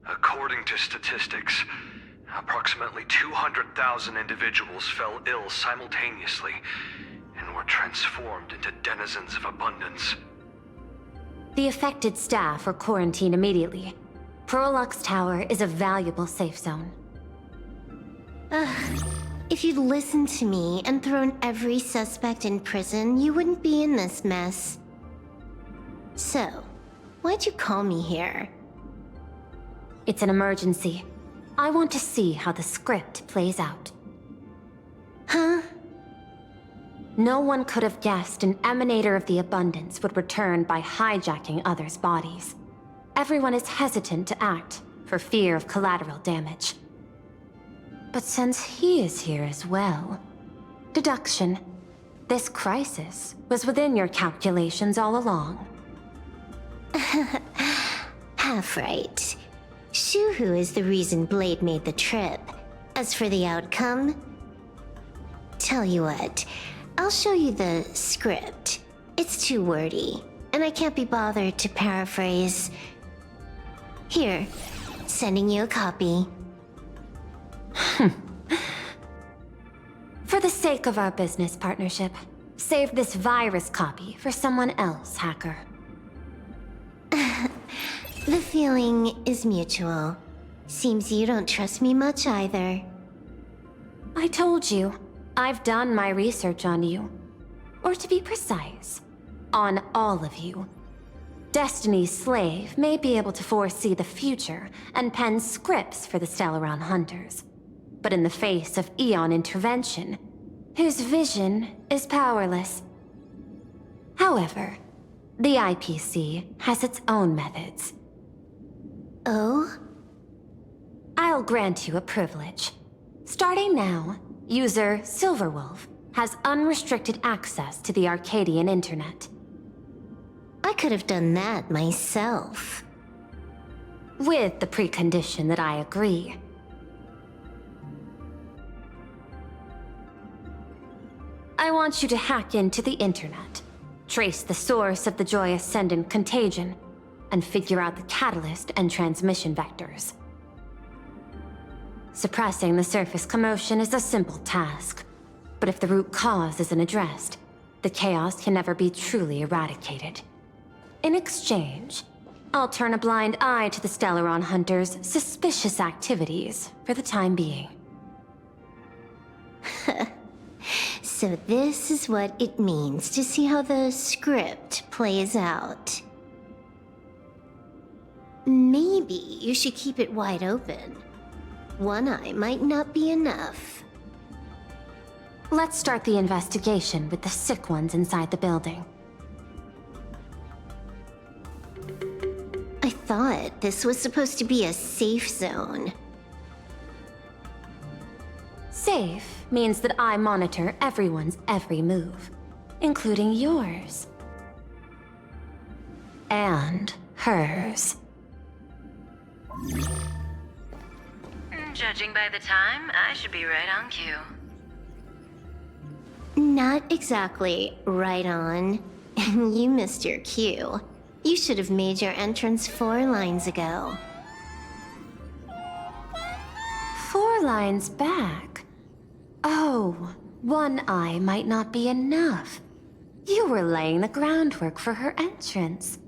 According to statistics, approximately 200,000 individuals fell ill simultaneously and were transformed into denizens of abundance. The affected staff are quarantined immediately. Prolux Tower is a valuable safe zone. If you'd listened to me and thrown every suspect in prison, you wouldn't be in this mess. So, why'd you call me here? It's an emergency. I want to see how the script plays out. Huh? No one could have guessed an emanator of the abundance would return by hijacking others' bodies. Everyone is hesitant to act for fear of collateral damage. But since he is here as well... Deduction. This crisis was within your calculations all along. Half right. Shuhu is the reason Blade made the trip. As for the outcome... Tell you what, I'll show you the script. It's too wordy, and I can't be bothered to paraphrase. Here, sending you a copy. For the sake of our business partnership, save this virus copy for someone else, hacker. The feeling is mutual. Seems you don't trust me much either. I told you, I've done my research on you. Or to be precise, on all of you. Destiny's slave may be able to foresee the future and pen scripts for the Stellaron Hunters. But in the face of Eon intervention, his vision is powerless. However, the IPC has its own methods. Oh? I'll grant you a privilege. Starting now, user Silverwolf has unrestricted access to the Arcadian internet. I could have done that myself. With the precondition that I agree. I want you to hack into the internet, trace the source of the Joy Ascendant contagion, and figure out the catalyst and transmission vectors. Suppressing the surface commotion is a simple task, but if the root cause isn't addressed, the chaos can never be truly eradicated. In exchange, I'll turn a blind eye to the Stellaron Hunters' suspicious activities for the time being. So this is what it means to see how the script plays out. Maybe you should keep it wide open. One eye might not be enough. Let's start the investigation with the sick ones inside the building. I thought this was supposed to be a safe zone. Safe means that I monitor everyone's every move, including yours. And hers. Judging by the time, I should be right on cue. Not exactly right on. You missed your cue. You should have made your entrance 4 lines ago. 4 lines back? Oh, one eye might not be enough. You were laying the groundwork for her entrance.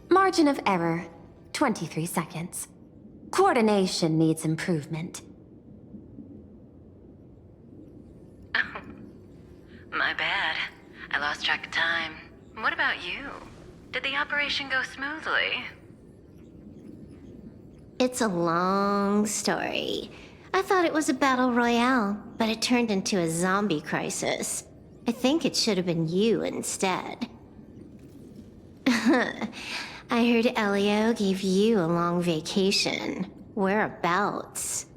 Margin of error, 23 seconds. Coordination needs improvement. My bad. I lost track of time. What about you? Did the operation go smoothly? It's a long story. I thought it was a battle royale, but it turned into a zombie crisis. I think it should have been you instead. I heard Elio gave you a long vacation. Whereabouts?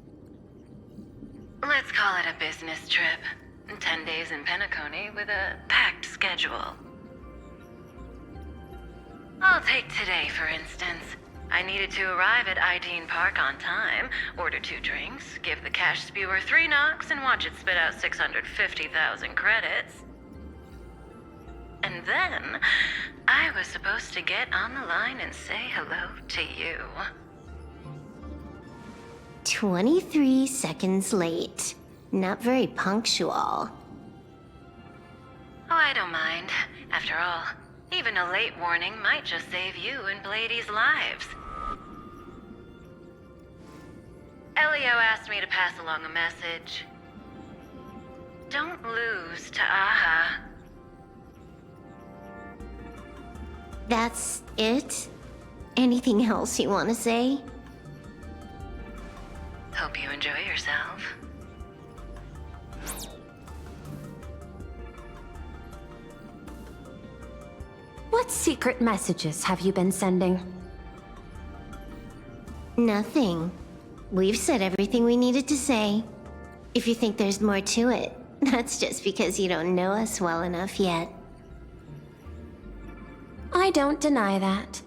Let's call it a business trip. 10 days in Penacony with a packed schedule. I'll take today, for instance. I needed to arrive at Ideen Park on time, order 2 drinks, give the cash spewer 3 knocks, and watch it spit out 650,000 credits. And then, I was supposed to get on the line and say hello to you. 23 seconds late. Not very punctual. Oh, I don't mind. After all, even a late warning might just save you and Blady's lives. Elio asked me to pass along a message. Don't lose to Aha. That's it? Anything else you want to say? Hope you enjoy yourself. What secret messages have you been sending? Nothing. We've said everything we needed to say. If you think there's more to it, that's just because you don't know us well enough yet. I don't deny that,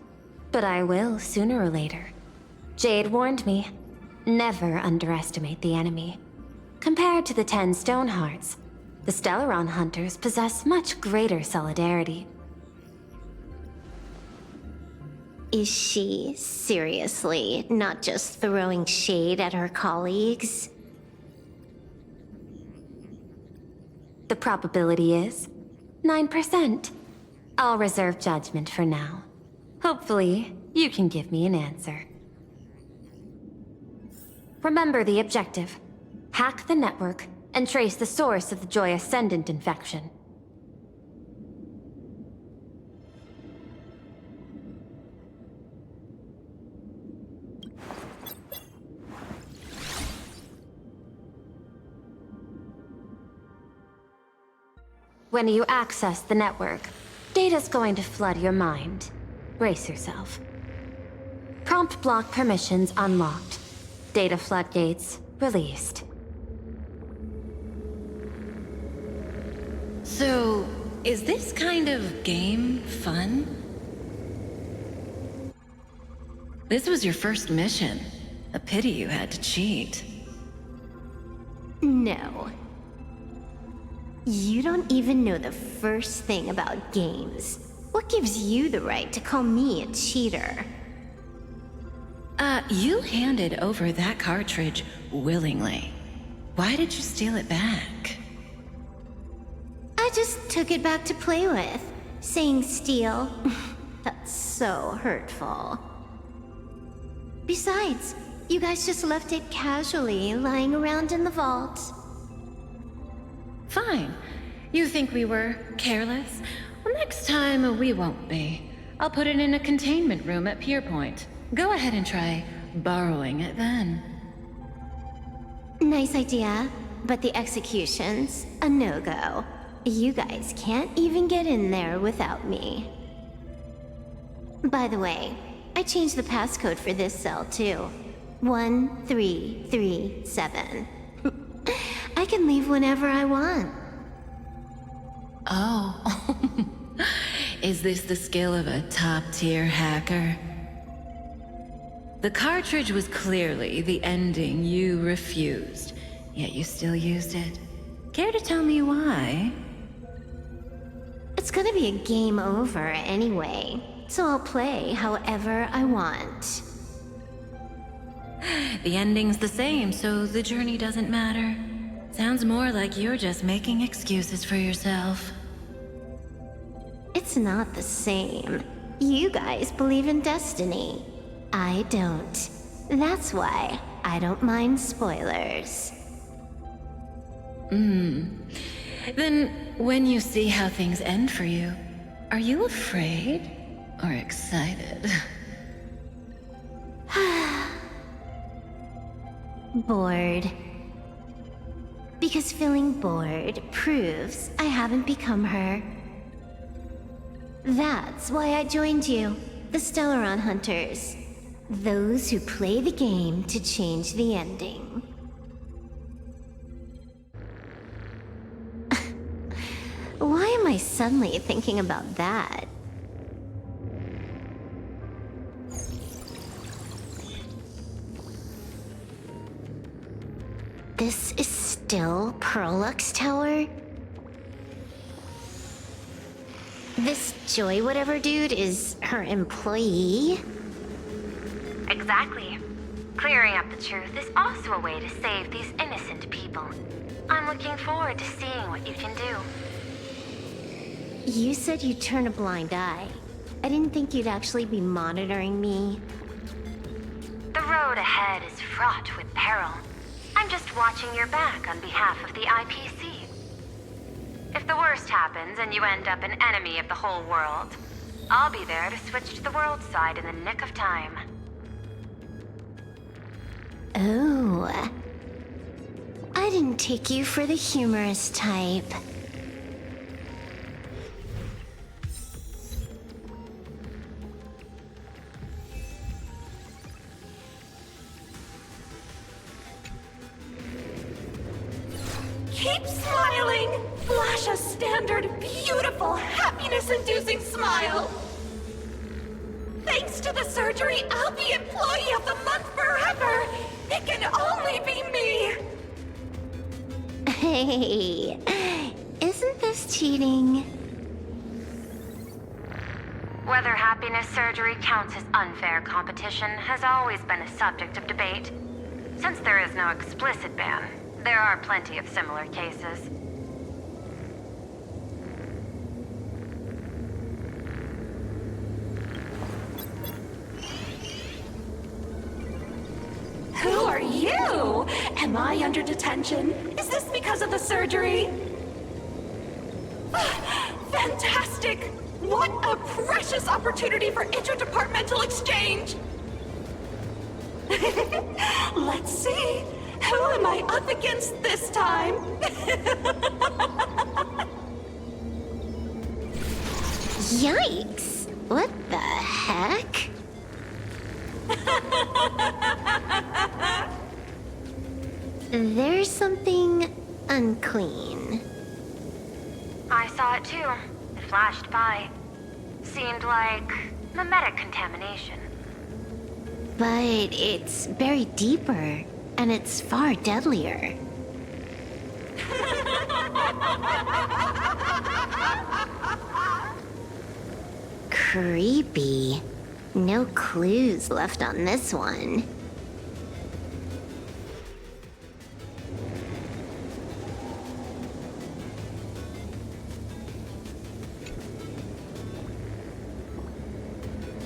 but I will sooner or later. Jade warned me, never underestimate the enemy. Compared to the 10 Stonehearts, the Stellaron Hunters possess much greater solidarity. Is she seriously not just throwing shade at her colleagues? The probability is 9%. I'll reserve judgment for now. Hopefully, you can give me an answer. Remember the objective. Hack the network and trace the source of the Joy Ascendant infection. When you access the network, data's going to flood your mind. Brace yourself. Prompt block permissions unlocked. Data floodgates released. So, is this kind of game fun? This was your first mission. A pity you had to cheat. No. You don't even know the first thing about games. What gives you the right to call me a cheater? You handed over that cartridge willingly. Why did you steal it back? I just took it back to play with. Saying steal, that's so hurtful. Besides, you guys just left it casually lying around in the vault. Fine. You think we were careless? Well, next time we won't be. I'll put it in a containment room at Pierpoint. Go ahead and try borrowing it then. Nice idea, but the execution's a no-go. You guys can't even get in there without me. By the way, I changed the passcode for this cell too. 1337. I can leave whenever I want. Oh. Is this the skill of a top-tier hacker? The cartridge was clearly the ending you refused, yet you still used it. Care to tell me why? It's gonna be a game over anyway, so I'll play however I want. The ending's the same, so the journey doesn't matter. Sounds more like you're just making excuses for yourself. It's not the same. You guys believe in destiny. I don't. That's why I don't mind spoilers. Then, when you see how things end for you, are you afraid or excited? Bored. Because feeling bored proves I haven't become her. That's why I joined you, the Stellaron Hunters. Those who play the game to change the ending. Why am I suddenly thinking about that? This is still Perlux Tower? This Joy whatever dude is her employee? Exactly. Clearing up the truth is also a way to save these innocent people. I'm looking forward to seeing what you can do. You said you'd turn a blind eye. I didn't think you'd actually be monitoring me. The road ahead is fraught with peril. I'm just watching your back on behalf of the IPC. If the worst happens and you end up an enemy of the whole world, I'll be there to switch to the world side in the nick of time. Oh. I didn't take you for the humorous type. Keep smiling! Flash a standard, beautiful, happiness-inducing smile! Thanks to the surgery, I'll be Employee of the Month forever! It can only be me! Hey, isn't this cheating? Whether happiness surgery counts as unfair competition has always been a subject of debate. Since there is no explicit ban, there are plenty of similar cases. Am I under detention? Is this because of the surgery? Fantastic! What a precious opportunity for interdepartmental exchange! Let's see. Who am I up against this time? Yikes! What the heck? There's something unclean. I saw it too. It flashed by. Seemed like mimetic contamination. But it's buried deeper, and it's far deadlier. Creepy. No clues left on this one.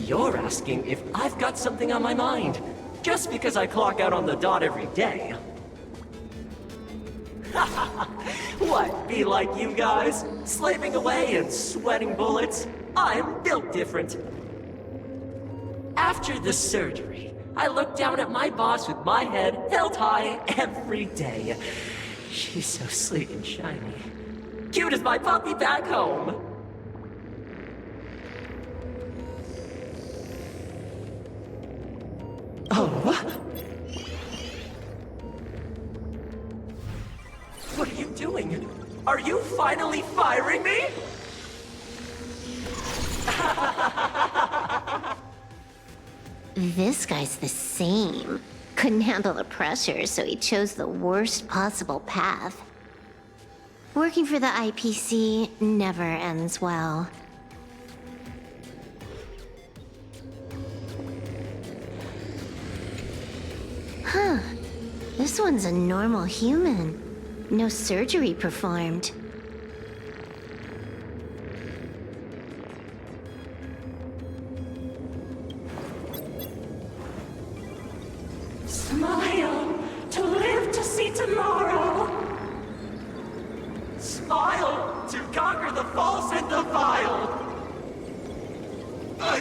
You're asking if I've got something on my mind, just because I clock out on the dot every day. What, be like you guys? Slaving away and sweating bullets? I'm built different. After the surgery, I look down at my boss with my head held high every day. She's so sleek and shiny. Cute as my puppy back home. Oh, what are you doing? Are you finally firing me? This guy's the same. Couldn't handle the pressure, so he chose the worst possible path. Working for the IPC never ends well. Huh. This one's a normal human. No surgery performed. Smile to live to see tomorrow. Smile to conquer the false and the vile. I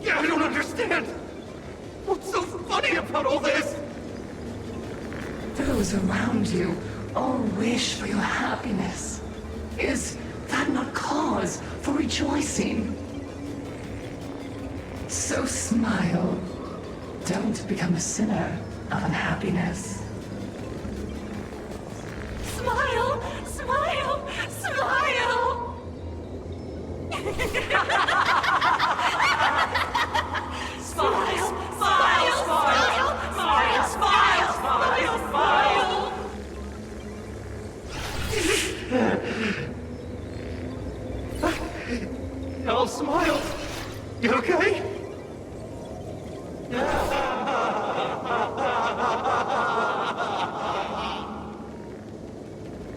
don't understand. What's so funny about all this? Those around you all wish for your happiness. Is that not cause for rejoicing? So smile. Don't become a sinner of unhappiness. Smile, smile, smile. Smile, smile, smile, smile, smile, smile, smile. Oh, Smile. You okay?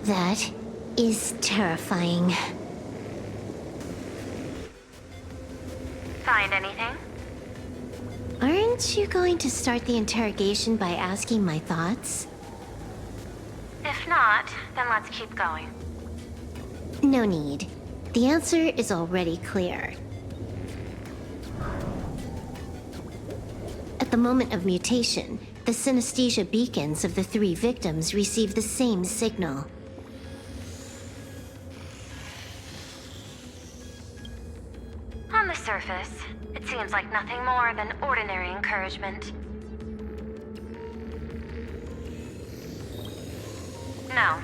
That is terrifying. Find anything? Aren't you going to start the interrogation by asking my thoughts? If not, then let's keep going. No need. The answer is already clear. At the moment of mutation, the synesthesia beacons of the 3 victims receive the same signal. On the surface, it seems like nothing more than ordinary encouragement. No.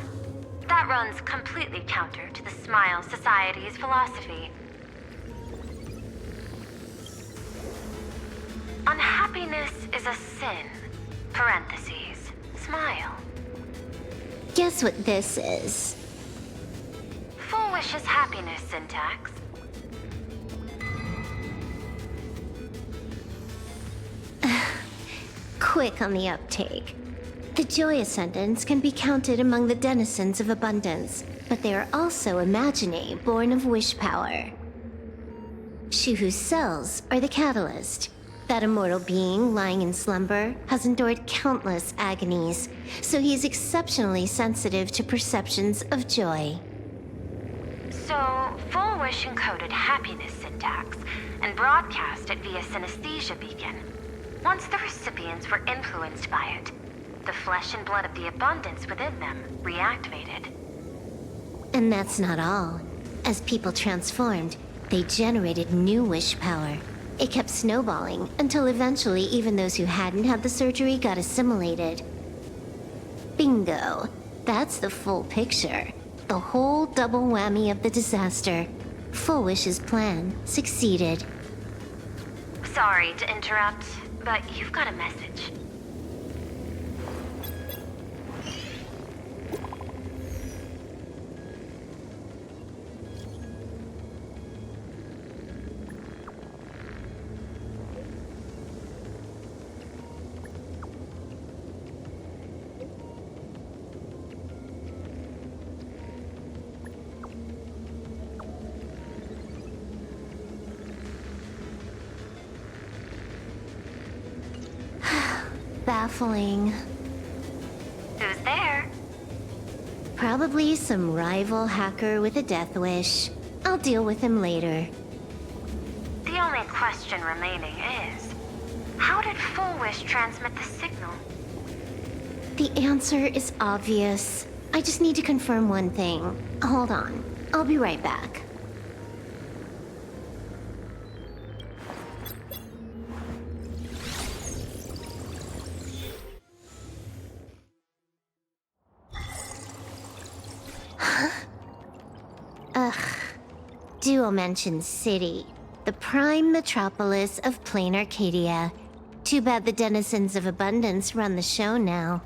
That runs completely counter to the Smile Society's philosophy. Unhappiness is a sin. Parentheses. Smile. Guess what this is? Fulwish's happiness syntax. Quick on the uptake. The Joy Ascendants can be counted among the denizens of abundance, but they are also imaginae born of wish power. Shuhu's cells are the catalyst. That immortal being lying in slumber has endured countless agonies, so he's exceptionally sensitive to perceptions of joy. So, Fulwish encoded happiness syntax and broadcast it via synesthesia beacon. Once the recipients were influenced by it, the flesh and blood of the abundance within them reactivated. And that's not all. As people transformed, they generated new wish power. It kept snowballing until eventually even those who hadn't had the surgery got assimilated. Bingo. That's the full picture. The whole double whammy of the disaster. Fulwish's plan succeeded. Sorry to interrupt, but you've got a message. Baffling. Who's there? Probably some rival hacker with a death wish. I'll deal with him later. The only question remaining is, how did Fulwish transmit the signal? The answer is obvious. I just need to confirm one thing. Hold on. I'll be right back. Dual-Mention City, the prime metropolis of plain Arcadia. Too bad the denizens of Abundance run the show now.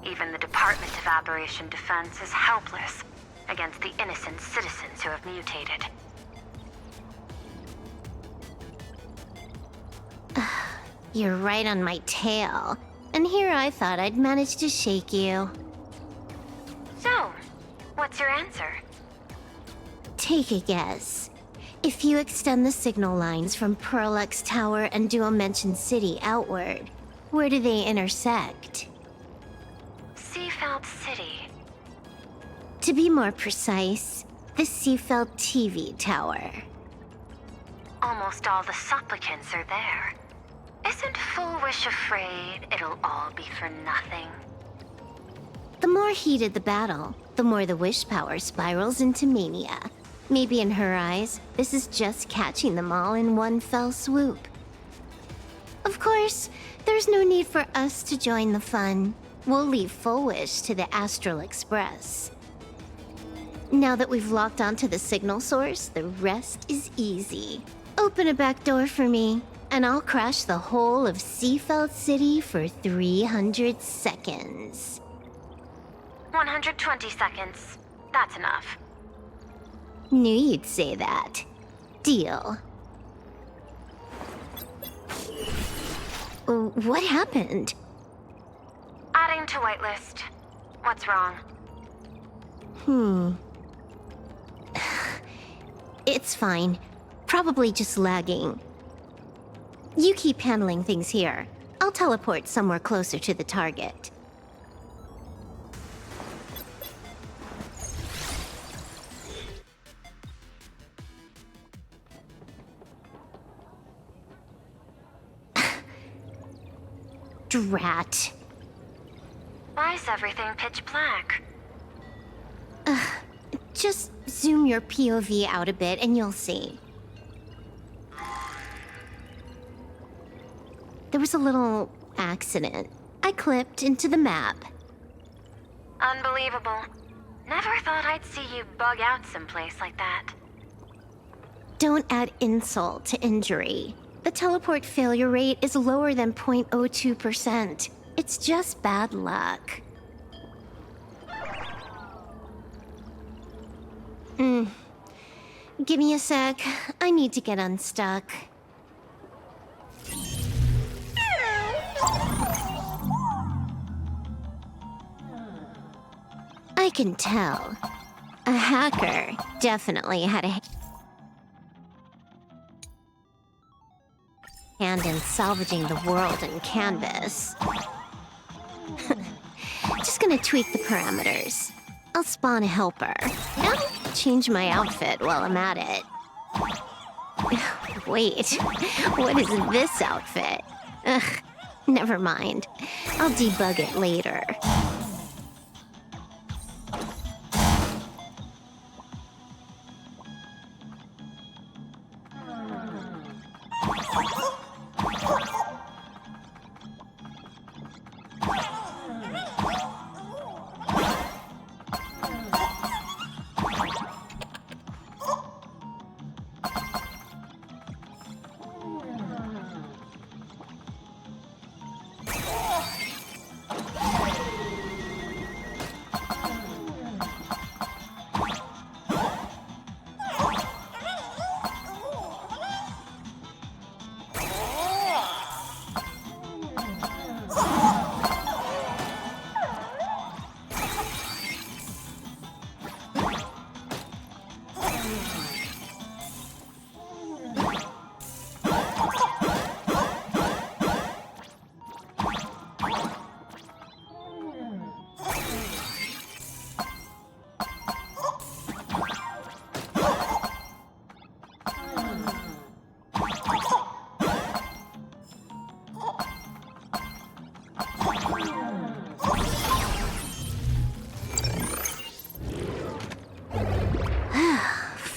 Even the Department of Aberration Defense is helpless against the innocent citizens who have mutated. You're right on my tail. And here I thought I'd manage to shake you. So, what's your answer? Take a guess. If you extend the signal lines from Pearlux Tower and Dual-Mention City outward, where do they intersect? Seafeld City. To be more precise, the Seafeld TV Tower. Almost all the supplicants are there. Isn't Fulwish afraid it'll all be for nothing? The more heated the battle, the more the wish power spirals into mania. Maybe in her eyes, this is just catching them all in one fell swoop. Of course, there's no need for us to join the fun. We'll leave Fulwish to the Astral Express. Now that we've locked onto the signal source, the rest is easy. Open a back door for me, and I'll crash the whole of Seafeld City for 300 seconds. 120 seconds. That's enough. Knew you'd say that. Deal. What happened? Adding to whitelist. What's wrong? It's fine. Probably just lagging. You keep handling things here. I'll teleport somewhere closer to the target. Drat. Why is everything pitch black? Just zoom your POV out a bit and you'll see. There was a little accident. I clipped into the map. Unbelievable. Never thought I'd see you bug out someplace like that. Don't add insult to injury. The teleport failure rate is lower than 0.02%. It's just bad luck. Give me a sec. I need to get unstuck. I can tell. A hacker definitely had a... hand in salvaging the world in Canvas. Just gonna tweak the parameters. I'll spawn a helper. And change my outfit while I'm at it. Wait, what is this outfit? Ugh, never mind. I'll debug it later.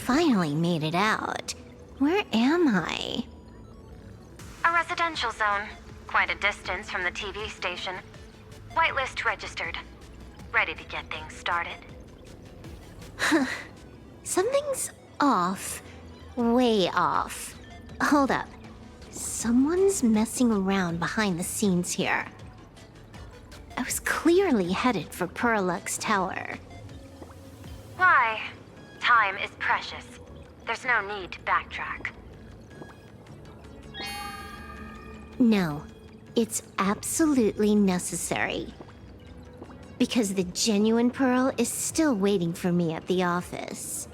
Finally made it out. Where am I? A residential zone. Quite a distance from the TV station. Whitelist registered. Ready to get things started. Something's off. Way off. Hold up. Someone's messing around behind the scenes here. I was clearly headed for Purlux Tower. Why? Time is precious. There's no need to backtrack. No, it's absolutely necessary. Because the genuine Pearl is still waiting for me at the office.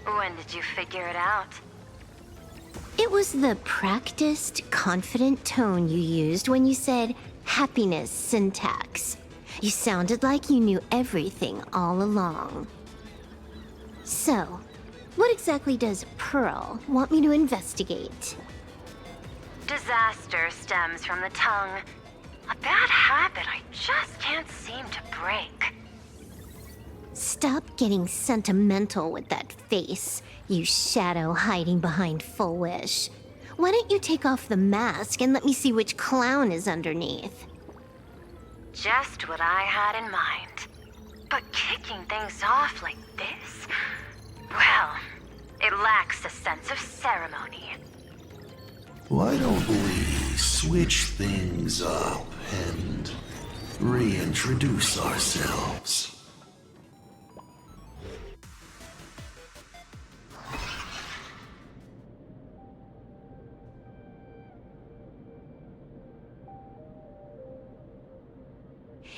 When did you figure it out? It was the practiced, confident tone you used when you said happiness syntax. You sounded like you knew everything all along. So, what exactly does Pearl want me to investigate? Disaster stems from the tongue. A bad habit I just can't seem to break. Stop getting sentimental with that face, you shadow hiding behind Fulwish. Why don't you take off the mask and let me see which clown is underneath? Just what I had in mind. But kicking things off like this? Well, it lacks a sense of ceremony. Why don't we switch things up and reintroduce ourselves?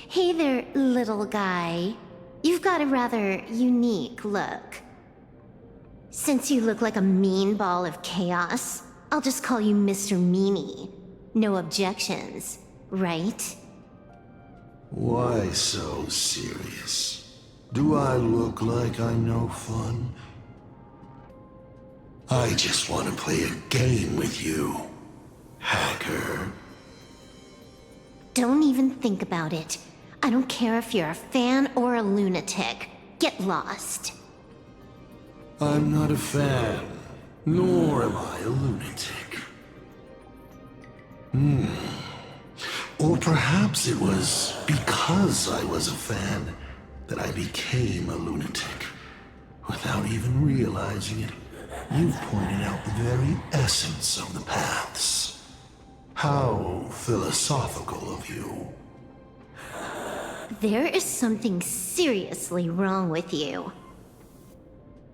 Hey there, little guy. You've got a rather unique look. Since you look like a mean ball of chaos, I'll just call you Mr. Meanie. No objections, right? Why so serious? Do I look like I'm no fun? I just want to play a game with you, hacker. Don't even think about it. I don't care if you're a fan or a lunatic. Get lost. I'm not a fan, nor am I a lunatic. Or perhaps it was because I was a fan that I became a lunatic. Without even realizing it, you've pointed out the very essence of the paths. How philosophical of you. There is something seriously wrong with you.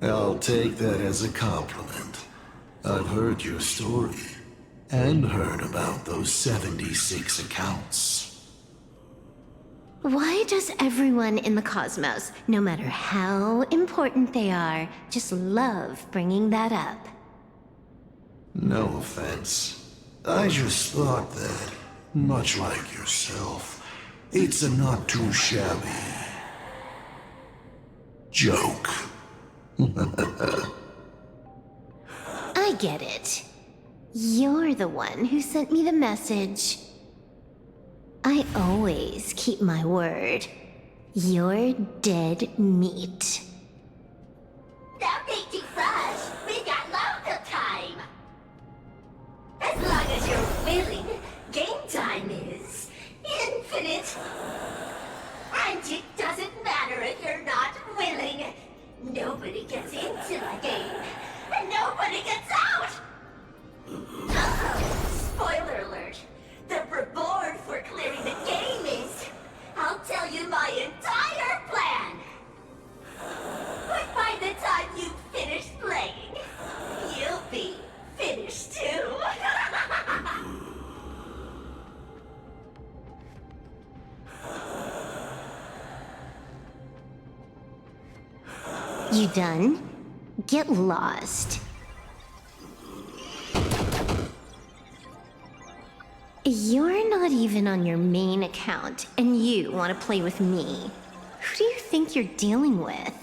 I'll take that as a compliment. I've heard your story, and heard about those 76 accounts. Why does everyone in the cosmos, no matter how important they are, just love bringing that up? No offense. I just thought that, much like yourself, it's a not too shabby joke. I get it. You're the one who sent me the message. I always keep my word. You're dead meat. Don't be too rushed. We got loads of time. As long as you're willing, game time is infinite. And it doesn't matter if you're not willing. Nobody gets into the game, and nobody gets out! Spoiler alert. The reward for clearing the game is... I'll tell you my entire plan! But by the time you finish playing, you'll be finished too! You done? Get lost. You're not even on your main account, and you want to play with me. Who do you think you're dealing with?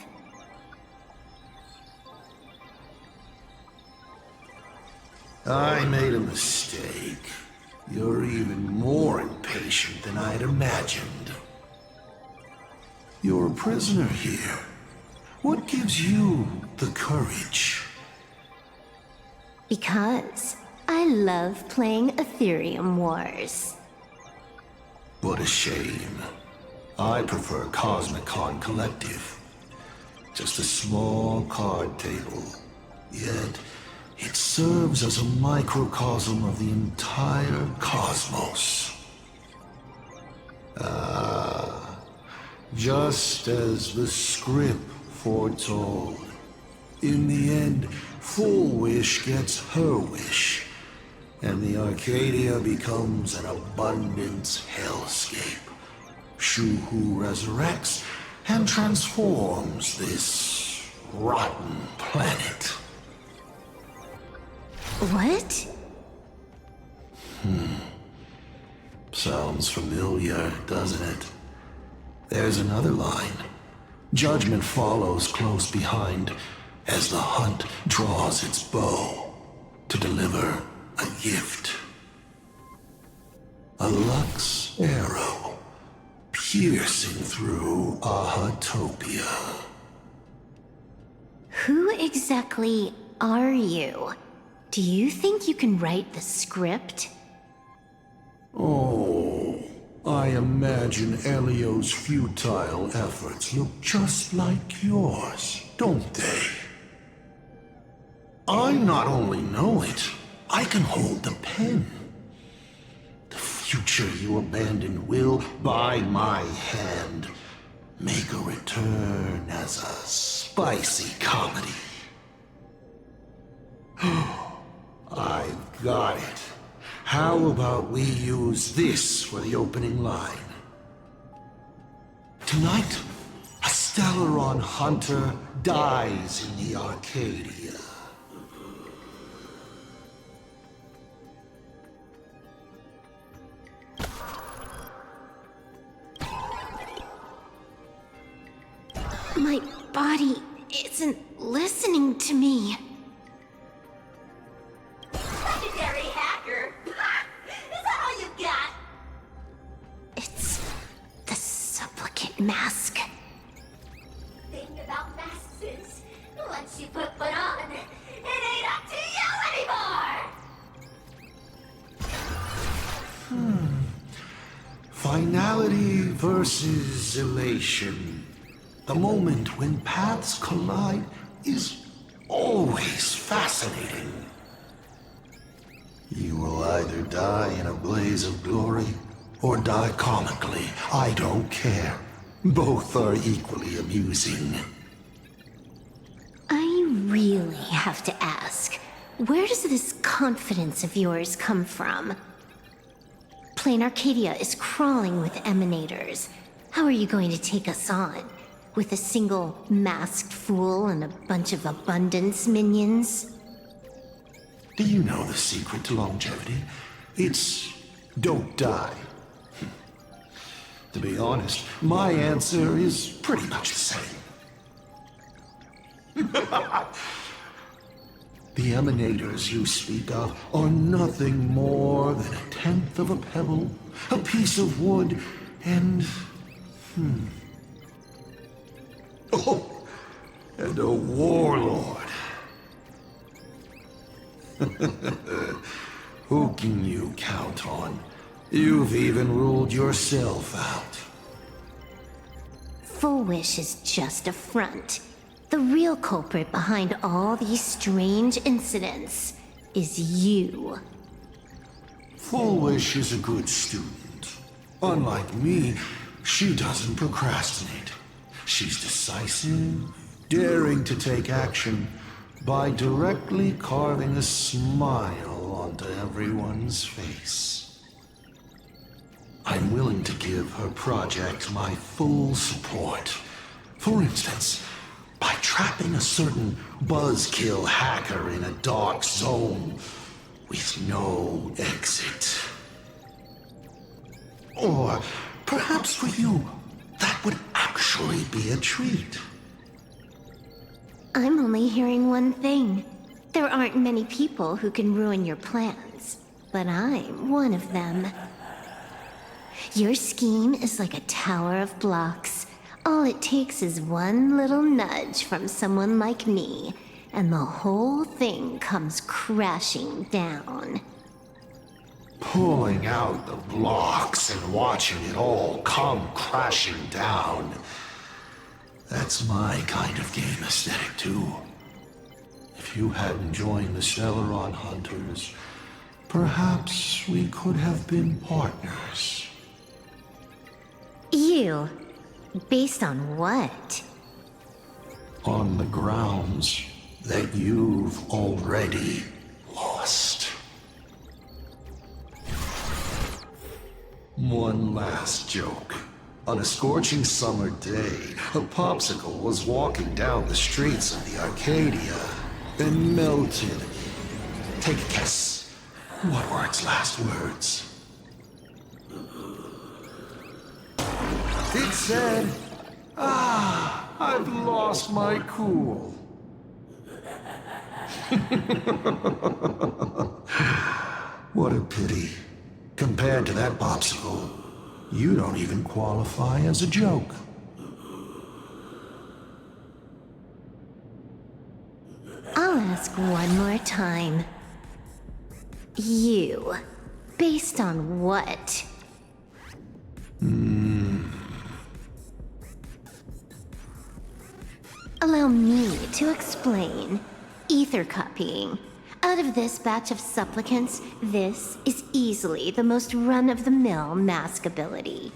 I made a mistake. You're even more impatient than I'd imagined. You're a prisoner here. What gives you the courage? Because I love playing Ethereum Wars. What a shame. I prefer Cosmic Con Collective. Just a small card table. Yet, it serves as a microcosm of the entire cosmos. Just as the script foretold. In the end, Fulwish gets her wish, and the Arcadia becomes an abundance hellscape. Shuhu resurrects and transforms this rotten planet. What? Sounds familiar, doesn't it? There's another line. Judgment follows close behind as the hunt draws its bow to deliver a gift. A Lux arrow piercing through Ahatopia. Who exactly are you? Do you think you can write the script? Oh, I imagine Elio's futile efforts look just like yours, don't they? I not only know it, I can hold the pen. The future you abandoned will, by my hand, make a return as a spicy comedy. I've got it. How about we use this for the opening line? Tonight, a Stellaron hunter dies in the Arcadia. My body isn't listening to me. Legendary hacker! Is that all you got? It's the supplicant mask. Thing about masks is, once you put one on, it ain't up to you anymore! Finality versus elation. The moment when paths collide is always fascinating. You will either die in a blaze of glory, or die comically. I don't care. Both are equally amusing. I really have to ask, where does this confidence of yours come from? Plain Arcadia is crawling with emanators. How are you going to take us on? With a single masked fool and a bunch of abundance minions? Do you know the secret to longevity? It's don't die. To be honest, my answer is pretty much the same. The emanators you speak of are nothing more than a tenth of a pebble, a piece of wood, and... Oh, and a warlord. Who can you count on? You've even ruled yourself out. Fulwish is just a front. The real culprit behind all these strange incidents is you. Fulwish is a good student. Unlike me, she doesn't procrastinate. She's decisive, daring to take action by directly carving a smile onto everyone's face. I'm willing to give her project my full support. For instance, by trapping a certain buzzkill hacker in a dark zone with no exit. Or perhaps for you, that would actually be a treat. I'm only hearing one thing. There aren't many people who can ruin your plans, but I'm one of them. Your scheme is like a tower of blocks. All it takes is one little nudge from someone like me, and the whole thing comes crashing down. Pulling out the blocks and watching it all come crashing down. That's my kind of game aesthetic, too. If you hadn't joined the Stellaron Hunters, perhaps we could have been partners. You? Based on what? On the grounds that you've already lost. One last joke. On a scorching summer day, a popsicle was walking down the streets of the Arcadia and melted. Take a guess. What were its last words? It said, I've lost my cool. What a pity. Compared to that popsicle, you don't even qualify as a joke. I'll ask one more time. You. Based on what? Allow me to explain. Ether copying. Out of this batch of supplicants, this is easily the most run-of-the-mill mask ability.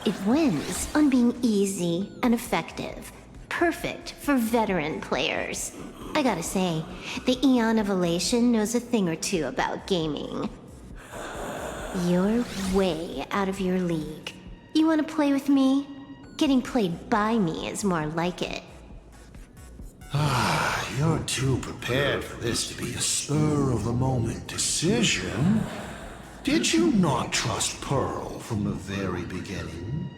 It wins on being easy and effective. Perfect for veteran players. I gotta say, the Eon of Elation knows a thing or two about gaming. You're way out of your league. You wanna play with me? Getting played by me is more like it. You're too prepared for this to be a spur-of-the-moment decision. Did you not trust Pearl from the very beginning?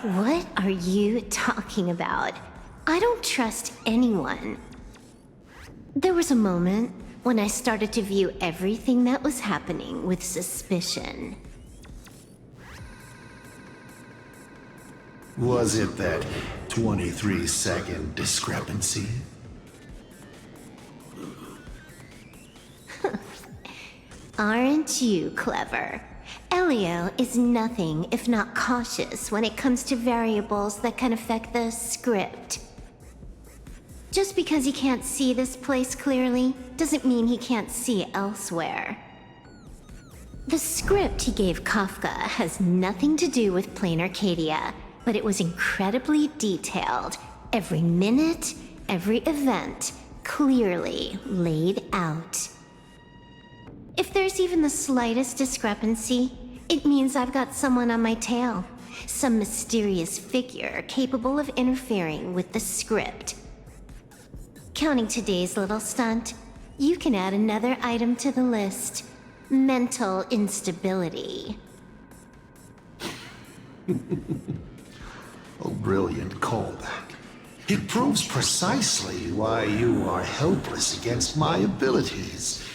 What are you talking about? I don't trust anyone. There was a moment when I started to view everything that was happening with suspicion. Was it that 23-second discrepancy? Aren't you clever? Elio is nothing if not cautious when it comes to variables that can affect the script. Just because he can't see this place clearly doesn't mean he can't see elsewhere. The script he gave Kafka has nothing to do with plain Arcadia, but it was incredibly detailed. Every minute, every event, clearly laid out. If there's even the slightest discrepancy, It means I've got someone on my tail. Some mysterious figure capable of interfering with the script. Counting today's little stunt, you can add another item to the list. Mental instability. A brilliant callback. It proves precisely why you are helpless against my abilities.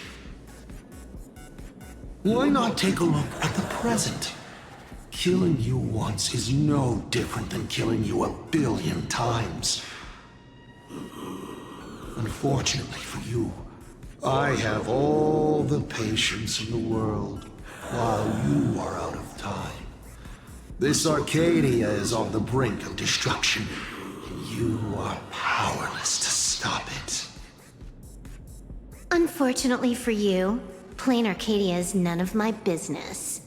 Why not take a look at the present? Killing you once is no different than killing you 1 billion times. Unfortunately for you, I have all the patience in the world, while you are out of time. This Arcadia is on the brink of destruction, and you are powerless to stop it. Unfortunately for you, plain Arcadia is none of my business.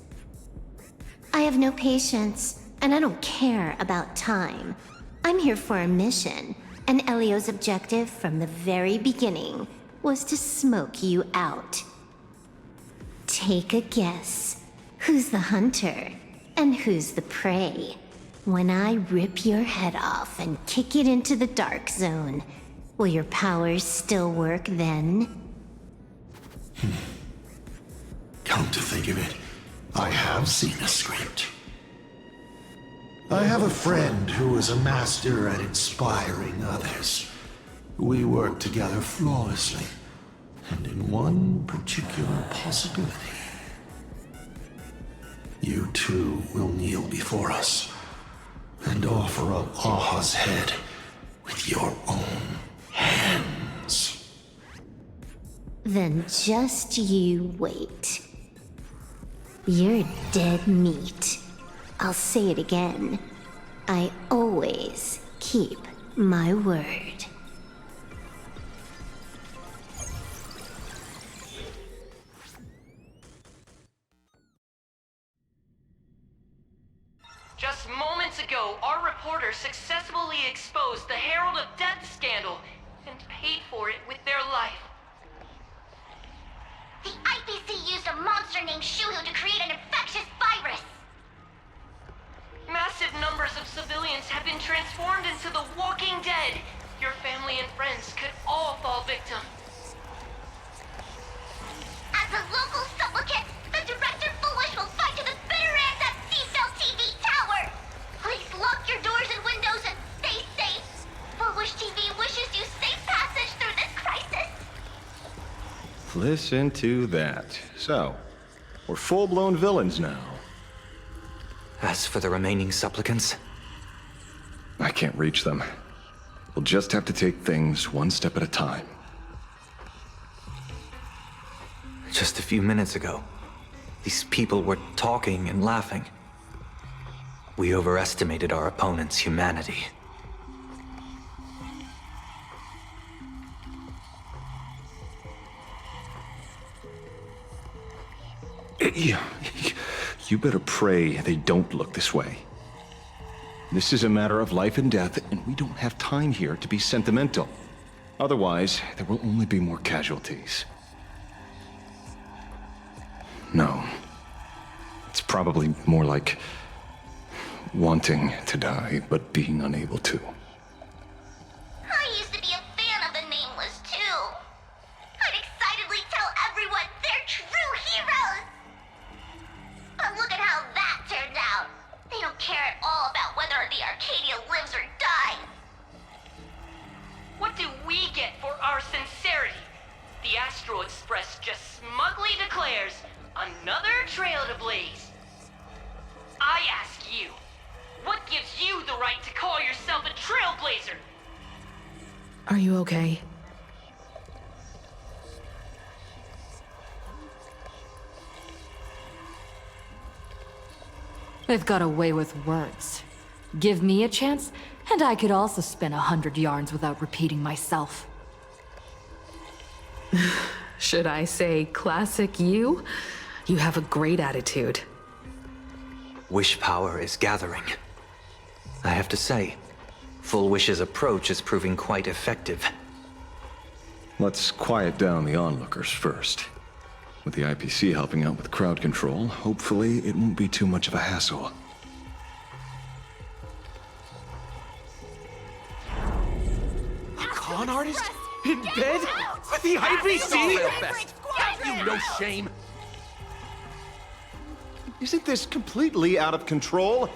I have no patience, and I don't care about time. I'm here for a mission, and Elio's objective from the very beginning was to smoke you out. Take a guess. Who's the hunter, and who's the prey? When I rip your head off and kick it into the dark zone, will your powers still work then? Come to think of it, I have seen a script. I have a friend who is a master at inspiring others. We work together flawlessly, and in one particular possibility. You two will kneel before us, and offer up Aha's head with your own hands. Then just you wait. You're dead meat. I'll say it again. I always keep my word. Just moments ago, our reporter successfully exposed the Herald of Death scandal and paid for it with their life. The IPC used a monster named Shuhu to create an infectious virus! Massive numbers of civilians have been transformed into the Walking Dead. Your family and friends could all fall victim. As a local supplicant, the Director Fulwish will fight to the bitter end at Seafell TV Tower! Please lock your doors and windows and stay safe! Fulwish TV wishes you safe passage through this crisis! Listen to that. So, we're full-blown villains now. As for the remaining supplicants, I can't reach them. We'll just have to take things one step at a time. just a few minutes ago, these people were talking and laughing. We overestimated our opponent's humanity. You better pray they don't look this way. This is a matter of life and death, and we don't have time here to be sentimental. Otherwise, there will only be more casualties. No. It's probably more like wanting to die, but being unable to. I used to be a fan of the Nameless, too. I'd excitedly tell everyone they're true heroes. But look at how that turned out. They don't care at all about whether the Arcadia lives or dies. What do we get for our sincerity? The Astral Express just smugly declares, another trail to blaze. I ask you, what gives you the right to call yourself a Trailblazer? Are you okay? They've got a way with words. Give me a chance, and I could also spin 100 yarns without repeating myself. Should I say classic you? You have a great attitude. Wish power is gathering. I have to say, Fulwish's approach is proving quite effective. Let's quiet down the onlookers first. With the IPC helping out with crowd control, hopefully it won't be too much of a hassle. A con artist? In bed? With the IPC? Have you no shame? Isn't this completely out of control?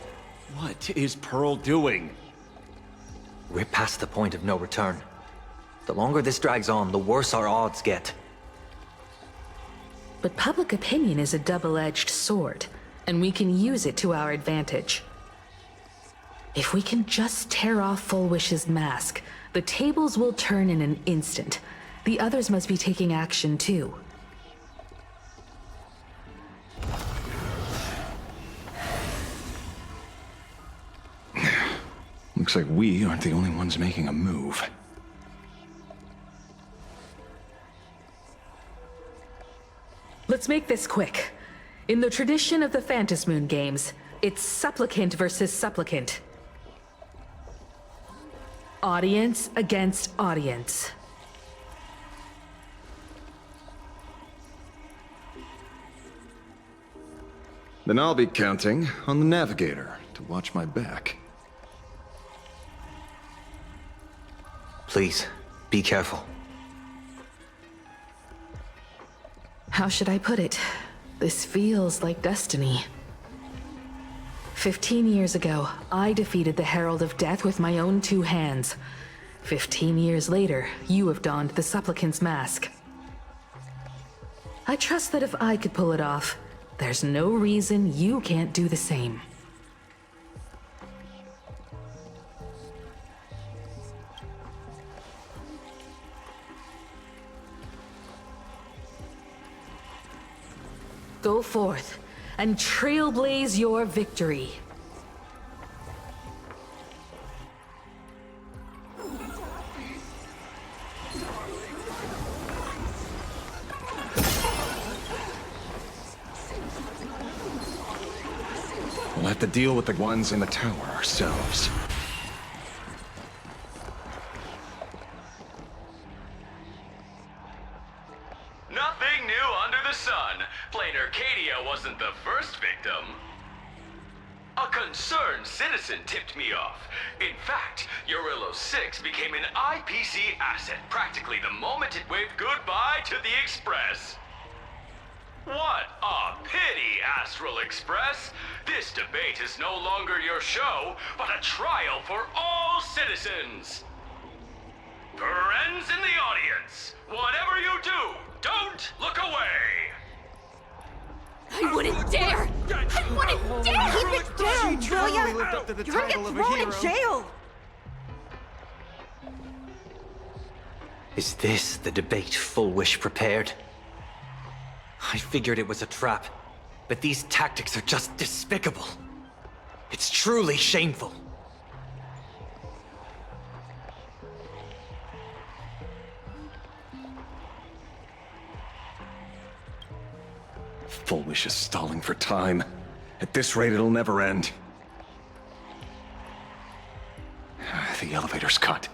What is Pearl doing? We're past the point of no return. The longer this drags on, the worse our odds get. But public opinion is a double-edged sword, and we can use it to our advantage. If we can just tear off Fulwish's mask, the tables will turn in an instant. The others must be taking action too. Looks like we aren't the only ones making a move. Let's make this quick. In the tradition of the Phantasmoon Games, it's supplicant versus supplicant. Audience against audience. Then I'll be counting on the navigator to watch my back. Please, be careful. How should I put it? This feels like destiny. 15 years ago, I defeated the Herald of Death with my own 2 hands. 15 years later, you have donned the Supplicant's mask. I trust that if I could pull it off, there's no reason you can't do the same. Go forth and trailblaze your victory. We'll have to deal with the ones in the tower ourselves. Nothing new under the sun. Plain Arcadia wasn't the first victim. A concerned citizen tipped me off. In fact, Eurillo 6 became an IPC asset practically the moment it waved goodbye to the Express. What a pity, Astral Express! This debate is no longer your show, but a trial for all citizens! Friends in the audience, whatever you do, don't look away! I wouldn't dare! I wouldn't dare! Keep it down, will ya? You're gonna get thrown in jail! Is this the debate Fulwish prepared? I figured it was a trap, but these tactics are just despicable. It's truly shameful. Fulwish is stalling for time. At this rate, it'll never end. The elevator's cut.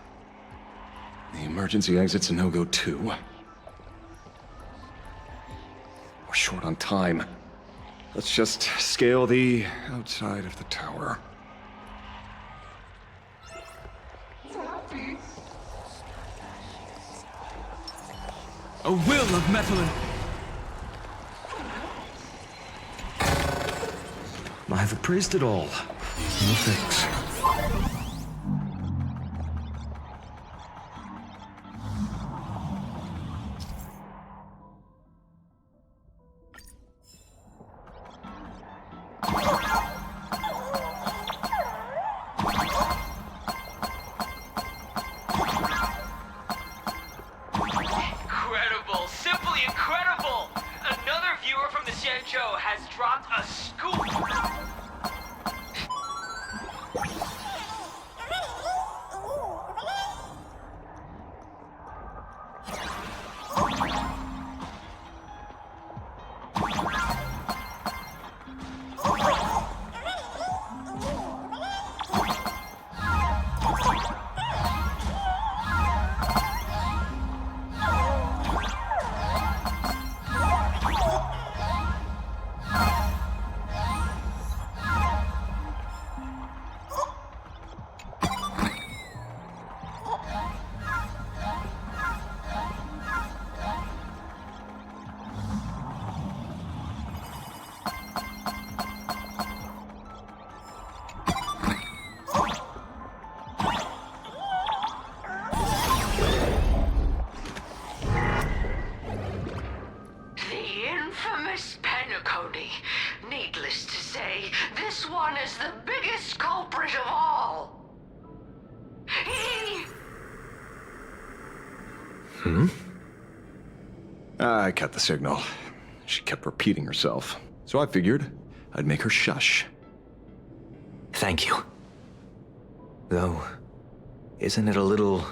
The emergency exit's a no-go too. We're short on time. Let's just scale the outside of the tower. A will of metal and... I have appraised it all. No thanks. Incredible! Simply incredible! Another viewer from the Xianzhou has dropped a scoop! I cut the signal. She kept repeating herself, so I figured I'd make her shush. Thank you. Though, isn't it a little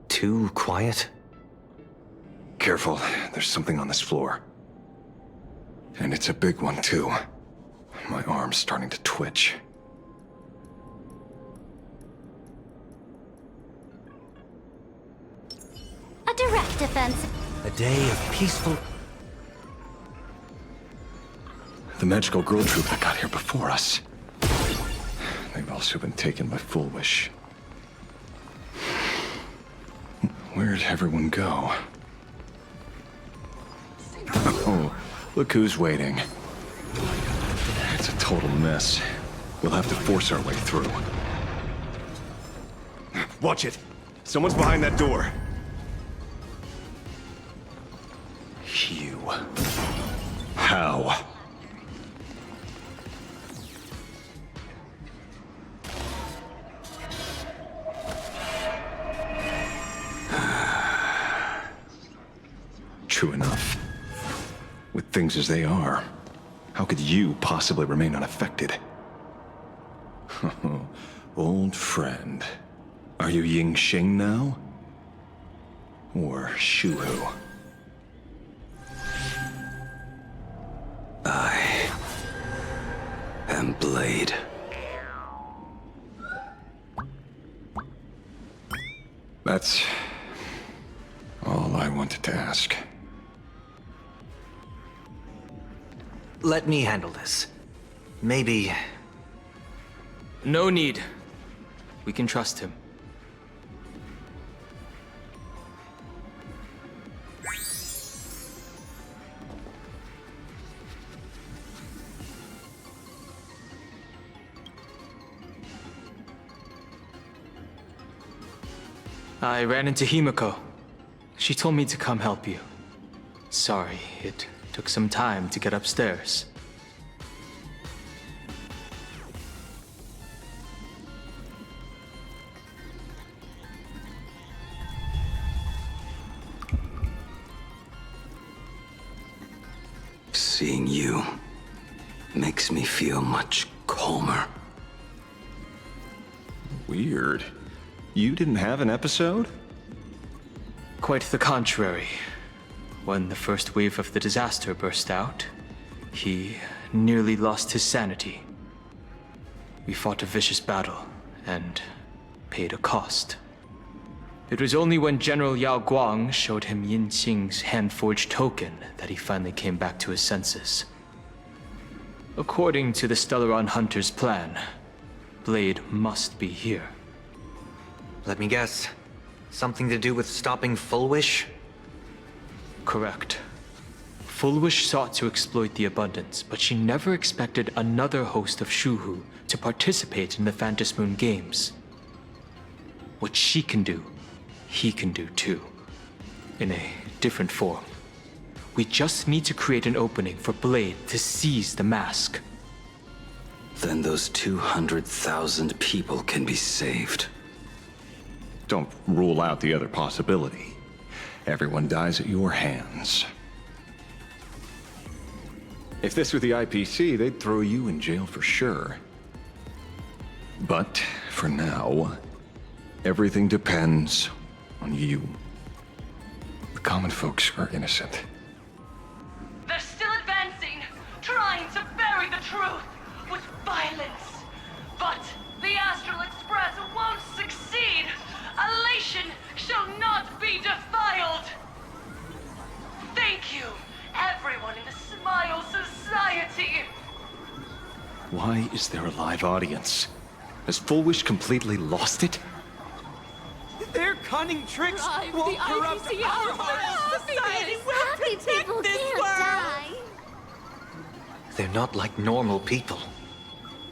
too quiet? Careful, there's something on this floor. And it's a big one, too. My arm's starting to twitch. A direct defense. A day of peaceful... The magical girl troop that got here before us. They've also been taken by Fulwish. Where'd everyone go? Oh, look who's waiting. It's a total mess. We'll have to force our way through. Watch it! Someone's behind that door. You. How? True enough. With things as they are, how could you possibly remain unaffected? Old friend. Are you Ying Xing now? Or Shuhu? I am Blade. That's all I wanted to ask. Let me handle this. Maybe... No need. We can trust him. I ran into Himiko. She told me to come help you. Sorry, it took some time to get upstairs. Seeing you makes me feel much calmer. Weird. You didn't have an episode? Quite the contrary. When the first wave of the disaster burst out, he nearly lost his sanity. We fought a vicious battle and paid a cost. It was only when General Yao Guang showed him Yin Xing's hand-forged token that he finally came back to his senses. According to the Stellaron Hunter's plan, Blade must be here. Let me guess. Something to do with stopping Fulwish? Correct. Fulwish sought to exploit the abundance, but she never expected another host of Shuhu to participate in the Phantasmoon Games. What she can do, he can do too. In a different form. We just need to create an opening for Blade to seize the mask. Then those 200,000 people can be saved. Don't rule out the other possibility. Everyone dies at your hands. If this were the IPC, they'd throw you in jail for sure. But for now, everything depends on you. The common folks are innocent. They're still advancing, trying to bury the truth with violence. But the Astral Express won't succeed. Elation shall not be defiled. Thank you, everyone in the Smile Society. Why is there a live audience? Has Fulwish completely lost it? Their cunning tricks won't corrupt our hearts. Society will protect this world. They're not like normal people.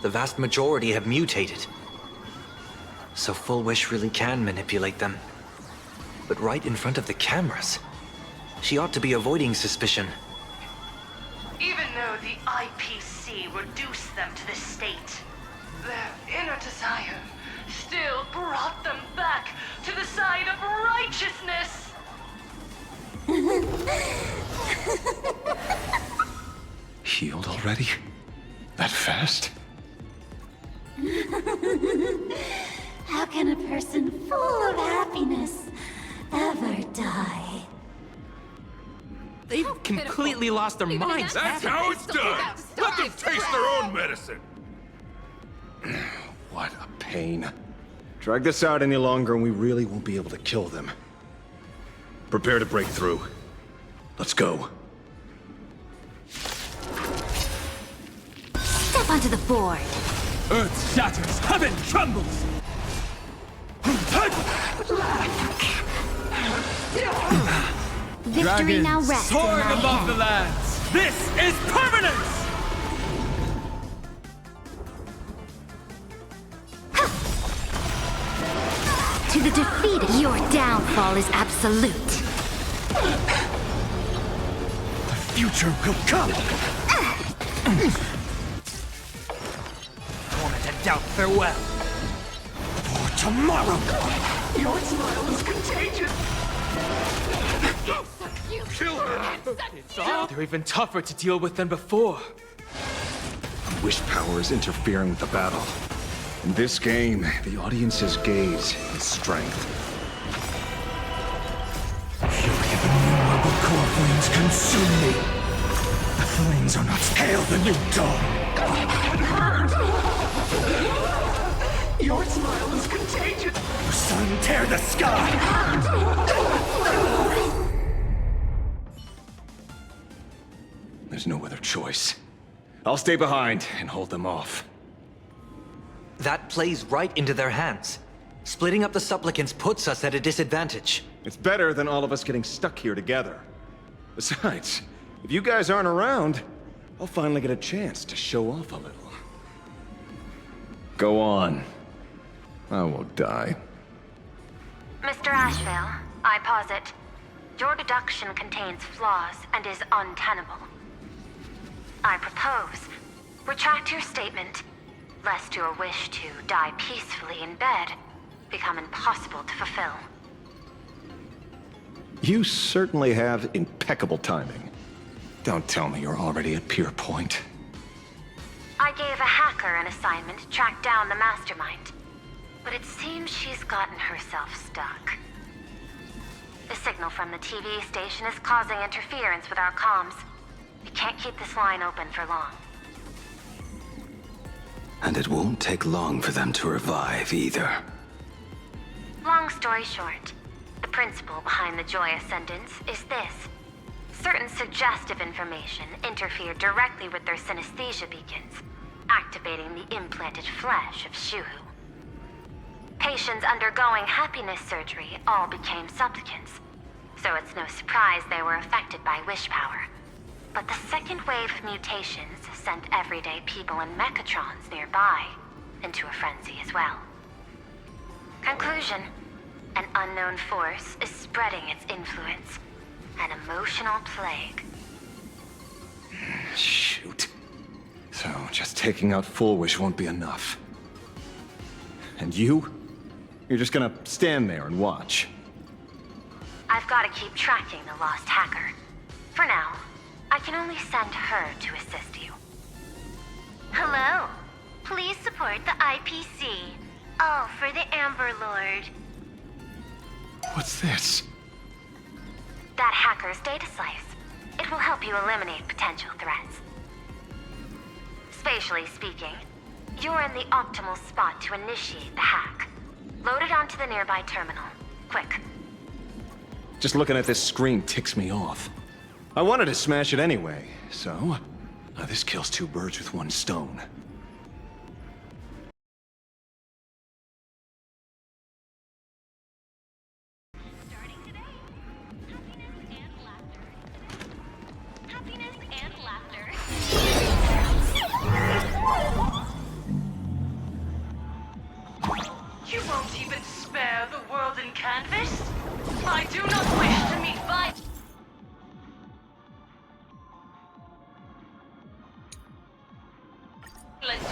The vast majority have mutated. So Fulwish really can manipulate them. But right in front of the cameras. She ought to be avoiding suspicion. Even though the IPC reduced them to this state, their inner desire still brought them back to the side of righteousness. Healed already? That fast? How can a person full of happiness ever die? They've completely lost their minds. That's how it's done! Let them taste their own medicine! What a pain. Drag this out any longer and we really won't be able to kill them. Prepare to break through. Let's go. Step onto the board. Earth shatters, heaven trembles! Victory now rests in soaring my above hand. the lands! This is permanence! To the defeated, your downfall is absolute. The future will come! Torment and doubt, farewell! For tomorrow! Your smile is contagious! Kill her! They're even tougher to deal with than before. Wish power is interfering with the battle. In this game, the audience's gaze is strength. Fury of innumerable core flames consume me. The flames are not scale the new dawn. Your smile is contagious! Sun, tear the sky! There's no other choice. I'll stay behind and hold them off. That plays right into their hands. Splitting up the supplicants puts us at a disadvantage. It's better than all of us getting stuck here together. Besides, if you guys aren't around, I'll finally get a chance to show off a little. Go on. I won't die. Mr. Ashvale, I posit, your deduction contains flaws and is untenable. I propose, retract your statement, lest your wish to die peacefully in bed become impossible to fulfill. You certainly have impeccable timing. Don't tell me you're already at Pier Point. I gave a hacker an assignment to track down the mastermind, but it seems she's gotten herself stuck. The signal from the TV station is causing interference with our comms. We can't keep this line open for long. And it won't take long for them to revive either. Long story short, the principle behind the Joy Ascendants is this. Certain suggestive information interfere directly with their synesthesia beacons, activating the implanted flesh of Shuhu. Patients undergoing happiness surgery all became supplicants, so it's no surprise they were affected by wish power. But the second wave of mutations sent everyday people and mechatrons nearby into a frenzy as well. Conclusion: an unknown force is spreading its influence. An emotional plague. Shoot. So, just taking out Fulwish won't be enough. And you? You're just gonna stand there and watch. I've got to keep tracking the lost hacker. For now, I can only send her to assist you. Hello. Please support the IPC. All for the Amber Lord. What's this? That hacker's data slice. It will help you eliminate potential threats. Spatially speaking, you're in the optimal spot to initiate the hack. Load it onto the nearby terminal. Quick. Just looking at this screen ticks me off. I wanted to smash it anyway, so this kills two birds with one stone. You won't even spare the world in canvas? I do not wish to meet violence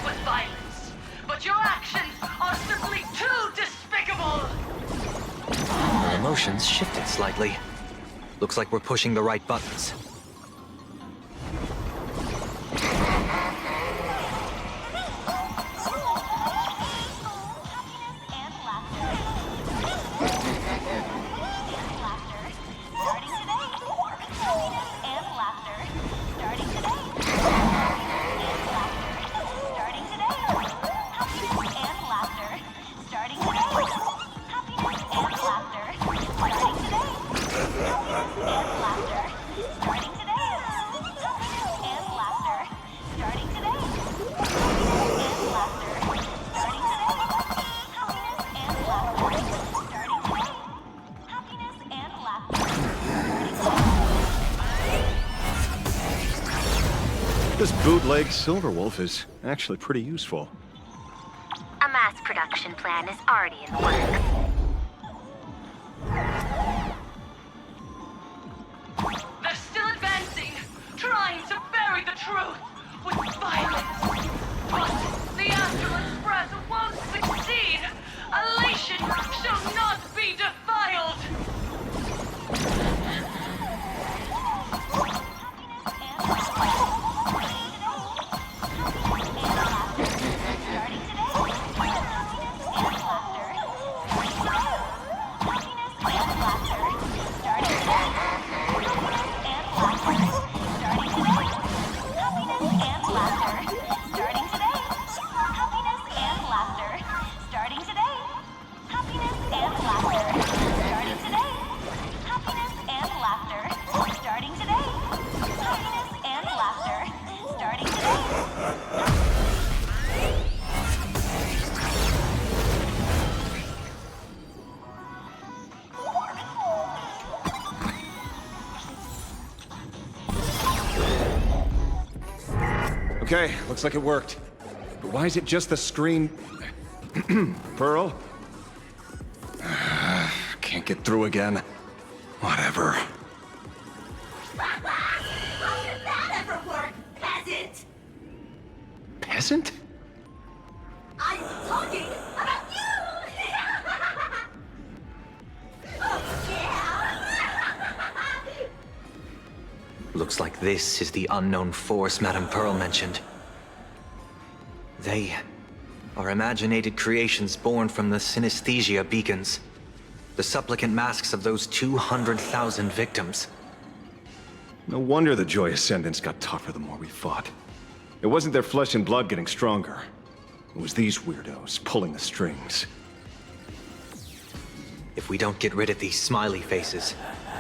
with violence, but your actions are simply too despicable! My emotions shifted slightly. Looks like we're pushing the right buttons. This bootleg Silverwolf is actually pretty useful. A mass production plan is already in the works. They're still advancing, trying to bury the truth with violence. But the Astral Express won't succeed. Elation shall not be defiled. Okay, looks like it worked. But why is it just the screen... Pearl? Can't get through again. Whatever. How did that ever work, peasant? Peasant? I'm talking about you! Oh, yeah! Looks like this is the unknown force Madame Pearl mentioned. They are imaginated creations born from the synesthesia beacons. The supplicant masks of those 200,000 victims. No wonder the Joy Ascendants got tougher the more we fought. It wasn't their flesh and blood getting stronger. It was these weirdos pulling the strings. If we don't get rid of these smiley faces,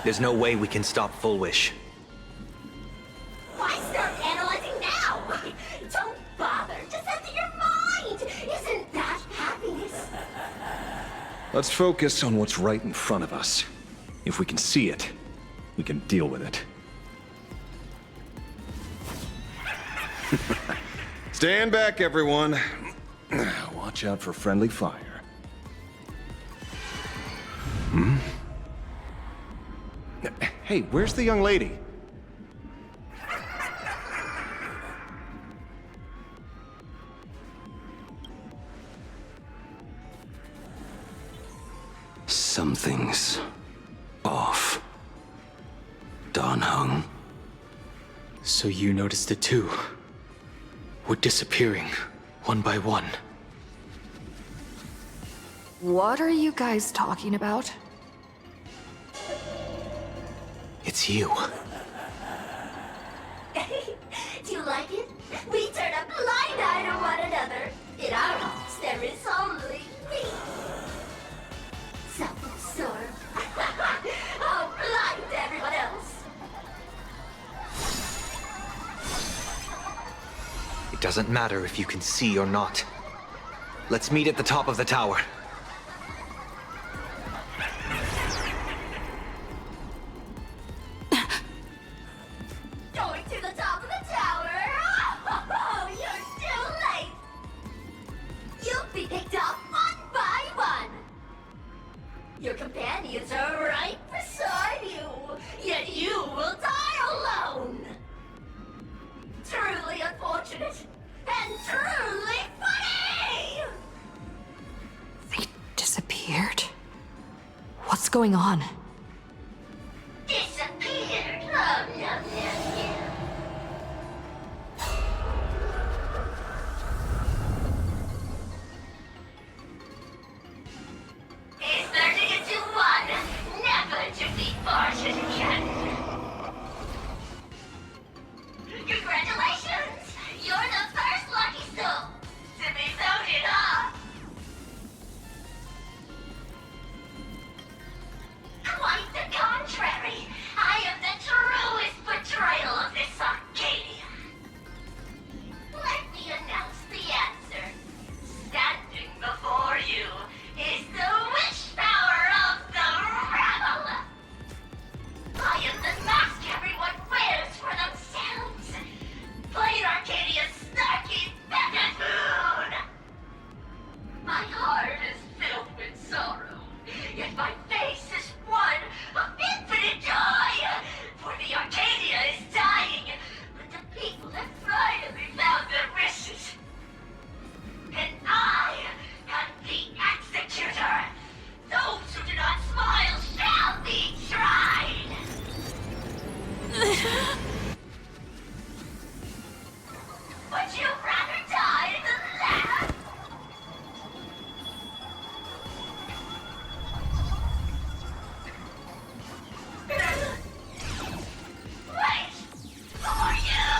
there's no way we can stop Fulwish. Why start analyzing now? Don't bother. Just enter your mind. Isn't that happiness? Let's focus on what's right in front of us. If we can see it, we can deal with it. Stand back, everyone. Watch out for friendly fire. Hmm? Hey, where's the young lady? Something's off. Dan Heng. So you noticed it too? We're disappearing, one by one. What are you guys talking about? It's you. Do you like it? We turn a blind eye to one another. In our hearts, there is only me. Self-absorbed. Oh, blind to everyone else. It doesn't matter if you can see or not. Let's meet at the top of the tower. Going to the top of the tower. Oh, you're too late. You'll be picked off one by one. Your companions are right beside you, yet you will die alone. Truly unfortunate, and truly funny! Disappeared? What's going on? Disappeared? farted again. Congratulations! You're the first lucky soul to be voted off! Quite the contrary! I am the truest portrayal of this Arcadia! Let me announce the answer. Standing before you is the wish power of the rebel! I am the mask everyone wears for themselves! Plain Arcadia's snarky Phantasmoon! My heart is filled with sorrow, yet my face is one of infinite joy! For the Arcadia is dying, but the people have finally found their wishes! And I am the executor! Those who do not smile shall be tried! Would you rather die than laugh? Wait! Who are you?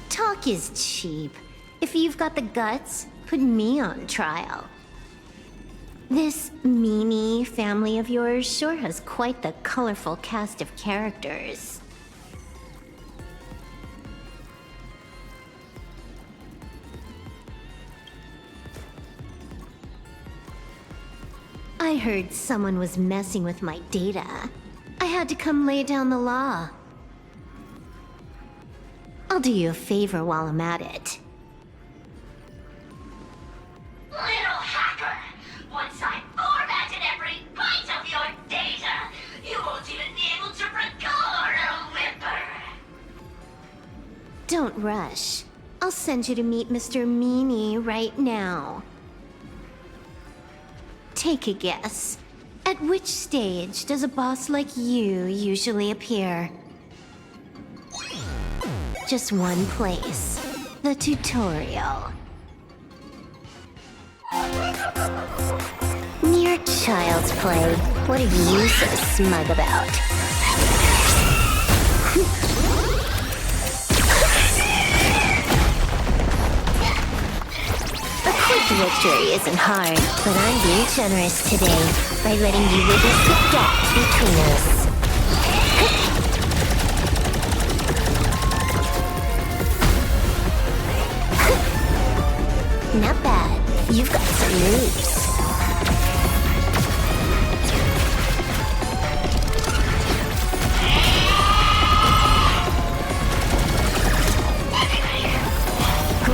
Talk is cheap. If you've got the guts, put me on trial. This meanie family of yours sure has quite the colorful cast of characters. I heard someone was messing with my data. I had to come lay down the law. I'll do you a favor while I'm at it. Little hacker! Once I formatted every byte of your data, you won't even be able to record a whimper! Don't rush. I'll send you to meet Mr. Meanie right now. Take a guess. At which stage does a boss like you usually appear? Just one place. The tutorial. Mere child's play. What are you so smug about? A quick victory isn't hard, but I'm being generous today by letting you witness the gap between us. Not bad. You've got some moves.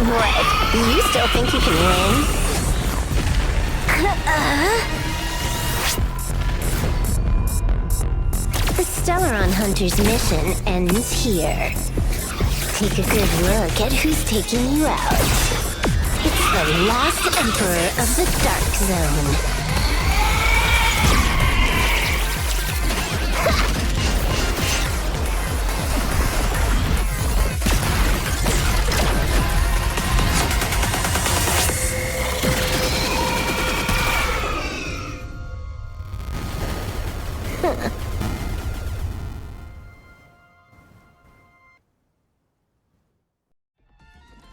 What? You still think you can win? The Stellaron Hunter's mission ends here. Take a good look at who's taking you out. It's the last Emperor of the Dark Zone.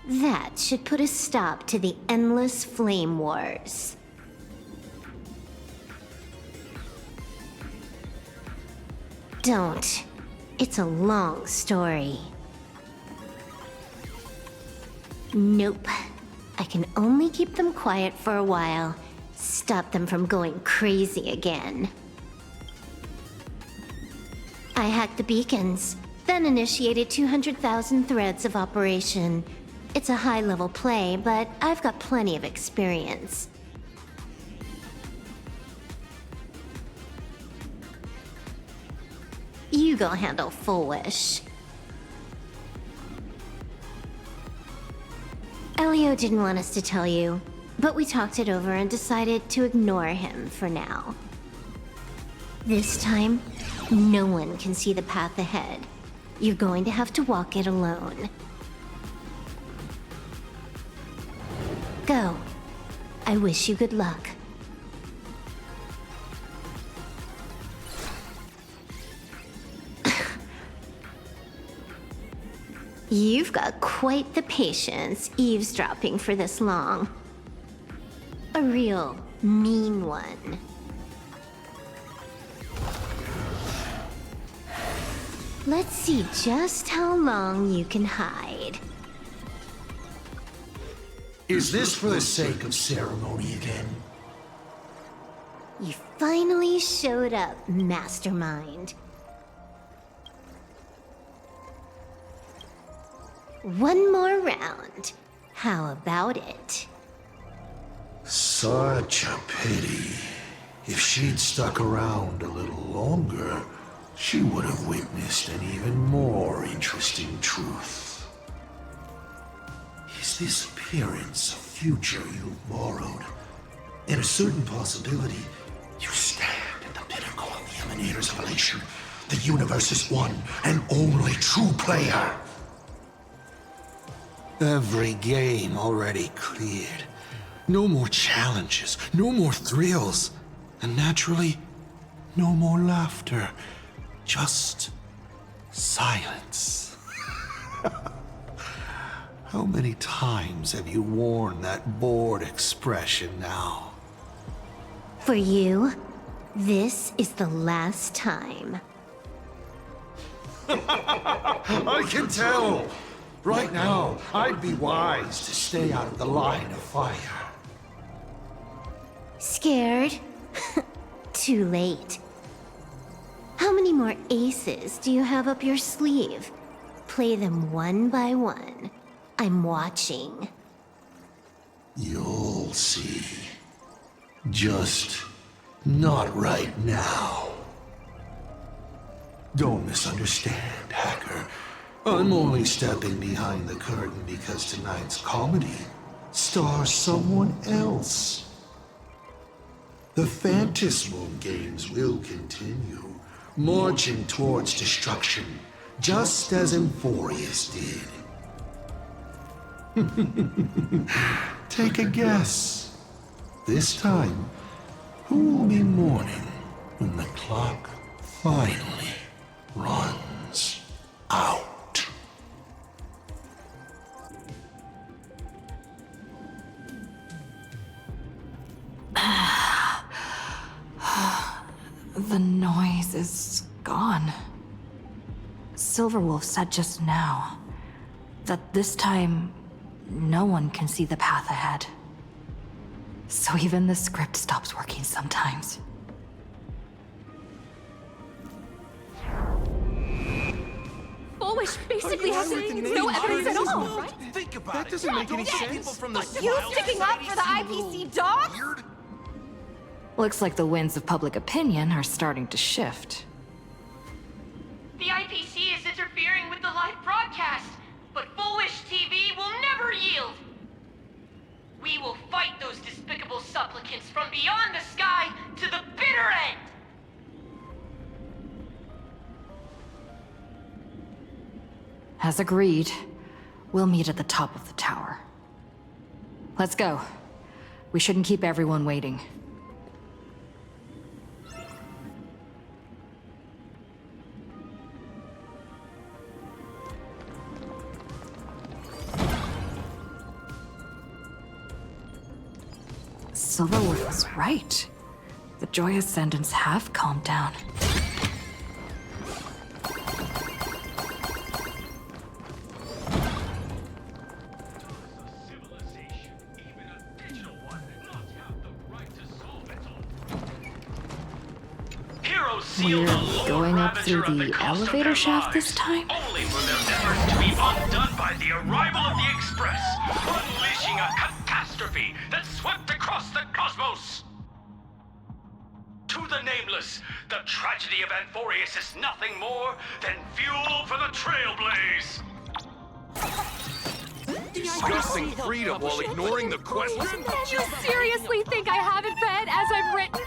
That should put a stop to the endless flame wars. Don't. It's a long story. Nope. I can only keep them quiet for a while. Stop them from going crazy again. I hacked the beacons, then initiated 200,000 threads of operation. It's a high-level play, but I've got plenty of experience. You go handle Fulwish. Elio didn't want us to tell you, but we talked it over and decided to ignore him for now. This time, no one can see the path ahead. You're going to have to walk it alone. Go. I wish you good luck. You've got quite the patience eavesdropping for this long. A real mean one. Let's see just how long you can hide. Is this for the sake of ceremony again? You finally showed up, Mastermind. One more round. How about it? Such a pity. If she'd stuck around a little longer, she would have witnessed an even more interesting truth. Is this appearance a future you've borrowed? In a certain possibility, you stand at the pinnacle of the Emanator's evolution, the universe's one and only true player. Every game already cleared. No more challenges, no more thrills, and naturally, no more laughter. Just silence. How many times have you worn that bored expression now? For you, this is the last time. I can tell! Right now, I'd be wise to stay out of the line of fire. Scared? Too late. How many more aces do you have up your sleeve? Play them one by one. I'm watching. You'll see. Just not right now. Don't misunderstand, Hacker. I'm only stepping behind the curtain because tonight's comedy stars someone else. The Phantasmoon Games will continue, marching towards destruction, just as Emphorius did. Take a guess. This time, who will be mourning when the clock finally runs out? The noise is gone. Silverwolf said just now that this time no one can see the path ahead. So even the script stops working sometimes. Fulwish basically has no evidence at all, right? Think about it. That doesn't make any sense. You sticking up for the IPC dog? Looks like the winds of public opinion are starting to shift. The IPC is interfering with the live broadcast, but Fulwish TV will never yield. We will fight those despicable supplicants from beyond the sky to the bitter end. As agreed, we'll meet at the top of the tower. Let's go. We shouldn't keep everyone waiting. Silverwolf was right. The Joy Ascendants have calmed down. We're going up through the elevator shaft this time? Only for their efforts to be undone by the arrival of the Express, unleashing a catastrophe that swept across the cosmos. To the Nameless, the tragedy of Emphorius is nothing more than fuel for the Trailblaze. Discussing freedom while ignoring the question? Do you seriously think I haven't read as I've written?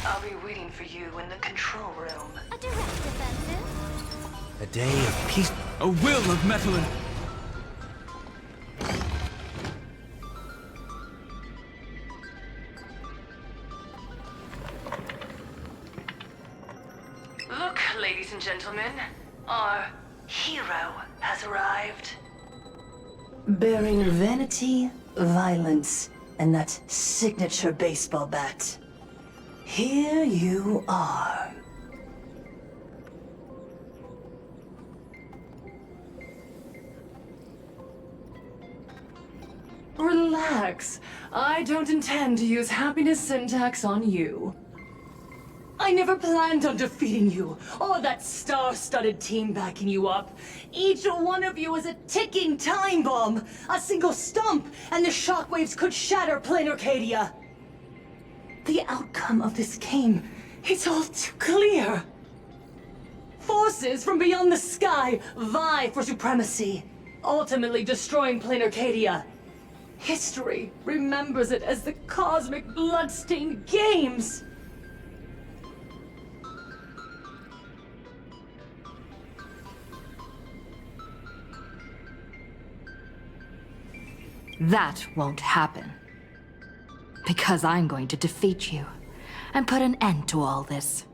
I'll be waiting for you in the control room. A direct defensive. A day of peace. A will of metal and... Look, ladies and gentlemen, our hero has arrived. Bearing vanity, violence, and that signature baseball bat. Here you are. Relax. I don't intend to use happiness syntax on you. I never planned on defeating you, or that star-studded team backing you up. Each one of you is a ticking time bomb. A single stump, and the shockwaves could shatter plain Arcadia. The outcome of this game, it's all too clear. Forces from beyond the sky vie for supremacy, ultimately destroying plain Arcadia. History remembers it as the cosmic bloodstained games. That won't happen. Because I'm going to defeat you and put an end to all this.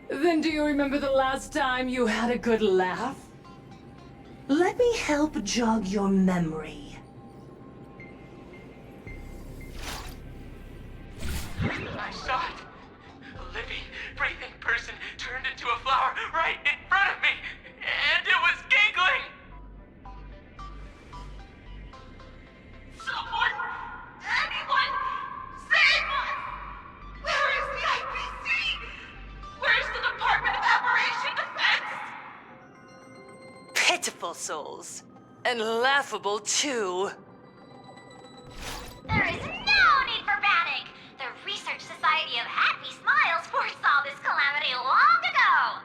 Then do you remember the last time you had a good laugh? Let me help jog your memory. I saw it. A living, breathing person turned into a flower right in front of me. pitiful souls. And laughable, too. There is no need for panic! The Research Society of Happy Smiles foresaw this calamity long ago!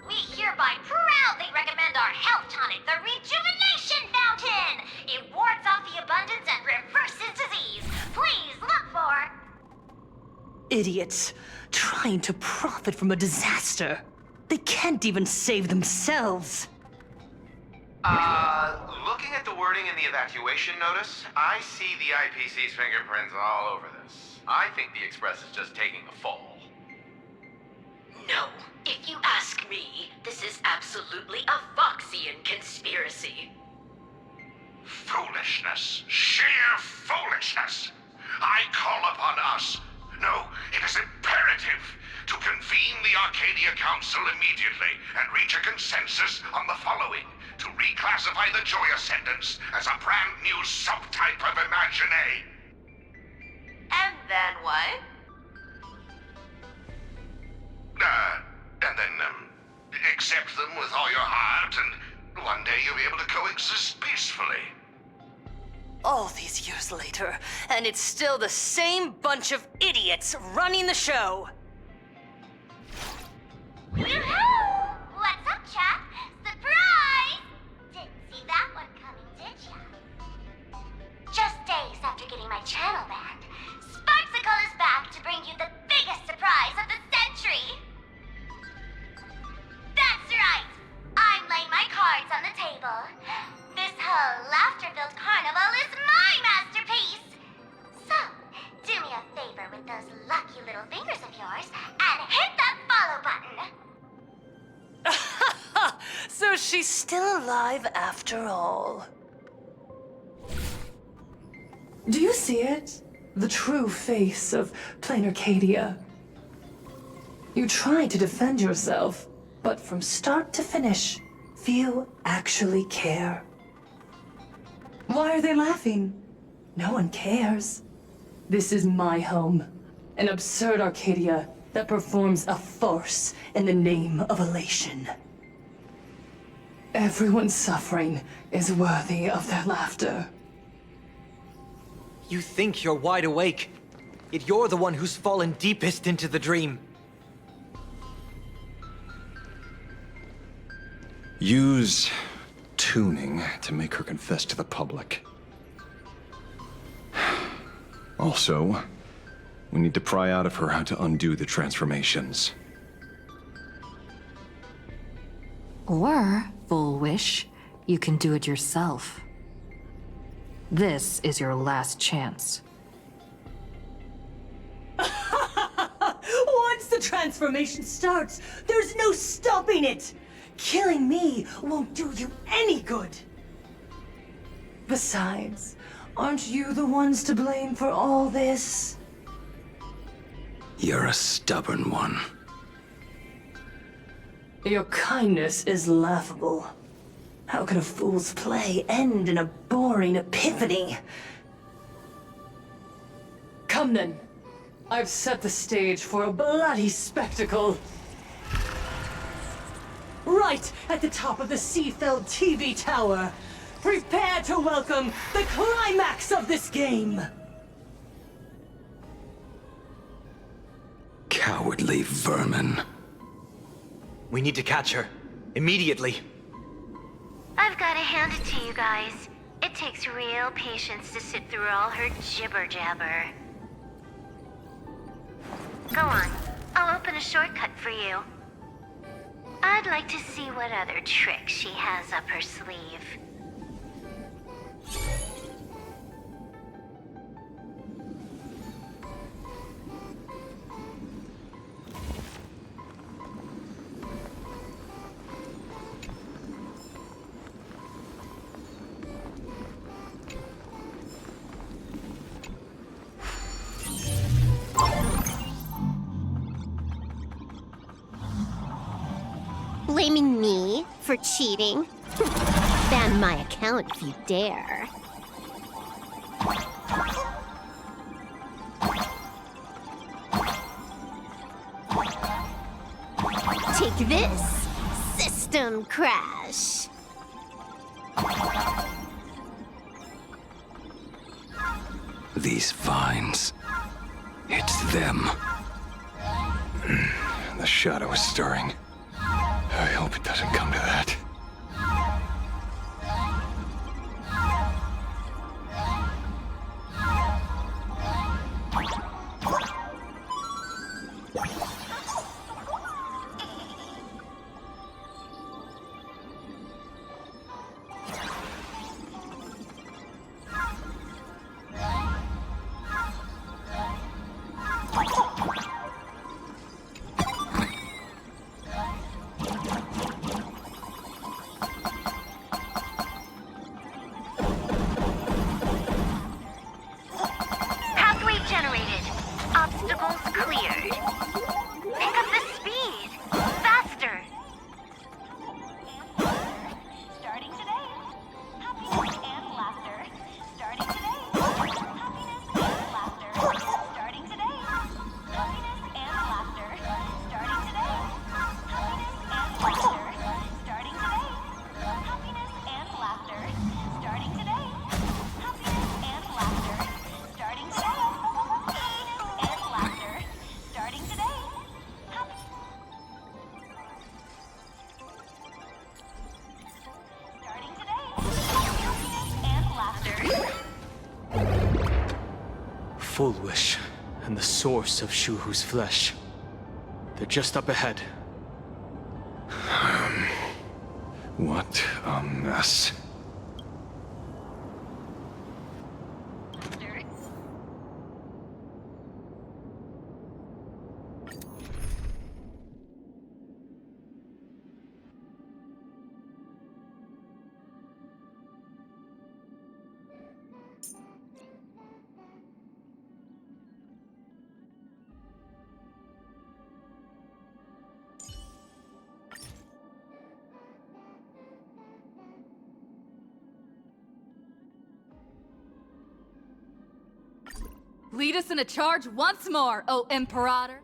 We hereby proudly recommend our health tonic, the Rejuvenation Fountain! It wards off the abundance and reverses disease. Please look for... Idiots. Trying to profit from a disaster. They can't even save themselves. Looking at the wording in the evacuation notice, I see the IPC's fingerprints all over this. I think the Express is just taking a fall. No. If you ask me, this is absolutely a Voxian conspiracy. Foolishness. Sheer foolishness. I call upon us. No, it is imperative to convene the Arcadia Council immediately and reach a consensus on the following. To reclassify the Joy Ascendants as a brand new subtype of Imagine. And then what? And then, accept them with all your heart, and one day you'll be able to coexist peacefully. All these years later, and it's still the same bunch of idiots running the show. Woohoo! What's up, chap? Surprise! Didn't see that one coming, did ya? Just days after getting my channel banned, Sparksicle is back to bring you the biggest surprise of the century! That's right! I'm laying my cards on the table. This whole laughter-filled carnival is my masterpiece! So, do me a favor with those lucky little fingers of yours and hit that follow button! So she's still alive after all. Do you see it? The true face of plain Arcadia. You tried to defend yourself, but from start to finish, few actually care. Why are they laughing? No one cares. This is my home, an absurd Arcadia that performs a farce in the name of elation. Everyone's suffering is worthy of their laughter. You think you're wide awake, yet you're the one who's fallen deepest into the dream. Use tuning to make her confess to the public. Also, we need to pry out of her how to undo the transformations. Or, Fulwish, you can do it yourself. This is your last chance. Once the transformation starts, there's no stopping it! Killing me won't do you any good! Besides, aren't you the ones to blame for all this? You're a stubborn one. Your kindness is laughable. How can a fool's play end in a boring epiphany? Come then. I've set the stage for a bloody spectacle. Right at the top of the Seafeld TV tower. Prepare to welcome the climax of this game. Cowardly vermin. We need to catch her. Immediately. I've gotta hand it to you guys. It takes real patience to sit through all her jibber-jabber. Go on. I'll open a shortcut for you. I'd like to see what other tricks she has up her sleeve. Blaming me for cheating? Ban my account if you dare. Take this, sister! system crash. These vines. It's them. The shadow is stirring. I hope it doesn't come to that. Pathway generated. Obstacles cleared. Pick up the speed. Faster. Starting today. Happiness and laughter. Starting today. Happiness and laughter. Starting today. Happiness and laughter. Starting today. Happiness and laughter. Starting today. Happiness and laughter. Starting today. Happiness and laughter. Starting today. Happiness and laughter. Starting today. Starting today. Happiness and laughter. Fulwish and the source of Shuhu's flesh. They're just up ahead. What a mess. Lead us in a charge once more, O Imperator.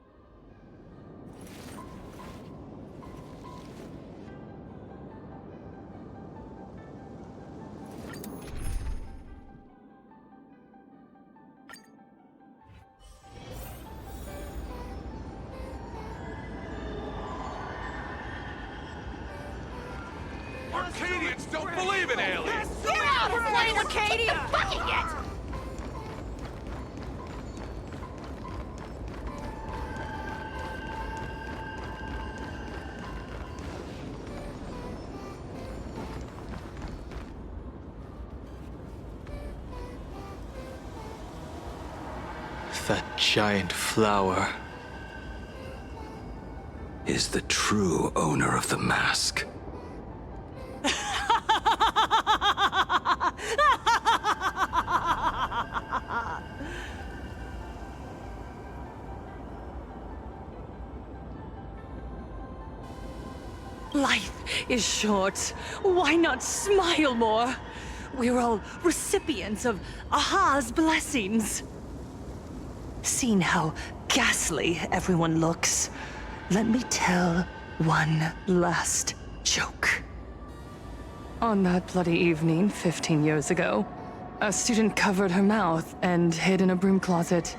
Arcadians don't believe in aliens! Get out of playing Arcadia! Fucking yet! That giant flower is the true owner of the mask. Life is short. Why not smile more? We're all recipients of Aha's blessings. Seeing how ghastly everyone looks, let me tell one last joke. On that bloody evening 15 years ago, a student covered her mouth and hid in a broom closet,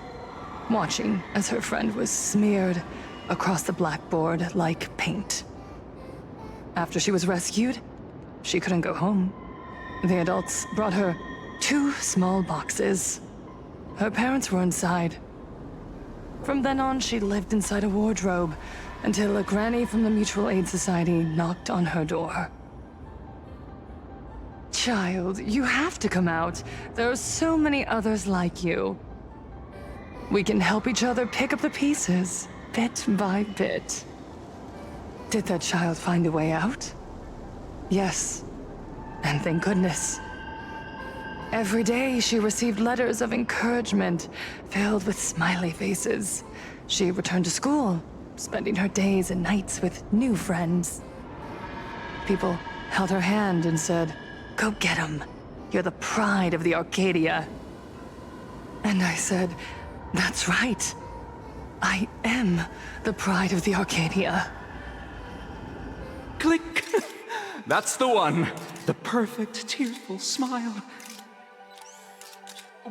watching as her friend was smeared across the blackboard like paint. After she was rescued, she couldn't go home. The adults brought her 2 small boxes. Her parents were inside. From then on, she lived inside a wardrobe until a granny from the Mutual Aid Society knocked on her door. Child, you have to come out. There are so many others like you. We can help each other pick up the pieces, bit by bit. Did that child find a way out? Yes, and thank goodness. Every day she received letters of encouragement filled with smiley faces. She returned to school, spending her days and nights with new friends. People held her hand and said, "Go get him. You're the pride of the Arcadia." And I said, "That's right. I am the pride of the Arcadia." Click. That's the one. The perfect, tearful smile.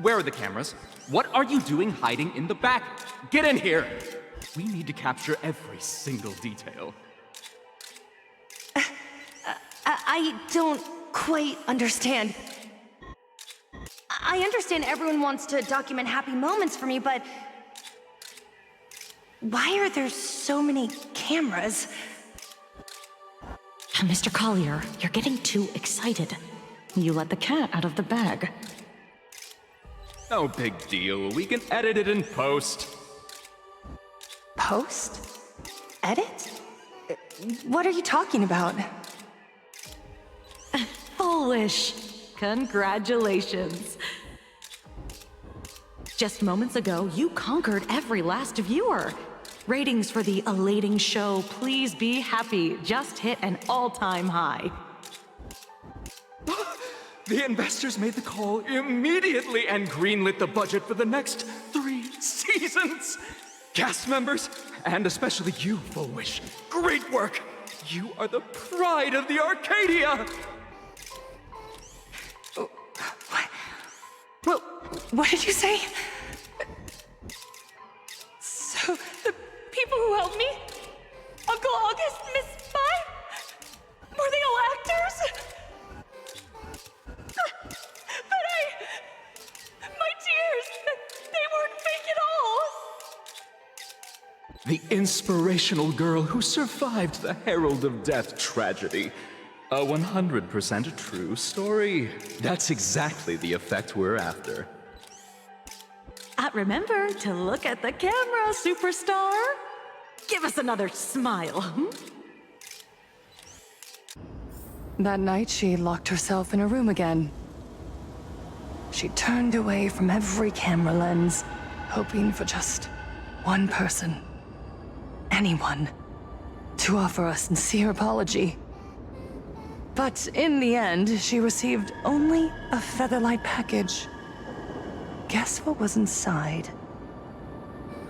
Where are the cameras? What are you doing hiding in the back? Get in here! We need to capture every single detail. I don't quite understand. I understand everyone wants to document happy moments for me, but why are there so many cameras? Mr. Collier, you're getting too excited. You let the cat out of the bag. No big deal. We can edit it in post. Post? Edit? What are you talking about? Fulwish. Congratulations. Just moments ago, you conquered every last viewer. Ratings for the elating show, Please Be Happy, just hit an all-time high. The investors made the call immediately and greenlit the budget for the next 3 seasons. Cast members, and especially you, Fulwish, great work. You are the pride of the Arcadia. What did you say? So, the people who helped me? Uncle August, Miss Spy? Were they all actors? But my tears, they weren't fake at all. The inspirational girl who survived the Herald of Death tragedy. A 100% true story. That's exactly the effect we're after. Remember to look at the camera, superstar. Give us another smile. That night, she locked herself in a room again. She turned away from every camera lens, hoping for just one person, anyone, to offer a sincere apology. But in the end, she received only a Featherlight package. Guess what was inside?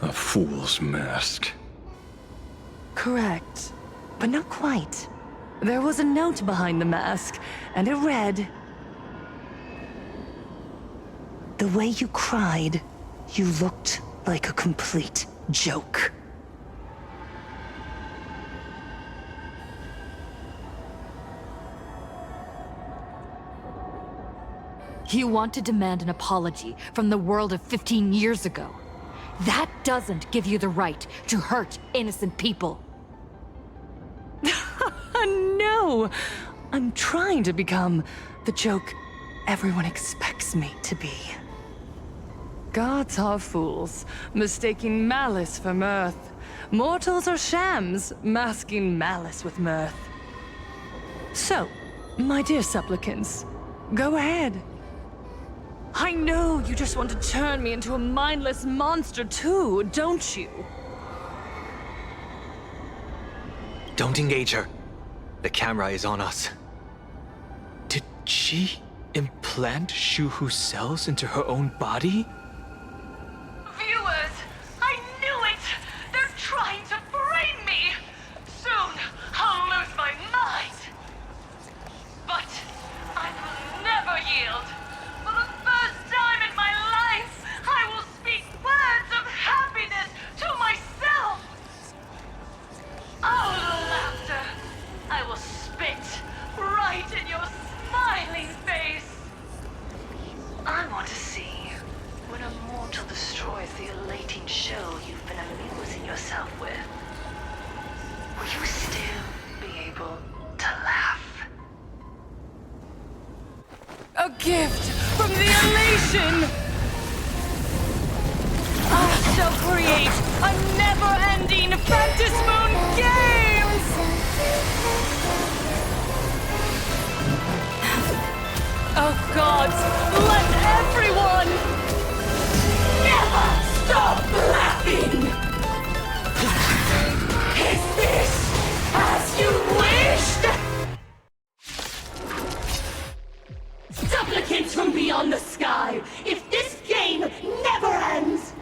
A fool's mask. Correct, but not quite. There was a note behind the mask, and it read, "The way you cried, you looked like a complete joke." You want to demand an apology from the world of 15 years ago. That doesn't give you the right to hurt innocent people. No! I'm trying to become the joke everyone expects me to be. Gods are fools, mistaking malice for mirth. Mortals are shams, masking malice with mirth. So, my dear supplicants, go ahead. I know you just want to turn me into a mindless monster too, don't you? Don't engage her. The camera is on us. Did she implant Shuhu's cells into her own body? Viewers, I knew it! They're trying to frame me! Soon, I'll lose my mind! But I will never yield! For the first time in my life, I will speak words of happiness to myself! Oh, laughter! I will spit right in your smiling face! I want to see when a mortal destroys the elating show you've been amusing yourself with. Will you still be able to laugh? A gift from the elation! I shall create a never-ending Phantasmoon Games! Oh gods, let everyone never stop laughing! Is this as you wished? Supplicants from beyond the sky, if this game never ends,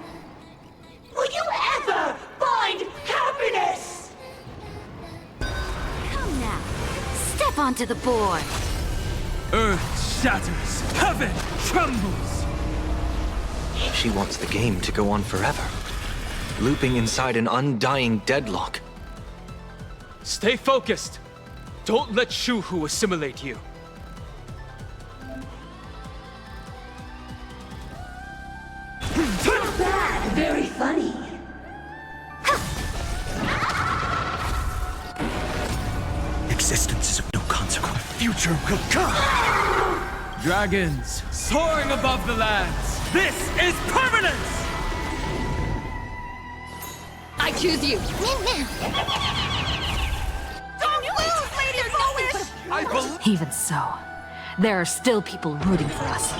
will you ever find happiness? Come now. Step onto the board. Earth shatters, heaven trembles. She wants the game to go on forever, looping inside an undying deadlock. Stay focused. Don't let Shuhu assimilate you. Not bad, very funny. Existence is of no consequence. Future will come. Dragons, soaring above the lands. This is permanence! I choose you. Don't lose, Lady Fulwish! I believe. Even so, there are still people rooting for us.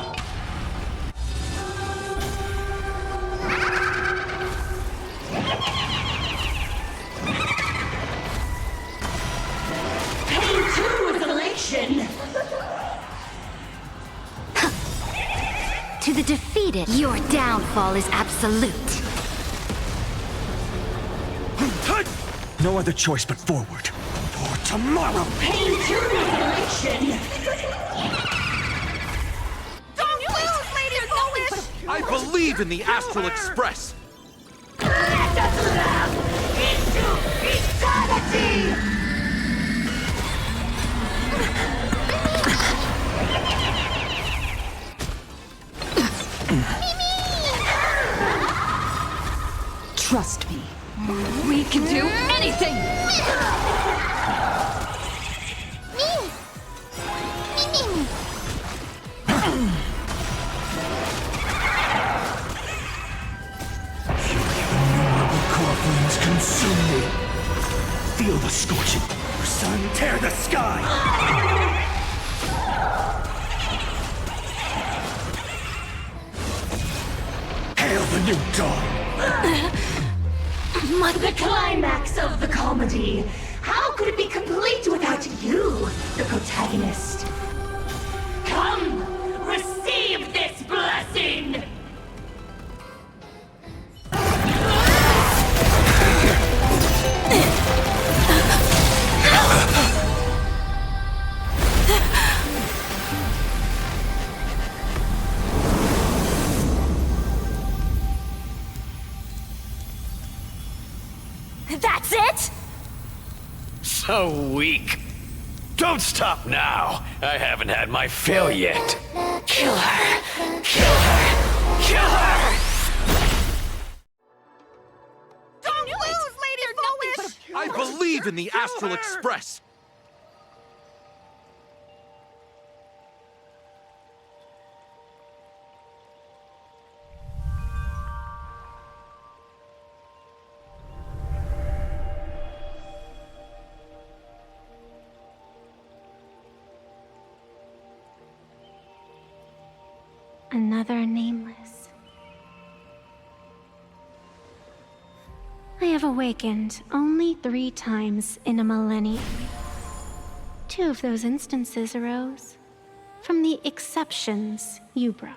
Pain 2 is elation! To the defeated, your downfall is absolute. No other choice but forward. For tomorrow. Pain 2 is elation! Don't lose, Lady Fulwish! I believe in the Astral Express! Let us laugh into eternity! Trust me. We can do anything! Core flames consume me. Feel the scorching. Sun, tear the sky. Hail the new dawn. The climax of the comedy. How could it be complete without you, the protagonist? Come, receive this blessing! That's it? So weak. Don't stop now. I haven't had my fill yet. Kill her. Kill her. Kill her. Don't lose, Lady Fulwish! I believe in the Astral Express! Another nameless. I have awakened only 3 times in a millennium. 2 of those instances arose from the exceptions you brought.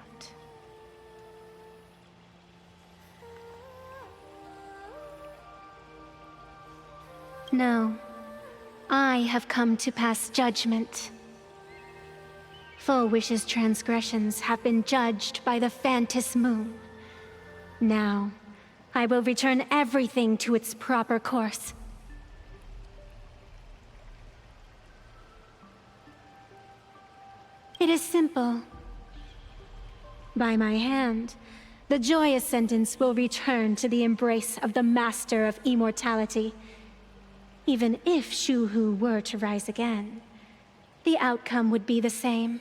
No, I have come to pass judgment. Fulwish's transgressions have been judged by the Phantasmoon. Now, I will return everything to its proper course. It is simple. By my hand, the joyous sentence will return to the embrace of the Master of Immortality. Even if Shuhu were to rise again, the outcome would be the same.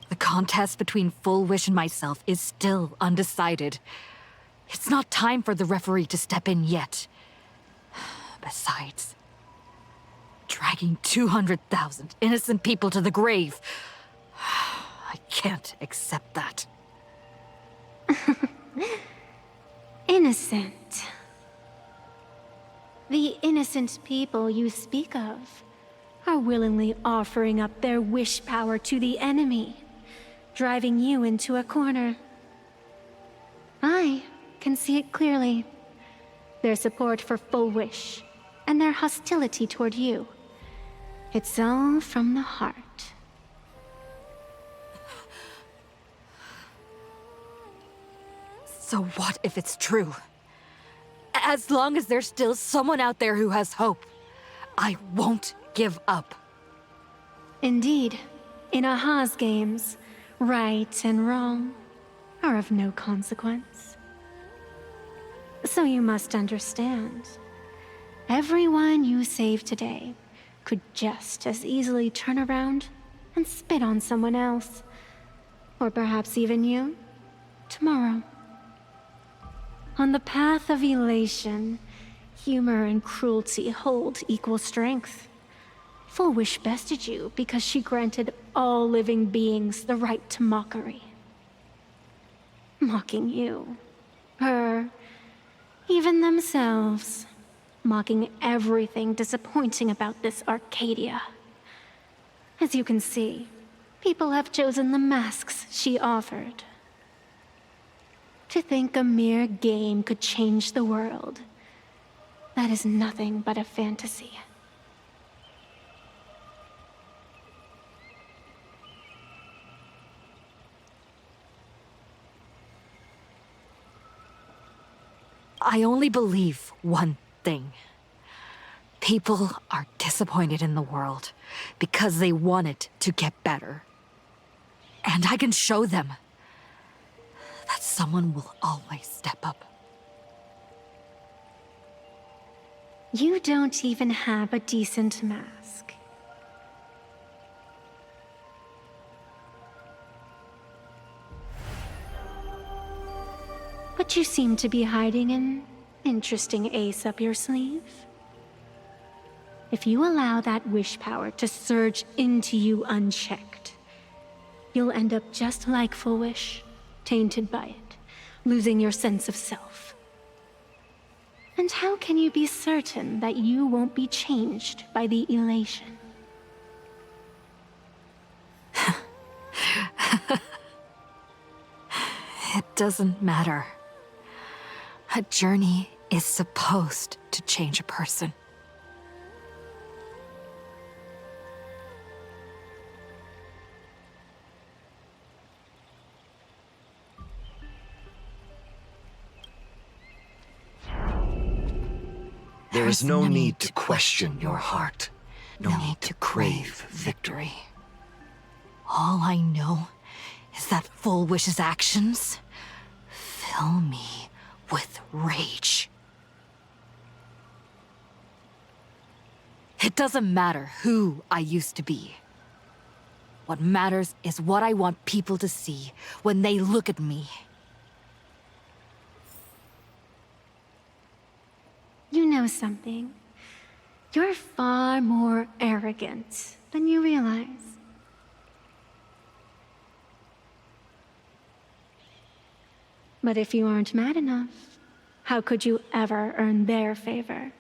The contest between Fulwish and myself is still undecided. It's not time for the referee to step in yet. Besides, dragging 200,000 innocent people to the grave. I can't accept that. Innocent. The innocent people you speak of are willingly offering up their wish power to the enemy. driving you into a corner. I can see it clearly. Their support for Fulwish, and their hostility toward you. It's all from the heart. So what if it's true? As long as there's still someone out there who has hope, I won't give up. Indeed, in Aha's games, right and wrong are of no consequence. So you must understand, everyone you save today could just as easily turn around and spit on someone else. Or perhaps even you, tomorrow. On the path of elation, humor and cruelty hold equal strength. Fulwish bested you because she granted all living beings the right to mockery. Mocking you, her, even themselves. Mocking everything disappointing about this Arcadia. As you can see, people have chosen the masks she offered. To think a mere game could change the world, that is nothing but a fantasy. I only believe one thing. People are disappointed in the world because they want it to get better. And I can show them that someone will always step up. You don't even have a decent mask. But you seem to be hiding an interesting ace up your sleeve. If you allow that wish power to surge into you unchecked, you'll end up just like Fulwish, tainted by it, losing your sense of self. And how can you be certain that you won't be changed by the elation? It doesn't matter. A journey is supposed to change a person. There is no need to question your heart. No need to crave victory. All I know is that Fulwish's actions fill me with rage. It doesn't matter who I used to be. What matters is what I want people to see when they look at me. You know something? You're far more arrogant than you realize. But if you aren't mad enough, how could you ever earn their favor?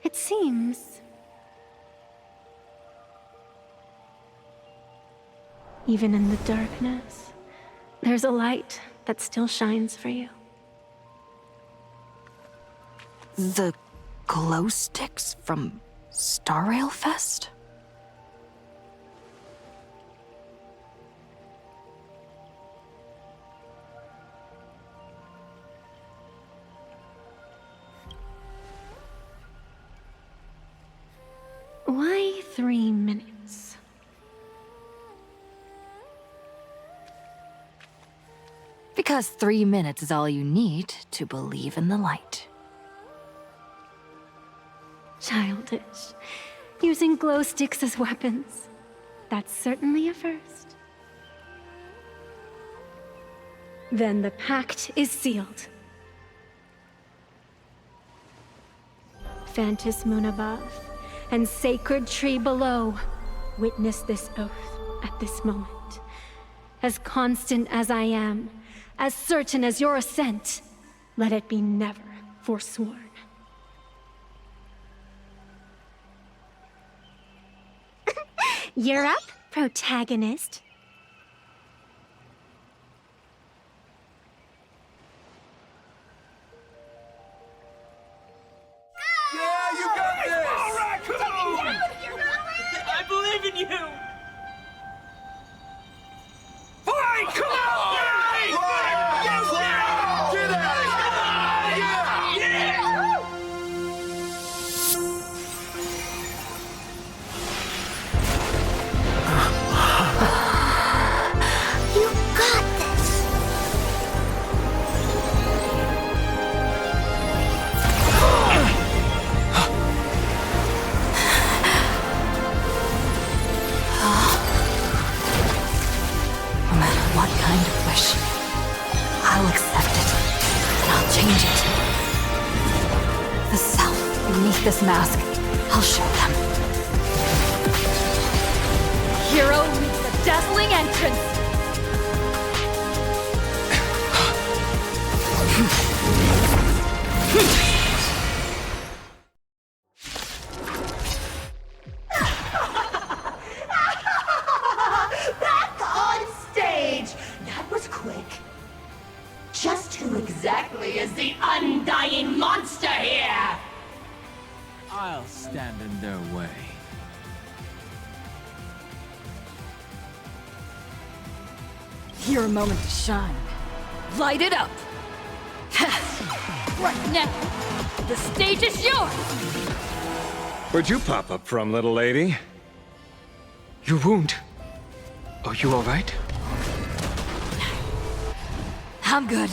It seems even in the darkness, there's a light that still shines for you. The glow sticks from Star Rail Fest? Why 3 minutes? Because 3 minutes is all you need to believe in the light. Childish. Using glow sticks as weapons. That's certainly a first. Then the pact is sealed. Phantasmoon above and sacred tree below, witness this oath at this moment. As constant as I am, as certain as your ascent, let it be never forsworn. You're up, protagonist. Yeah, you got this! All right, come on! I believe in you! Fine, come on! Fine! Yes, get out of here! Yeah! You got this! No matter what kind of wish, I'll accept it, and I'll change it. The self beneath this mask, I'll show them. Hero meets a dazzling entrance! Back on stage! That was quick. Just who exactly is the undying monster here? I'll stand in their way. Your moment to shine. Light it up! Right now, the stage is yours! Where'd you pop up from, little lady? Your wound. Are you alright? I'm good.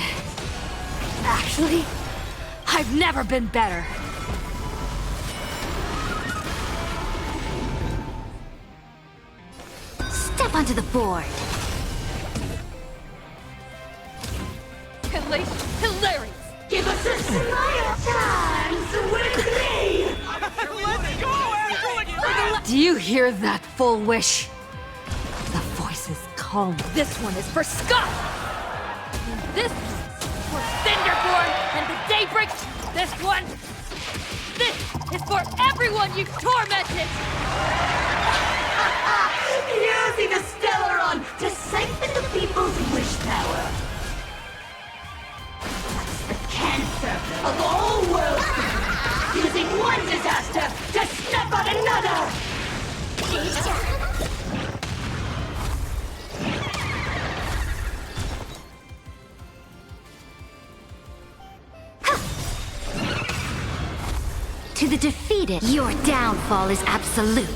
Actually, I've never been better. Step onto the board. Hilarious! Give us a smile times with me! Let's go, Astro! Do you hear that, Fulwish? The voice is calm. This one is for Scott! And this for Cinderborn and the Daybreak! This one! This is for everyone you've tormented! Using the Stellaron to siphon the people's wish power. That's the cancer of all worlds. Using one disaster to step on another. To the defeated, your downfall is absolute.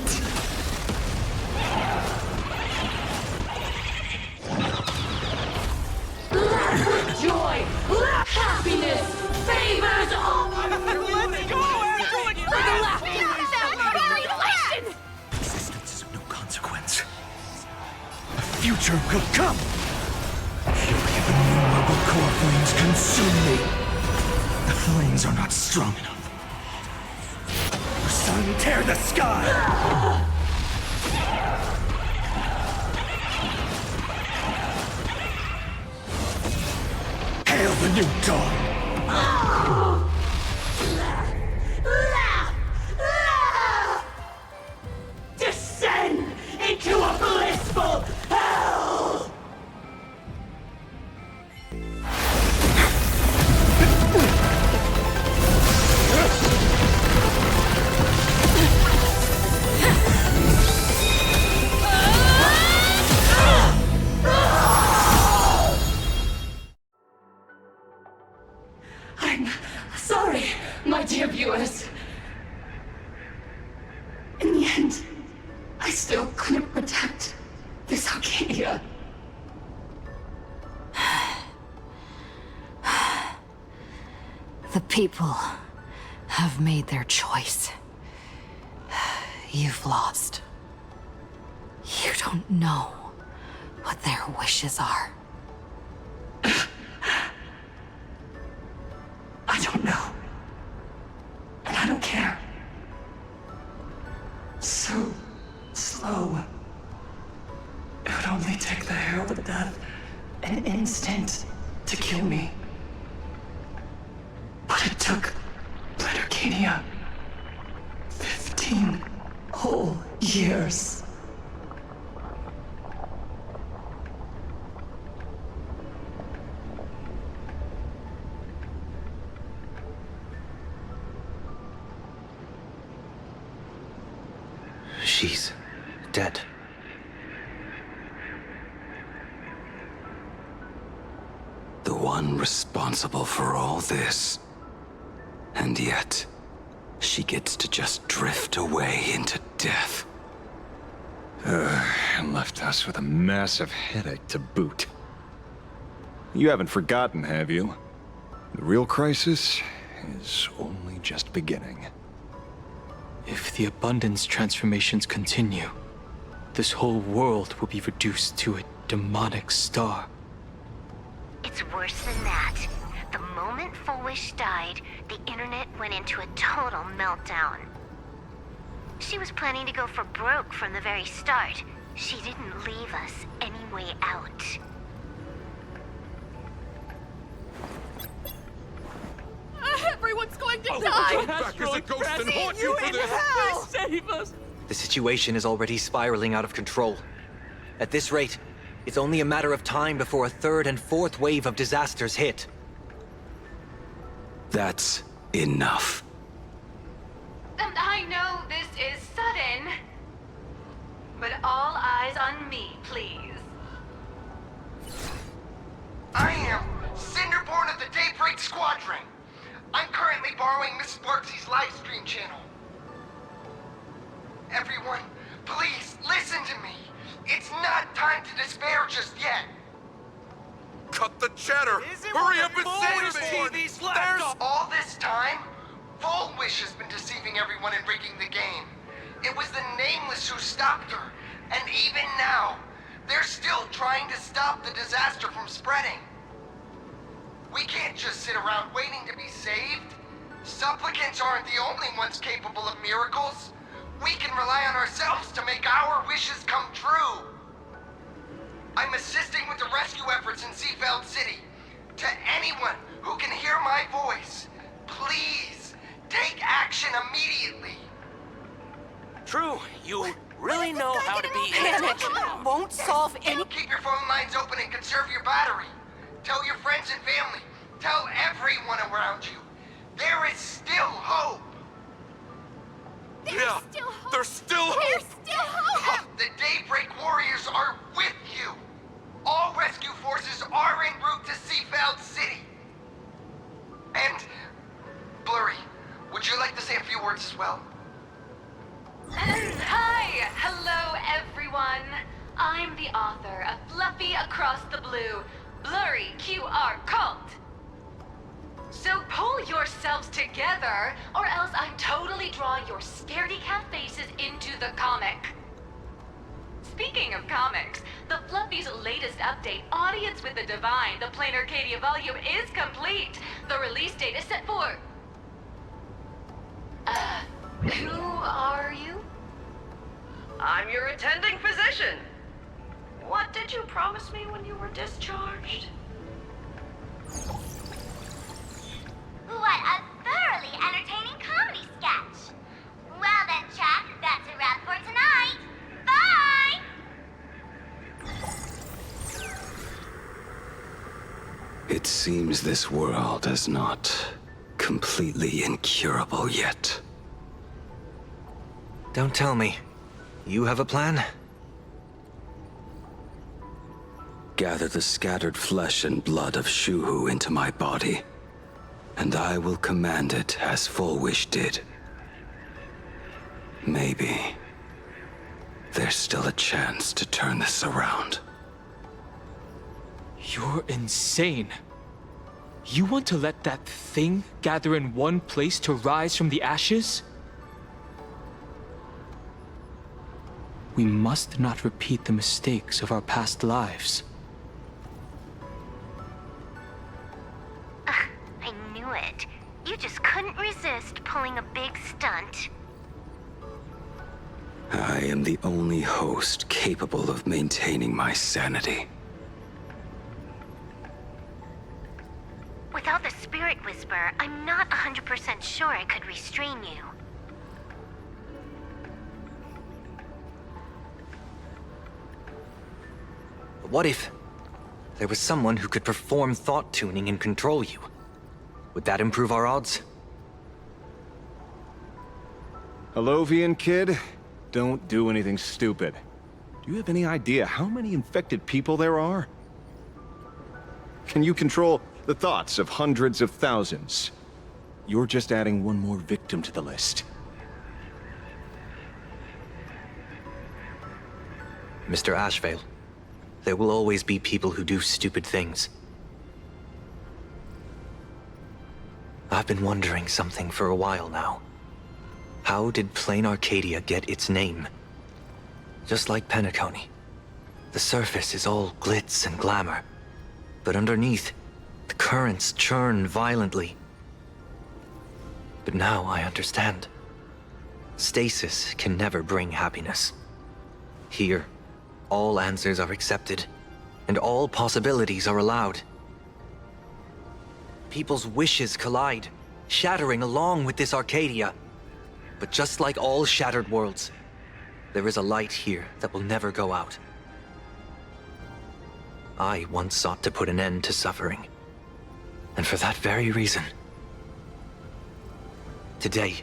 Laugh with joy, laugh happiness, favors all. Let's go, Astro! For the laughter! Existence is of no consequence. The future will come! Fury of innumerable core flames consume me! The flames are not strong enough. The sun tear the sky! Hail the new dawn! Laugh, laugh, laugh! Descend into a blissful hell! I'm sorry, my dear viewers. In the end, I still couldn't protect this Arcadia. The people have made their choice. You've lost. You don't know what their wishes are. I don't know. And I don't care. So slow. It would only take the herald of death an instant to kill me. But it took Arcadia 15 whole years. She's dead. The one responsible for all this. And yet, she gets to just drift away into death. And left us with a massive headache to boot. You haven't forgotten, have you? The real crisis is only just beginning. If the abundance transformations continue, this whole world will be reduced to a demonic star. It's worse than that. The moment Fulwish died, the internet went into a total meltdown. She was planning to go for broke from the very start. She didn't leave us any way out. Everyone's going to I'll die! come back as a ghost and haunt you for this! Please save us! The situation is already spiraling out of control. At this rate, it's only a matter of time before a third and fourth wave of disasters hit. That's enough. I know this is sudden, but all eyes on me, please. I am Cinderborn of the Daybreak Squadron. I'm currently borrowing Miss Sparksy's live stream channel. Everyone, please listen to me. It's not time to despair just yet. Cut the chatter! Hurry up and save me! There's all this time, Fulwish has been deceiving everyone and rigging the game. It was the Nameless who stopped her, and even now, they're still trying to stop the disaster from spreading. We can't just sit around waiting to be saved. Supplicants aren't the only ones capable of miracles. We can rely on ourselves to make our wishes come true. I'm assisting with the rescue efforts in Seafeld City. To anyone who can hear my voice, please take action immediately. True, you really know how to be... Panic won't solve any... Keep your phone lines open and conserve your battery. Tell your friends and family. Tell everyone around you. There is still hope. There's still hope! The Daybreak Warriors are with you. All rescue forces are en route to Seafeld City. And, Blurry, would you like to say a few words as well? Hi! Hello, everyone. I'm the author of Fluffy Across the Blue, Blurry QR Cult. So pull yourselves together, or else I totally draw your scaredy cat faces into the comic. Speaking of comics, the Fluffy's latest update, Audience with the Divine, the Plain Arcadia volume, is complete. The release date is set for... who are you? I'm your attending physician. What did you promise me when you were discharged? What a thoroughly entertaining comedy sketch! Well then, Chuck, that's a wrap for tonight. Bye! It seems this world is not completely incurable yet. Don't tell me. You have a plan? Gather the scattered flesh and blood of Shuhu into my body, and I will command it as Fulwish did. Maybe there's still a chance to turn this around. You're insane. You want to let that thing gather in one place to rise from the ashes? We must not repeat the mistakes of our past lives. I knew it. You just couldn't resist pulling a big stunt. I am the only host capable of maintaining my sanity. Without the Spirit Whisper, I'm not 100% sure I could restrain you. What if there was someone who could perform thought tuning and control you? Would that improve our odds? Hello, Vian kid. Don't do anything stupid. Do you have any idea how many infected people there are? Can you control the thoughts of hundreds of thousands? You're just adding one more victim to the list. Mr. Ashvale, there will always be people who do stupid things. I've been wondering something for a while now. How did Plain Arcadia get its name? Just like Penacony, the surface is all glitz and glamour, but underneath, the currents churn violently. But now I understand. Stasis can never bring happiness. Here, all answers are accepted, and all possibilities are allowed. People's wishes collide, shattering along with this Arcadia. But just like all shattered worlds, there is a light here that will never go out. I once sought to put an end to suffering, and for that very reason, today,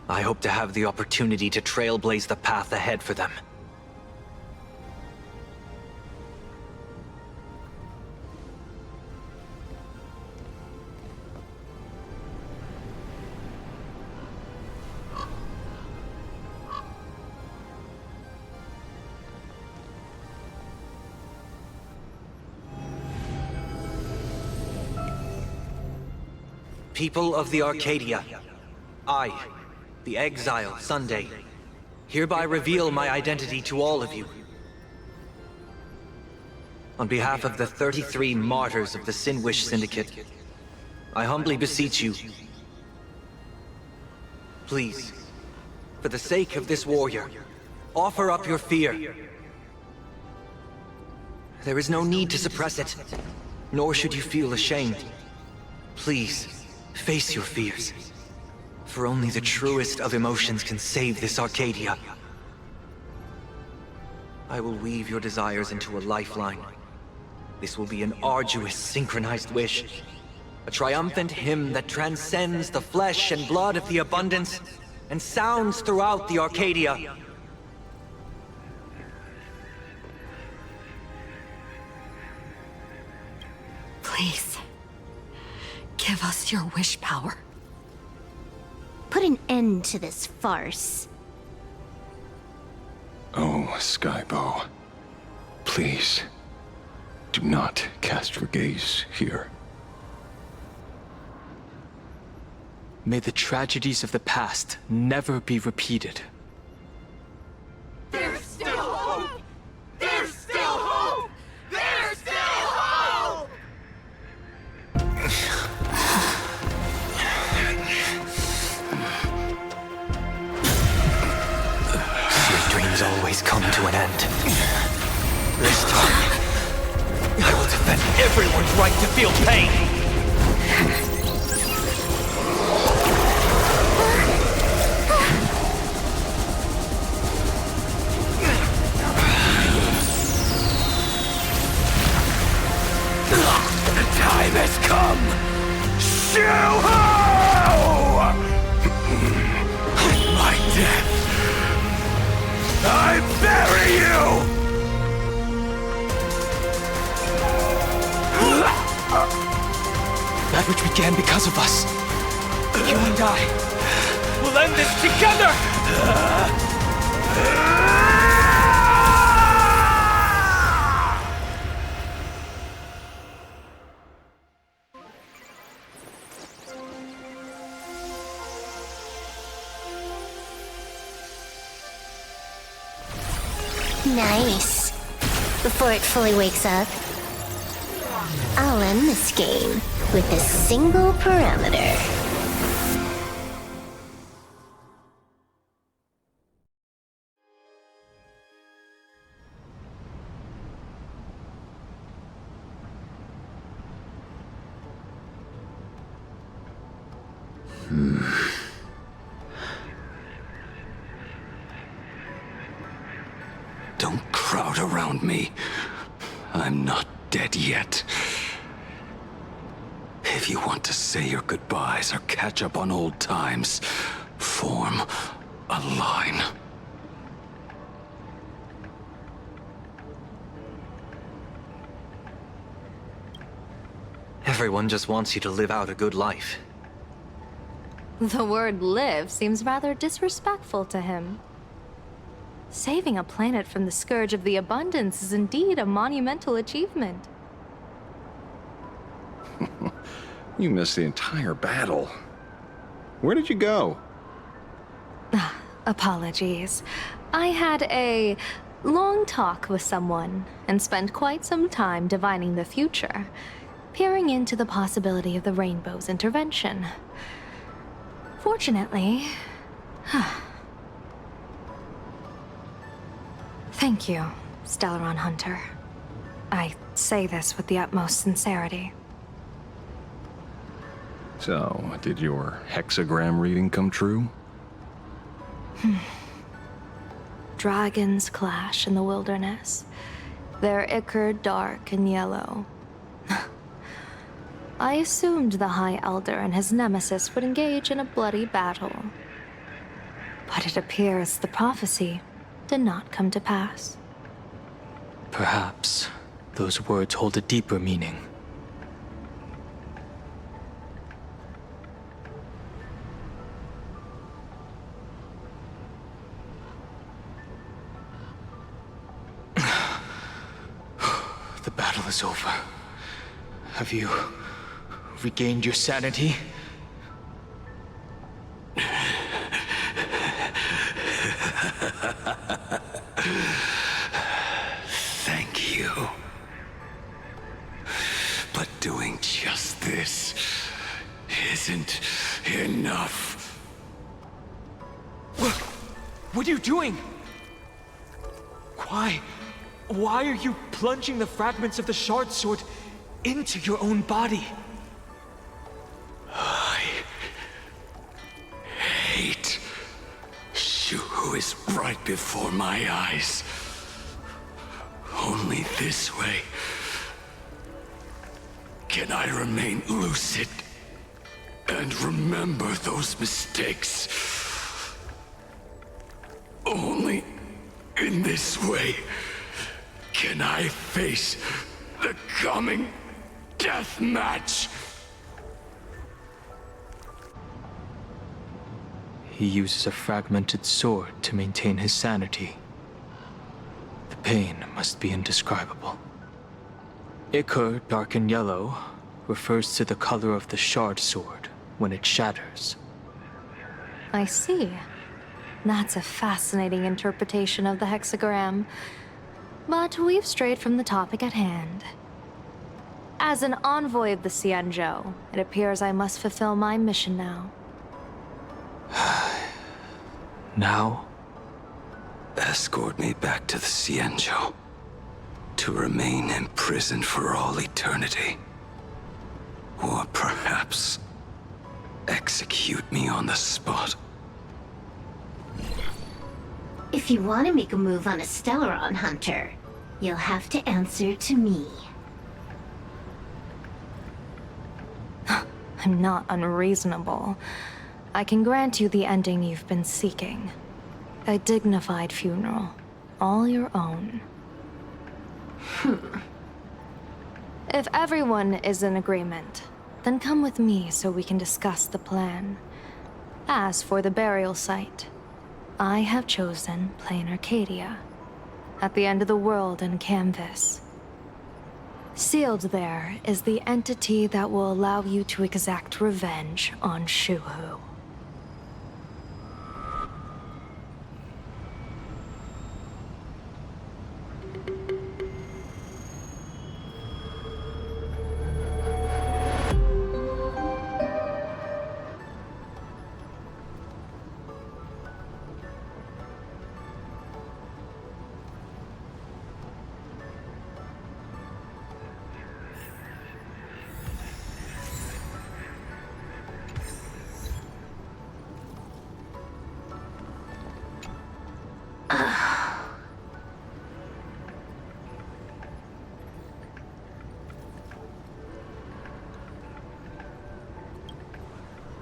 I hope to have the opportunity to trailblaze the path ahead for them. People of the Arcadia, I, the Exile Sunday, hereby reveal my identity to all of you. On behalf of the 33 martyrs of the Sinwish Syndicate, I humbly beseech you, please, for the sake of this warrior, offer up your fear. There is no need to suppress it, nor should you feel ashamed. Please, face your fears, for only the truest of emotions can save this Arcadia. I will weave your desires into a lifeline. This will be an arduous, synchronized wish, a triumphant hymn that transcends the flesh and blood of the abundance and sounds throughout the Arcadia. Please, give us your wish power. Put an end to this farce. Oh, Skybow. Please, do not cast your gaze here. May the tragedies of the past never be repeated. There's still hope! There's still hope! There's still hope! Your dreams always come to an end. This time, I will defend everyone's right to feel pain! The time has come! Shoo-ho! My death! I bury you! That which began because of us. You and I will end this together! Nice. Before it fully wakes up, I'll end this game with a single parameter. Don't crowd around me. I'm not dead yet. If you want to say your goodbyes or catch up on old times, form a line. Everyone just wants you to live out a good life. The word live seems rather disrespectful to him. Saving a planet from the scourge of the abundance is indeed a monumental achievement. You missed the entire battle. Where did you go? Apologies. I had a long talk with someone and spent quite some time divining the future, peering into the possibility of the Rainbow's intervention. Fortunately... Thank you, Stellaron Hunter. I say this with the utmost sincerity. So, did your hexagram reading come true? Dragons clash in the wilderness. Their ichor dark and yellow. I assumed the High Elder and his nemesis would engage in a bloody battle. But it appears the prophecy did not come to pass. Perhaps those words hold a deeper meaning. The battle is over. Have you regained your sanity? Thank you. But doing just this isn't enough. What are you doing? Why are you plunging the fragments of the shard sword into your own body? I hate Shu is right before my eyes. Only this way can I remain lucid and remember those mistakes. Only in this way can I face the coming death match. He uses a fragmented sword to maintain his sanity. The pain must be indescribable. Ichor, dark and yellow, refers to the color of the shard sword when it shatters. I see. That's a fascinating interpretation of the hexagram. But we've strayed from the topic at hand. As an envoy of the Xianzhou, it appears I must fulfill my mission now. Now? Escort me back to the Xianzhou. To remain imprisoned for all eternity. Or perhaps execute me on the spot. If you want to make a move on a Stellaron Hunter, you'll have to answer to me. I'm not unreasonable. I can grant you the ending you've been seeking. A dignified funeral, all your own. If everyone is in agreement, then come with me so we can discuss the plan. As for the burial site, I have chosen Plain Arcadia, at the end of the world in Canvas. Sealed there is the entity that will allow you to exact revenge on Shuhu.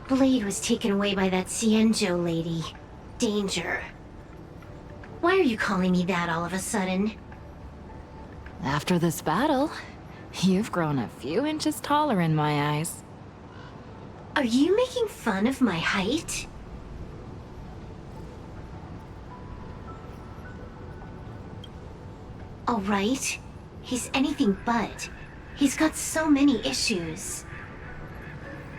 Blade was taken away by that Xianzhou lady. Danger. Why are you calling me that all of a sudden? After this battle, You've grown a few inches taller in my eyes. Are you making fun of my height? All right, he's anything but. He's got so many issues.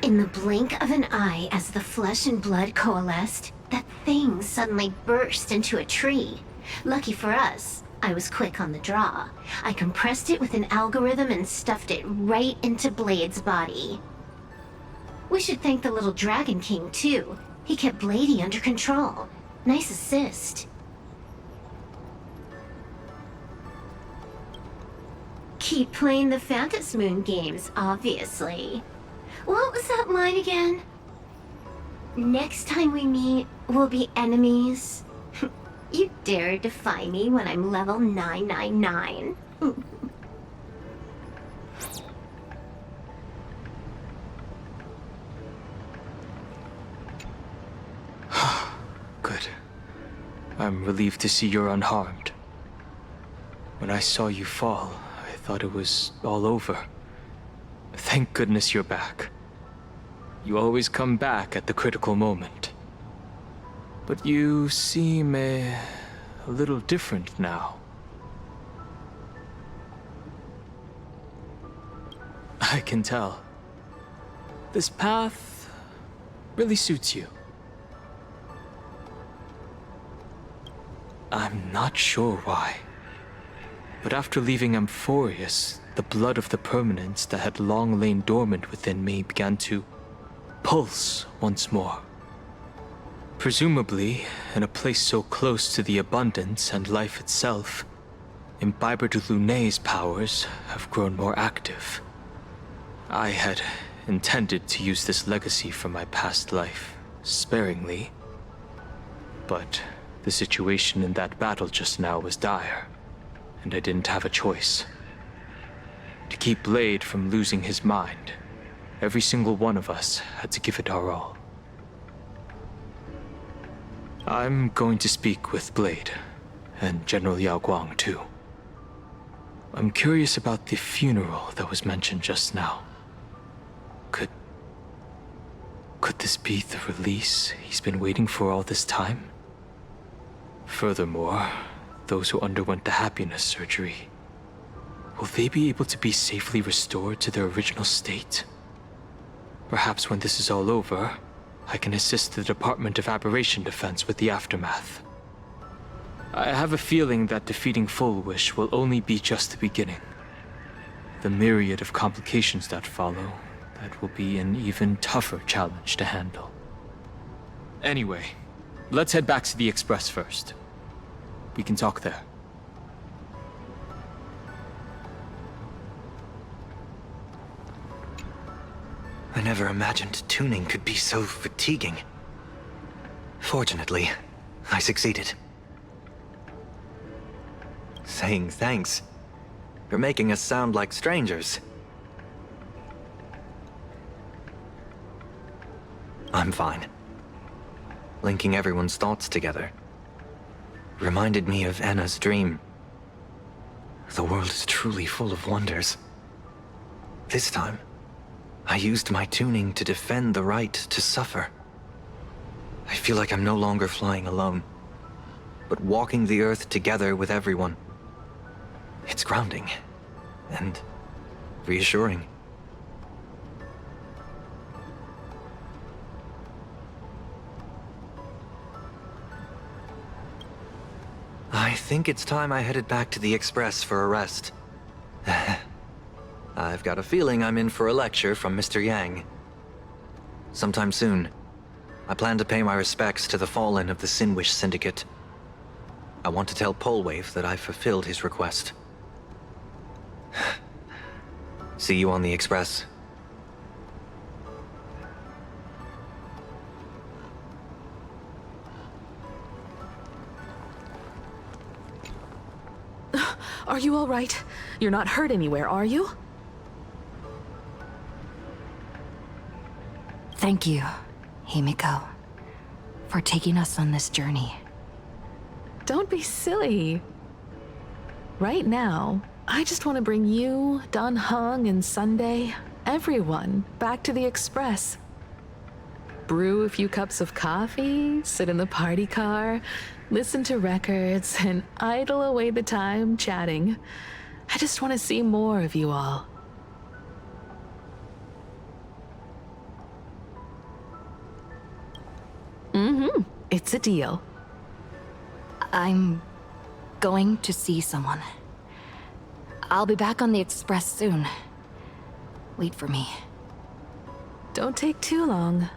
In the blink of an eye, as the flesh and blood coalesced, that thing suddenly burst into a tree. Lucky for us, I was quick on the draw. I compressed it with an algorithm and stuffed it right into Blade's body. We should thank the little Dragon King, too. He kept Bladey under control. Nice assist. Keep playing the Phantasmoon Games, obviously. What was that line again? Next time we meet, we'll be enemies. You dare defy me when I'm level 999. Good. I'm relieved to see you're unharmed. When I saw you fall, I thought it was all over. Thank goodness you're back. You always come back at the critical moment. But you seem a little different now. I can tell. This path really suits you. I'm not sure why, but after leaving Amphorius, the blood of the permanence that had long lain dormant within me began to pulse once more. Presumably, in a place so close to the abundance and life itself, Imbiber de Lunay's powers have grown more active. I had intended to use this legacy from my past life sparingly, but the situation in that battle just now was dire, and I didn't have a choice. To keep Blade from losing his mind, every single one of us had to give it our all. I'm going to speak with Blade, and General Yao Guang too. I'm curious about the funeral that was mentioned just now. Could this be the release he's been waiting for all this time? Furthermore, those who underwent the happiness surgery, will they be able to be safely restored to their original state? Perhaps when this is all over, I can assist the Department of Aberration Defense with the aftermath. I have a feeling that defeating Fulwish will only be just the beginning. The myriad of complications that follow, that will be an even tougher challenge to handle. Anyway, let's head back to the Express first. We can talk there. I never imagined tuning could be so fatiguing. Fortunately, I succeeded. Saying thanks. You're making us sound like strangers. I'm fine. Linking everyone's thoughts together reminded me of Anna's dream. The world is truly full of wonders. This time, I used my tuning to defend the right to suffer. I feel like I'm no longer flying alone, but walking the earth together with everyone. It's grounding and reassuring. I think it's time I headed back to the Express for a rest. I've got a feeling I'm in for a lecture from Mr. Yang. Sometime soon, I plan to pay my respects to the fallen of the Sinwish Syndicate. I want to tell Polwave that I've fulfilled his request. See you on the Express. Are you all right? You're not hurt anywhere, are you? Thank you, Himiko, for taking us on this journey. Don't be silly. Right now, I just want to bring you, Don Hung, and Sunday, everyone, back to the Express. Brew a few cups of coffee, sit in the party car, listen to records, and idle away the time chatting. I just want to see more of you all. It's a deal. I'm going to see someone. I'll be back on the Express soon. Wait for me. Don't take too long.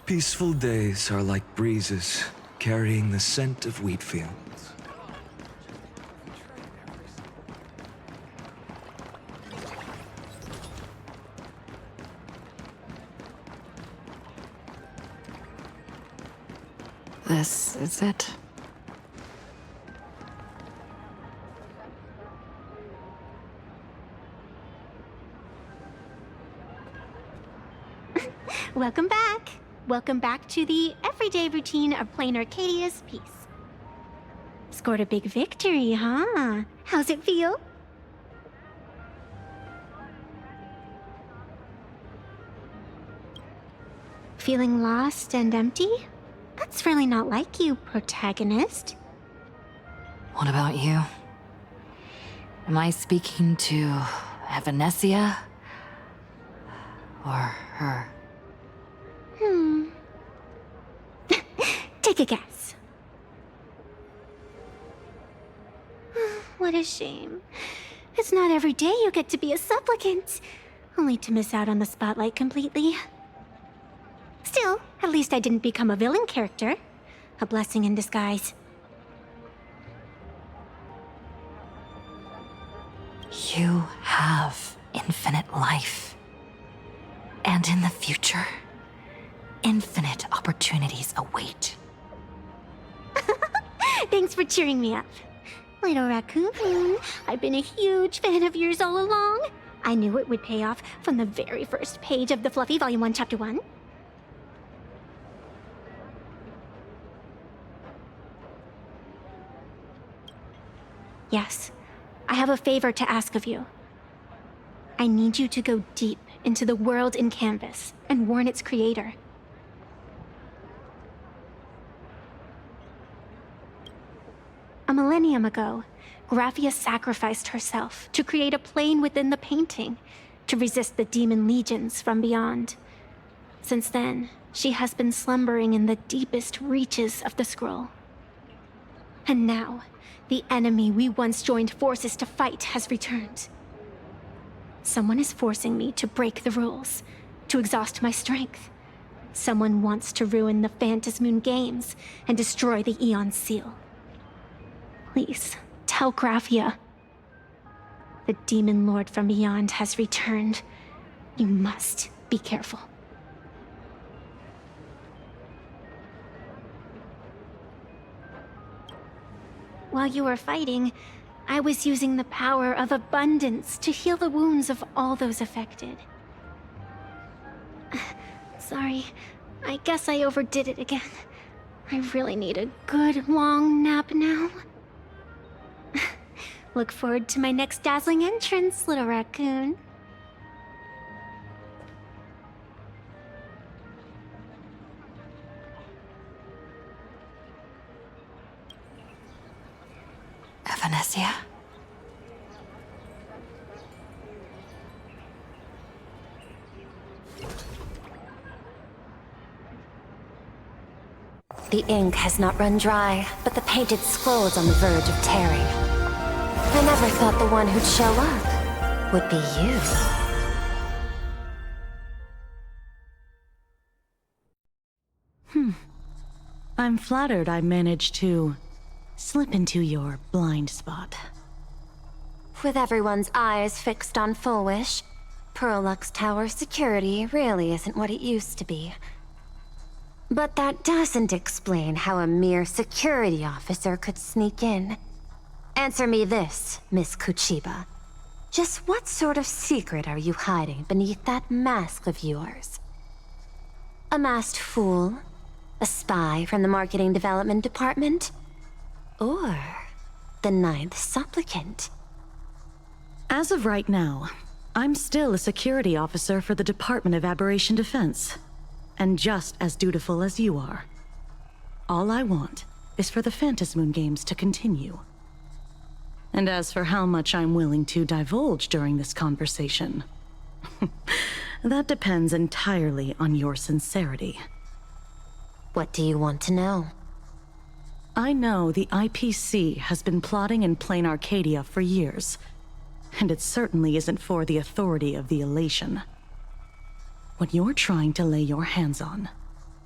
Peaceful days are like breezes, carrying the scent of wheat fields. This is it. Welcome back. Welcome back to the everyday routine of playing Arcadia's piece. Scored a big victory, huh? How's it feel? Feeling lost and empty? That's really not like you, protagonist. What about you? Am I speaking to Evanesia? Or her? Take a guess. What a shame. It's not every day you get to be a supplicant, only to miss out on the spotlight completely. Still, at least I didn't become a villain character. A blessing in disguise. You have infinite life. And in the future, infinite opportunities await. Thanks for cheering me up. Little Raccoon, I've been a huge fan of yours all along. I knew it would pay off from the very first page of the Fluffy Volume 1, Chapter 1. Yes, I have a favor to ask of you. I need you to go deep into the world in Canvas and warn its creator. A millennium ago, Graphia sacrificed herself to create a plane within the painting to resist the demon legions from beyond. Since then, she has been slumbering in the deepest reaches of the scroll. And now, the enemy we once joined forces to fight has returned. Someone is forcing me to break the rules, to exhaust my strength. Someone wants to ruin the Phantasmoon Games and destroy the Eon Seal. Please, tell Graphia. The Demon Lord from beyond has returned. You must be careful. While you were fighting, I was using the power of abundance to heal the wounds of all those affected. Sorry, I guess I overdid it again. I really need a good long nap now. Look forward to my next dazzling entrance, little raccoon. Evanesia? The ink has not run dry, but the painted scroll's on the verge of tearing. I never thought the one who'd show up would be you. I'm flattered I managed to slip into your blind spot. With everyone's eyes fixed on Fulwish, Pearlux Tower security really isn't what it used to be. But that doesn't explain how a mere security officer could sneak in. Answer me this, Miss Kuchiba. Just what sort of secret are you hiding beneath that mask of yours? A masked fool? A spy from the Marketing Development Department? Or the Ninth Supplicant? As of right now, I'm still a security officer for the Department of Aberration Defense, and just as dutiful as you are. All I want is for the Phantasmoon Games to continue. And as for how much I'm willing to divulge during this conversation, that depends entirely on your sincerity. What do you want to know? I know the IPC has been plotting in Plain Arcadia for years, and it certainly isn't for the authority of the Elation. What you're trying to lay your hands on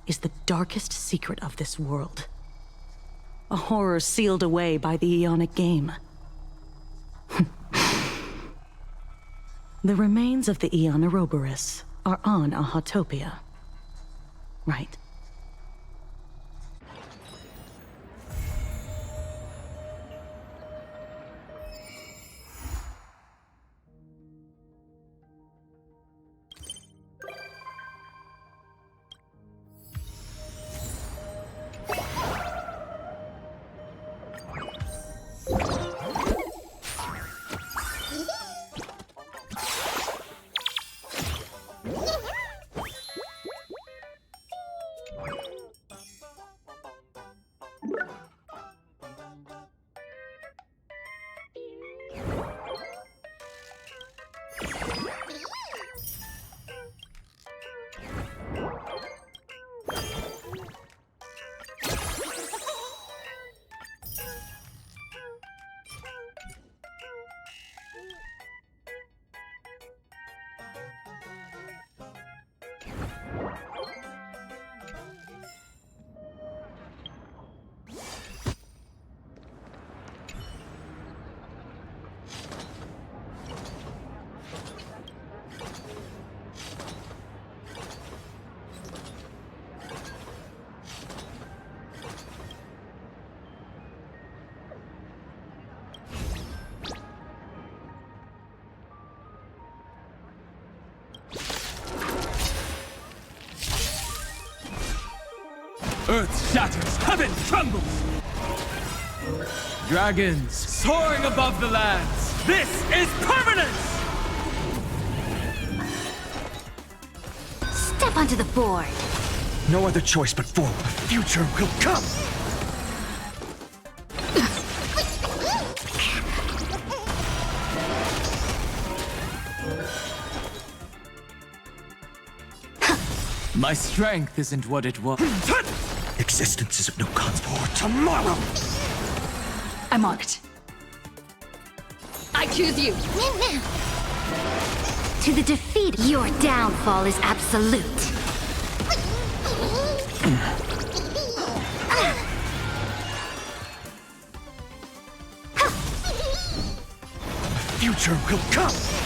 is the darkest secret of this world. A horror sealed away by the Aeonic Game. The remains of the Aeon Ouroboros are on Ahatopia. Right. Earth shatters, heaven trembles! Dragons soaring above the lands! This is permanence! Step onto the board! No other choice but forward. The future will come! My strength isn't what it was. Existence is of no consequence for tomorrow! I'm on it. I choose you. To the defeat, your downfall is absolute. The future will come!